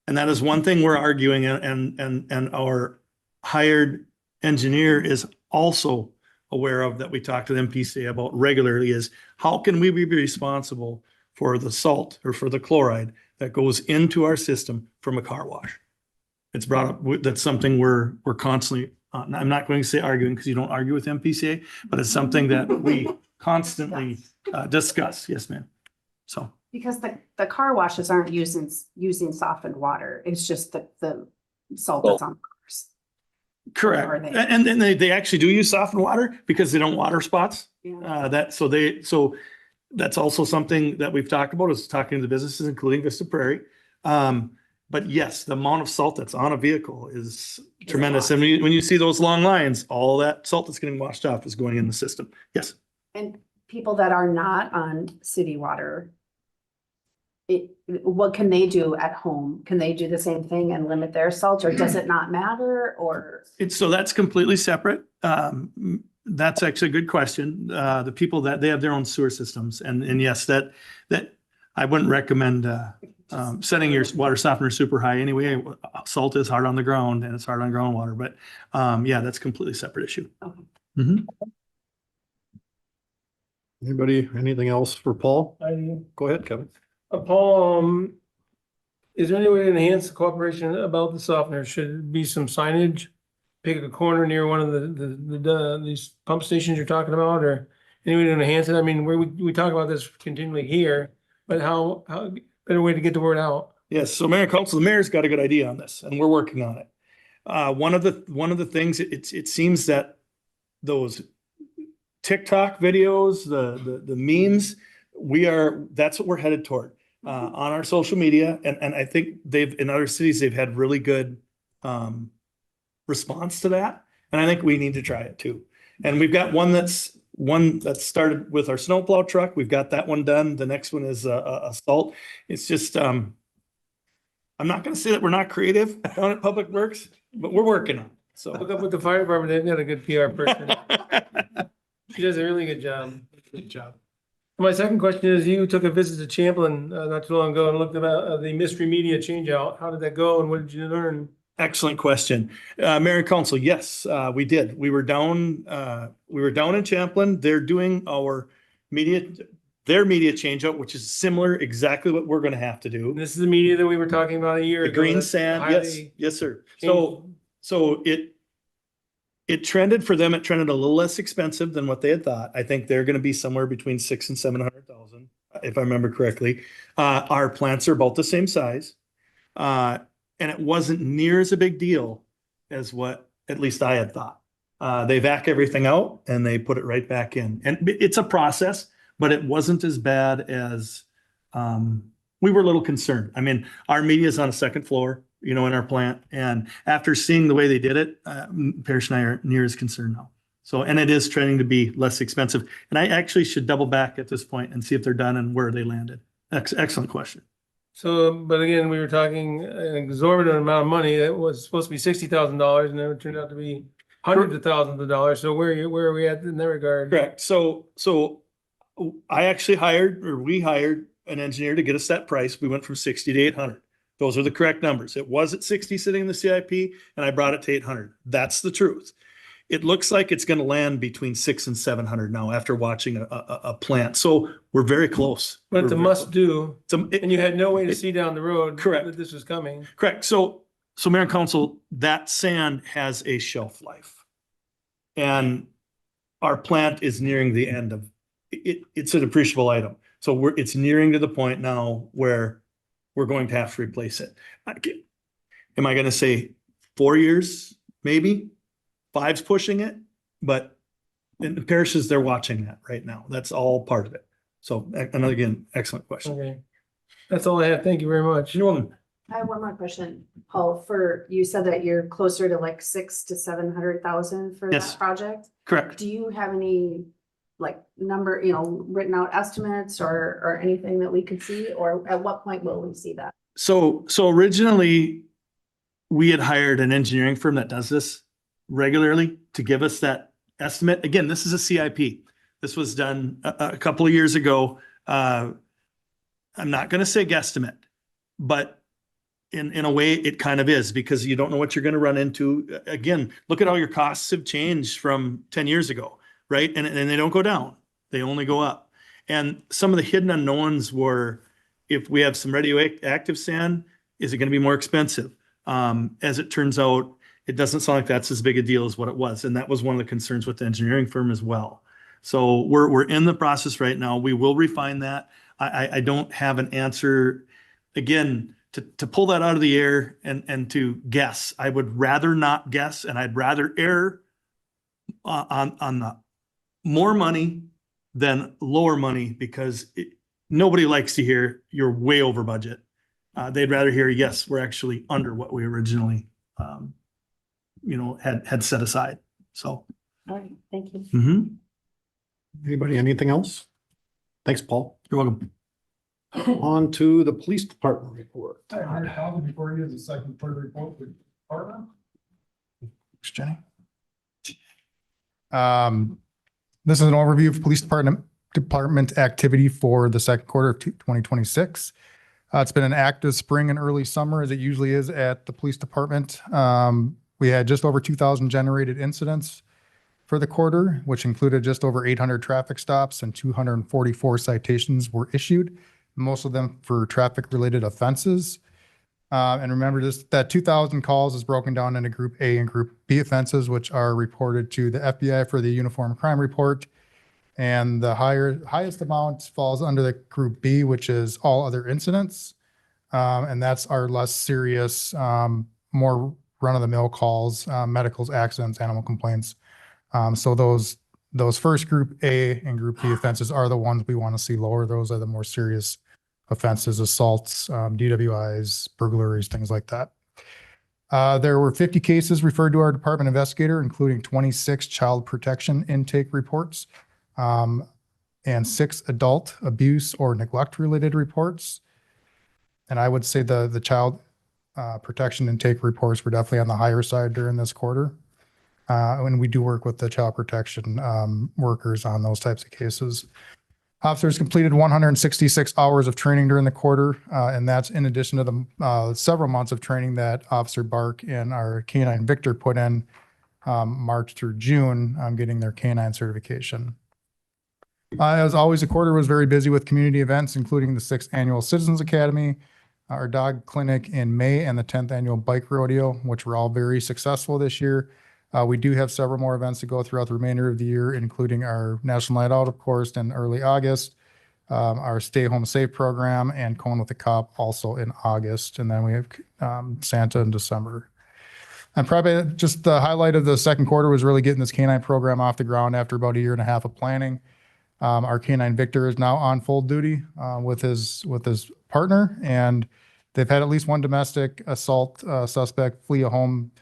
And that is one thing we're arguing, and our hired engineer is also aware of, that we talk to the MPCA about regularly, is how can we be responsible for the salt or for the chloride that goes into our system from a car wash? It's brought up, that's something we're constantly, I'm not going to say arguing because you don't argue with MPCA, but it's something that we constantly discuss. Yes, ma'am. So. Because the car washes aren't using softened water. It's just the salt that's on cars. Are Correct. they? And then they actually do use softened water because they don't water spots. Yeah. So that's also something that we've talked about, is talking to the businesses, including Vista Prairie. But yes, the amount of salt that's on a vehicle is tremendous. And when you see those long lines, all that salt that's getting washed off is going in the system. Yes. And people that are not on city water, what can they do at home? Can they do the same thing and limit their salt, or does it not matter, or? So that's completely separate. That's actually a good question. The people that they have their own sewer systems, and yes, that I wouldn't recommend setting your water softener super high anyway. Salt is hard on the ground and it's hard on groundwater, but yeah, that's a completely separate issue. Okay. Mhm. Anybody, anything else for Paul? I, Go ahead, Kevin. Paul, is there any way to enhance the cooperation about the softener? Should it be some signage? Pick a corner near one of these pump stations you're talking about, or any way to enhance it? I mean, we talk about this continually here, but how better way to get the word out? Yes, so Mayor and Council, the mayor's got a good idea on this, and we're working on it. One of the things, it seems that those TikTok videos, the memes, that's what we're headed toward on our social media. And I think in other cities, they've had really good response to that. And I think we need to try it too. And we've got one that started with our snowplow truck. We've got that one done. The next one is a salt. It's just, I'm not going to say that we're not creative down at Public Works, but we're working on it. So Look up with the fire department, they've got a good PR person. She does a really good job. Good job. My second question is, you took a visit to Champlin not too long ago and looked at the mystery media change out. How did that go and what did you learn? excellent question. Mayor and Council, yes, we did. We were down in Champlin. They're doing their media change out, which is similar, exactly what we're gonna have to do. This is the media that we were talking about a year The ago. green that's sand, highly yes, sir. changed. So it trended for them, it trended a little less expensive than what they had thought. I think they're gonna be somewhere between 600,000 and 700,000, if I remember correctly. Our plants are about the same size. And it wasn't near as a big deal as what at least I had thought. They vac everything out and they put it right back in. And it's a process, but it wasn't as bad as we were a little concerned. I mean, our media is on a second floor, in our plant. And after seeing the way they did it, Parrish and I aren't near as concerned now. So, and it is trending to be less expensive. And I actually should double back at this point and see if they're done and where they landed. Excellent question. So, but again, we were talking an exorbitant amount of money that was supposed to be $60,000 and then it turned out to be hundreds of thousands of dollars. So where are we at in that regard? Correct. So I actually we hired an engineer to get us that price. We went from 60 to 800. Those are the correct numbers. It was at 60 sitting in the CIP and I brought it to 800. That's the truth. It looks like it's going to land between 600 and 700 now after watching a plant. So we're very close. But it's a We're very must do. close. And you had no way to see down the road. Correct. That this was coming. Correct. So Mayor and Council, that sand has a shelf life. And our plant is nearing the end of it. It's an appreciable item. So it's nearing to the point now where we're going to have to replace it. Am I going to say 4 years? Maybe 5's pushing it, but in the parishes, they're watching that right now. That's all part of it. So, and again, excellent question. Okay. That's all I have. Thank you very much. You're welcome. I have one more question, Paul, you said that you're closer to like 600,000 to 700,000 for Yes. that project. Correct. Do you have any like number, written out estimates or anything that we could see, or at what point will we see that? So originally we had hired an engineering firm that does this regularly to give us that estimate. Again, this is a CIP. This was done a couple of years ago. I'm not going to say guesstimate, but in a way it kind of is, because you don't know what you're going to run into. Again, look at how your costs have changed from 10 years ago, right? And they don't go down. They only go up. And some of the hidden unknowns were, if we have some radioactive sand, is it going to be more expensive? As it turns out, it doesn't sound like that's as big a deal as what it was. And that was one of the concerns with the engineering firm as well. So we're in the process right now. We will refine that. I don't have an answer. Again, to pull that out of the air and to guess. I would rather not guess, and I'd rather err on the more money than lower money, because nobody likes to hear you're way over budget. They'd rather hear, yes, we're actually under what we originally, had set aside. So. All right, thank you. Mhm. Anybody, anything else? Thanks, Paul. You're welcome. On to the police department report. Before you, the second part of the report. Thanks, Jenny. This is an overview of police department activity for the second quarter of 2026. It's been an active spring and early summer, as it usually is at the police department. We had just over 2,000 generated incidents for the quarter, which included just over 800 traffic stops and 244 citations were issued, most of them for traffic-related offenses. And remember that 2,000 calls is broken down into Group A and Group B offenses, which are reported to the FBI for the Uniform Crime Report. And the highest amount falls under the Group B, which is all other incidents. And that's our less serious, more run-of-the-mill calls, medicals, accidents, animal complaints. So those first Group A and Group B offenses are the ones we want to see lower. Those are the more serious offenses, assaults, DWIs, burglaries, things like that. There were 50 cases referred to our department investigator, including 26 child protection intake reports, and 6 adult abuse or neglect related reports. And I would say the child protection intake reports were definitely on the higher side during this quarter. And we do work with the child protection workers on those types of cases. Officers completed 166 hours of training during the quarter, and that's in addition to the several months of training that Officer Bark and our K-9 Victor put in March through June, getting their K-9 certification. As always, the quarter was very busy with community events, including the 6th Annual Citizens Academy, our dog clinic in May, and the 10th Annual Bike Rodeo, which were all very successful this year. We do have several more events to go throughout the remainder of the year, including our National Night Out, of course, in early August, our Stay Home Safe program, and Cone with the Cop also in August. And then we have Santa in December. And probably just the highlight of the second quarter was really getting this K-9 program off the ground after about a year and a half of planning. Our K-9 Victor is now on full duty with his partner, and they've had at least one domestic assault suspect flee a home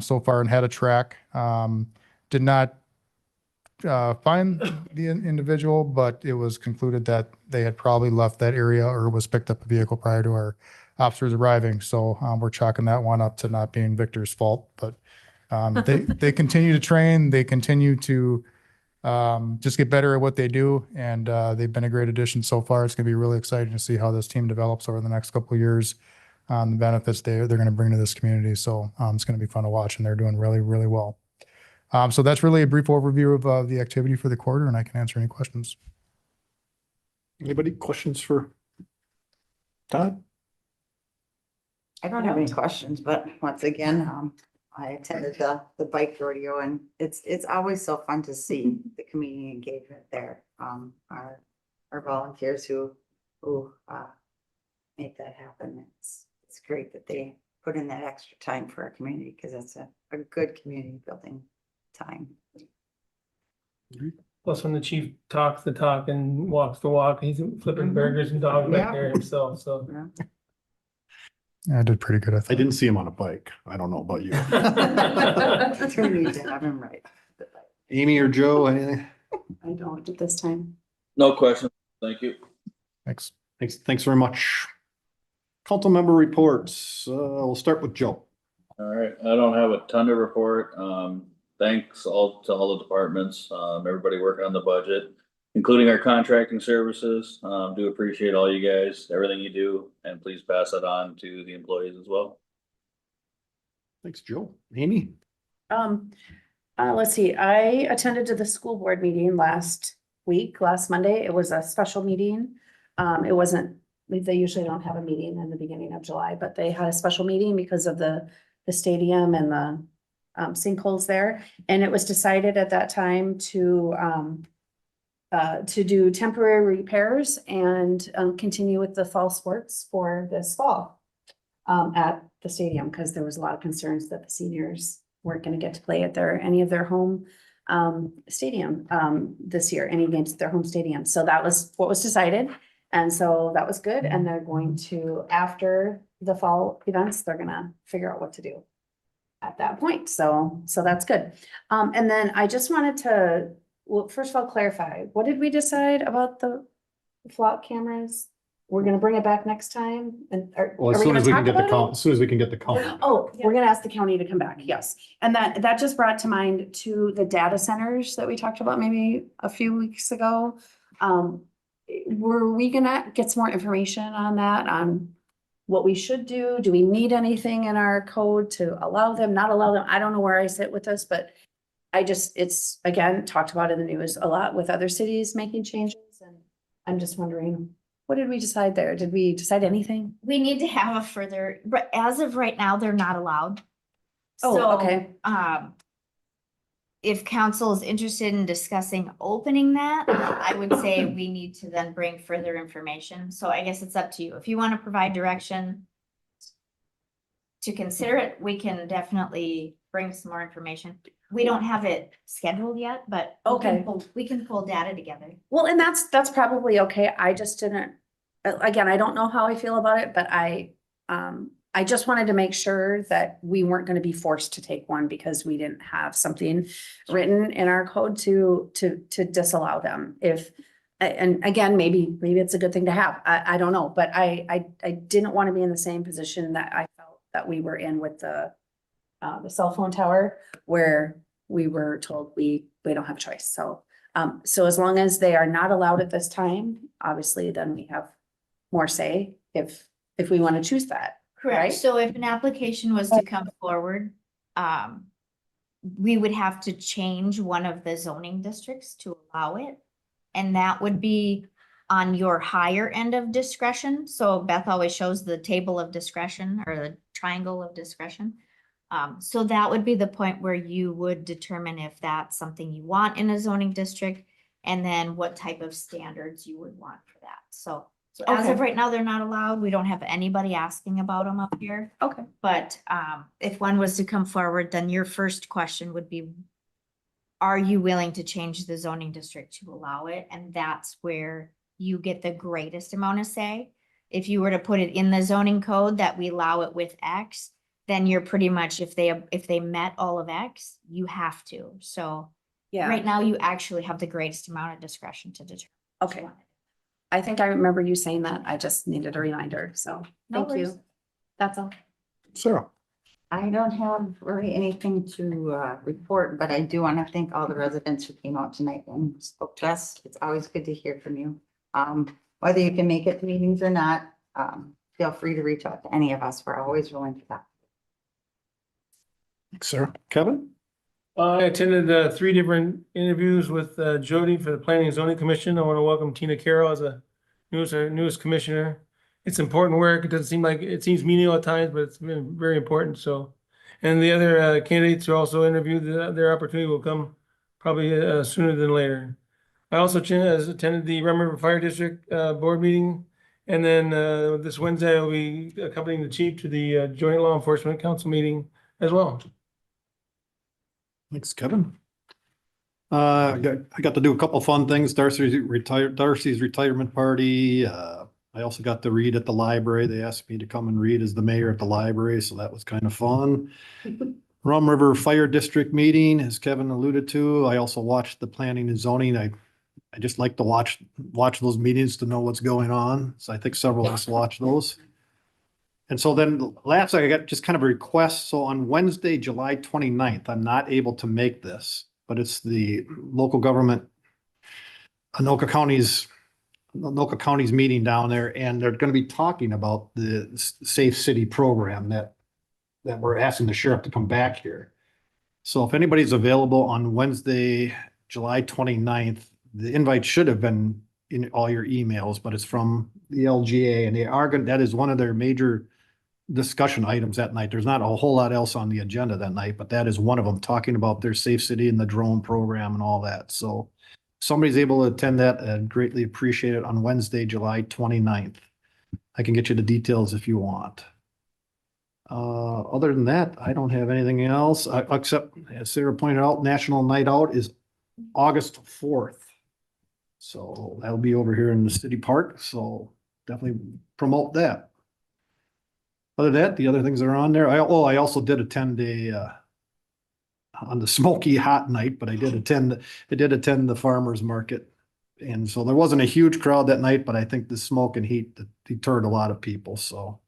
so far and had a track. Did not find the individual, but it was concluded that they had probably left that area or was picked up a vehicle prior to our officers arriving. So we're chalking that one up to not being Victor's fault. But they continue to train. They continue to just get better at what they do. And they've been a great addition so far. It's going to be really exciting to see how this team develops over the next couple of years. The benefits they're going to bring to this community. So it's going to be fun to watch, and they're doing really, really well. So that's really a brief overview of the activity for the quarter, and I can answer any questions. Anybody questions for Todd? I don't have any questions, but once again, I attended the bike rodeo, and it's always so fun to see the community engagement there. Our volunteers who make that happen. It's great that they put in that extra time for our community, because it's a good community building time. Plus, when the chief talks the talk and walks the walk, he's flipping burgers and dogs back there himself, so. Yeah, I did pretty good. I didn't see him on a bike. I don't know about you. We need to have him right. Amy or Joe, anything? I don't at this time. No question. Thank you. Thanks. Thanks very much. Council member reports. We'll start with Joe. All right, I don't have a ton to report. Thanks to all the departments, everybody working on the budget, including our contracting services. Do appreciate all you guys, everything you do, and please pass that on to the employees as well. Thanks, Joe. Amy? Let's see, I attended to the school board meeting last Monday. It was a special meeting. It wasn't, they usually don't have a meeting in the beginning of July, but they had a special meeting because of the stadium and the sinkholes there. And it was decided at that time to do temporary repairs and continue with the fall sports for this fall. at the stadium, because there was a lot of concerns that the seniors weren't gonna get to play at any of their home stadium this year, any games at their home stadium. So that was what was decided. And so that was good. And they're going to, after the fall events, they're gonna figure out what to do at that point. So that's good. And then I just wanted to, well, first of all, clarify, what did we decide about the flock cameras? We're gonna bring it back next time and Well, are as we soon gonna as we can talk get the about count, it? as soon as we can get the count. Oh, we're gonna ask the county to come back, yes. And that just brought to mind to the data centers that we talked about maybe a few weeks ago. Were we gonna get some more information on that, on what we should do? Do we need anything in our code to allow them, not allow them? I don't know where I sit with this, but it's, again, talked about in the news a lot with other cities making changes, and I'm just wondering, what did we decide there? Did we decide anything? We need to have a further, but as of right now, they're not allowed. Oh, So, okay. If council is interested in discussing opening that, I would say we need to then bring further information. So I guess it's up to you. If you want to provide direction to consider it, we can definitely bring some more information. We don't have it scheduled yet, but Okay. we can pull data together. Well, and that's probably okay. I just didn't, again, I don't know how I feel about it, but I just wanted to make sure that we weren't gonna be forced to take one because we didn't have something written in our code to disallow them. And again, maybe it's a good thing to have. I don't know, but I didn't want to be in the same position that I felt that we were in with the cell phone tower, where we were told we don't have a choice. So as long as they are not allowed at this time, obviously, then we have more say if we want to choose that. Correct. Right? So if an application was to come forward, we would have to change one of the zoning districts to allow it. And that would be on your higher end of discretion. So Beth always shows the table of discretion or the triangle of discretion. So that would be the point where you would determine if that's something you want in a zoning district, and then what type of standards you would want for that. So as Okay. of right now, they're not allowed. We don't have anybody asking about them up here. Okay. But if one was to come forward, then your first question would be, are you willing to change the zoning district to allow it? And that's where you get the greatest amount of say. If you were to put it in the zoning code that we allow it with X, then you're pretty much, if they met all of X, you have to. So Yeah. right now, you actually have the greatest amount of discretion to determine. Okay. I think I remember you saying that. I just needed a reminder. So No thank you. worries. That's all. Sarah. I don't have really anything to report, but I do want to thank all the residents who came out tonight and spoke to us. It's always good to hear from you. Whether you can make it to meetings or not, feel free to reach out to any of us. We're always willing to talk. Sarah. Kevin? I attended 3 different interviews with Jody for the Planning and Zoning Commission. I want to welcome Tina Carroll as our newest commissioner. It's important work. It doesn't seem like, it seems menial at times, but it's been very important. So, and the other candidates who also interviewed, their opportunity will come probably sooner than later. I also attended the Rum River Fire District board meeting. And then this Wednesday, I'll be accompanying the chief to the Joint Law Enforcement Council meeting as well. Thanks, Kevin. I got to do a couple fun things. Darcy's retirement party. I also got to read at the library. They asked me to come and read as the mayor at the library, so that was kind of fun. Rum River Fire District meeting, as Kevin alluded to. I also watched the planning and zoning. I just like to watch those meetings to know what's going on. So I think several of us watch those. And so then last, I got just kind of a request. So on Wednesday, July 29th, I'm not able to make this, but it's the local government, Anoka County's meeting down there, and they're going to be talking about the Safe City program that we're asking the sheriff to come back here. So if anybody's available on Wednesday, July 29th, the invite should have been in all your emails, but it's from the LGA, and that is one of their major discussion items that night. There's not a whole lot else on the agenda that night, but that is one of them, talking about their Safe City and the drone program and all that. So if somebody's able to attend that, I'd greatly appreciate it on Wednesday, July 29th. I can get you the details if you want. Other than that, I don't have anything else, except, as Sarah pointed out, National Night Out is August 4th. So that'll be over here in the city park, so definitely promote that. Other than that, the other things that are on there, I also did attend on the smoky hot night, but I did attend the farmer's market. And so there wasn't a huge crowd that night, but I think the smoke and heat deterred a lot of people, so.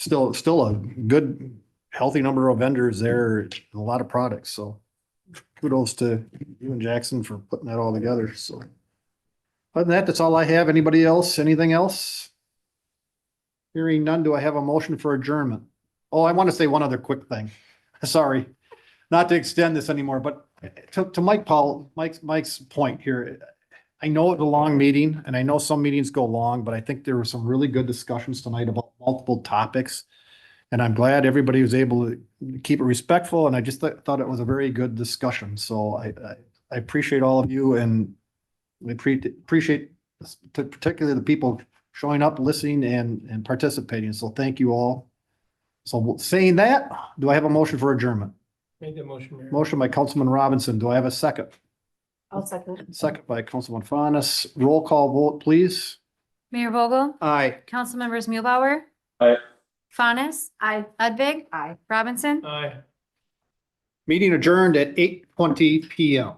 Still a good, healthy number of vendors there, and a lot of products, so kudos to you and Jackson for putting that all together, so. Other than that, that's all I have. Anybody else? Anything else? Hearing none, do I have a motion for adjournment? Oh, I want to say one other quick thing. Sorry, not to extend this anymore, but to Mike's point here, I know it's a long meeting and I know some meetings go long, but I think there were some really good discussions tonight about multiple topics. And I'm glad everybody was able to keep it respectful, and I just thought it was a very good discussion. So I appreciate all of you, and we appreciate particularly the people showing up, listening and participating. So thank you all. So saying that, do I have a motion for adjournment? Make the motion, Mayor. Motion by Councilman Robinson. Do I have a second? I'll second. Second by Councilman Faunas. Roll call vote, please. Mayor Vogel, Aye. council members Mulebauer, Aye. Faunas, Aye. Udvig, Aye. Robinson. Aye. Meeting adjourned at 8:20 PM.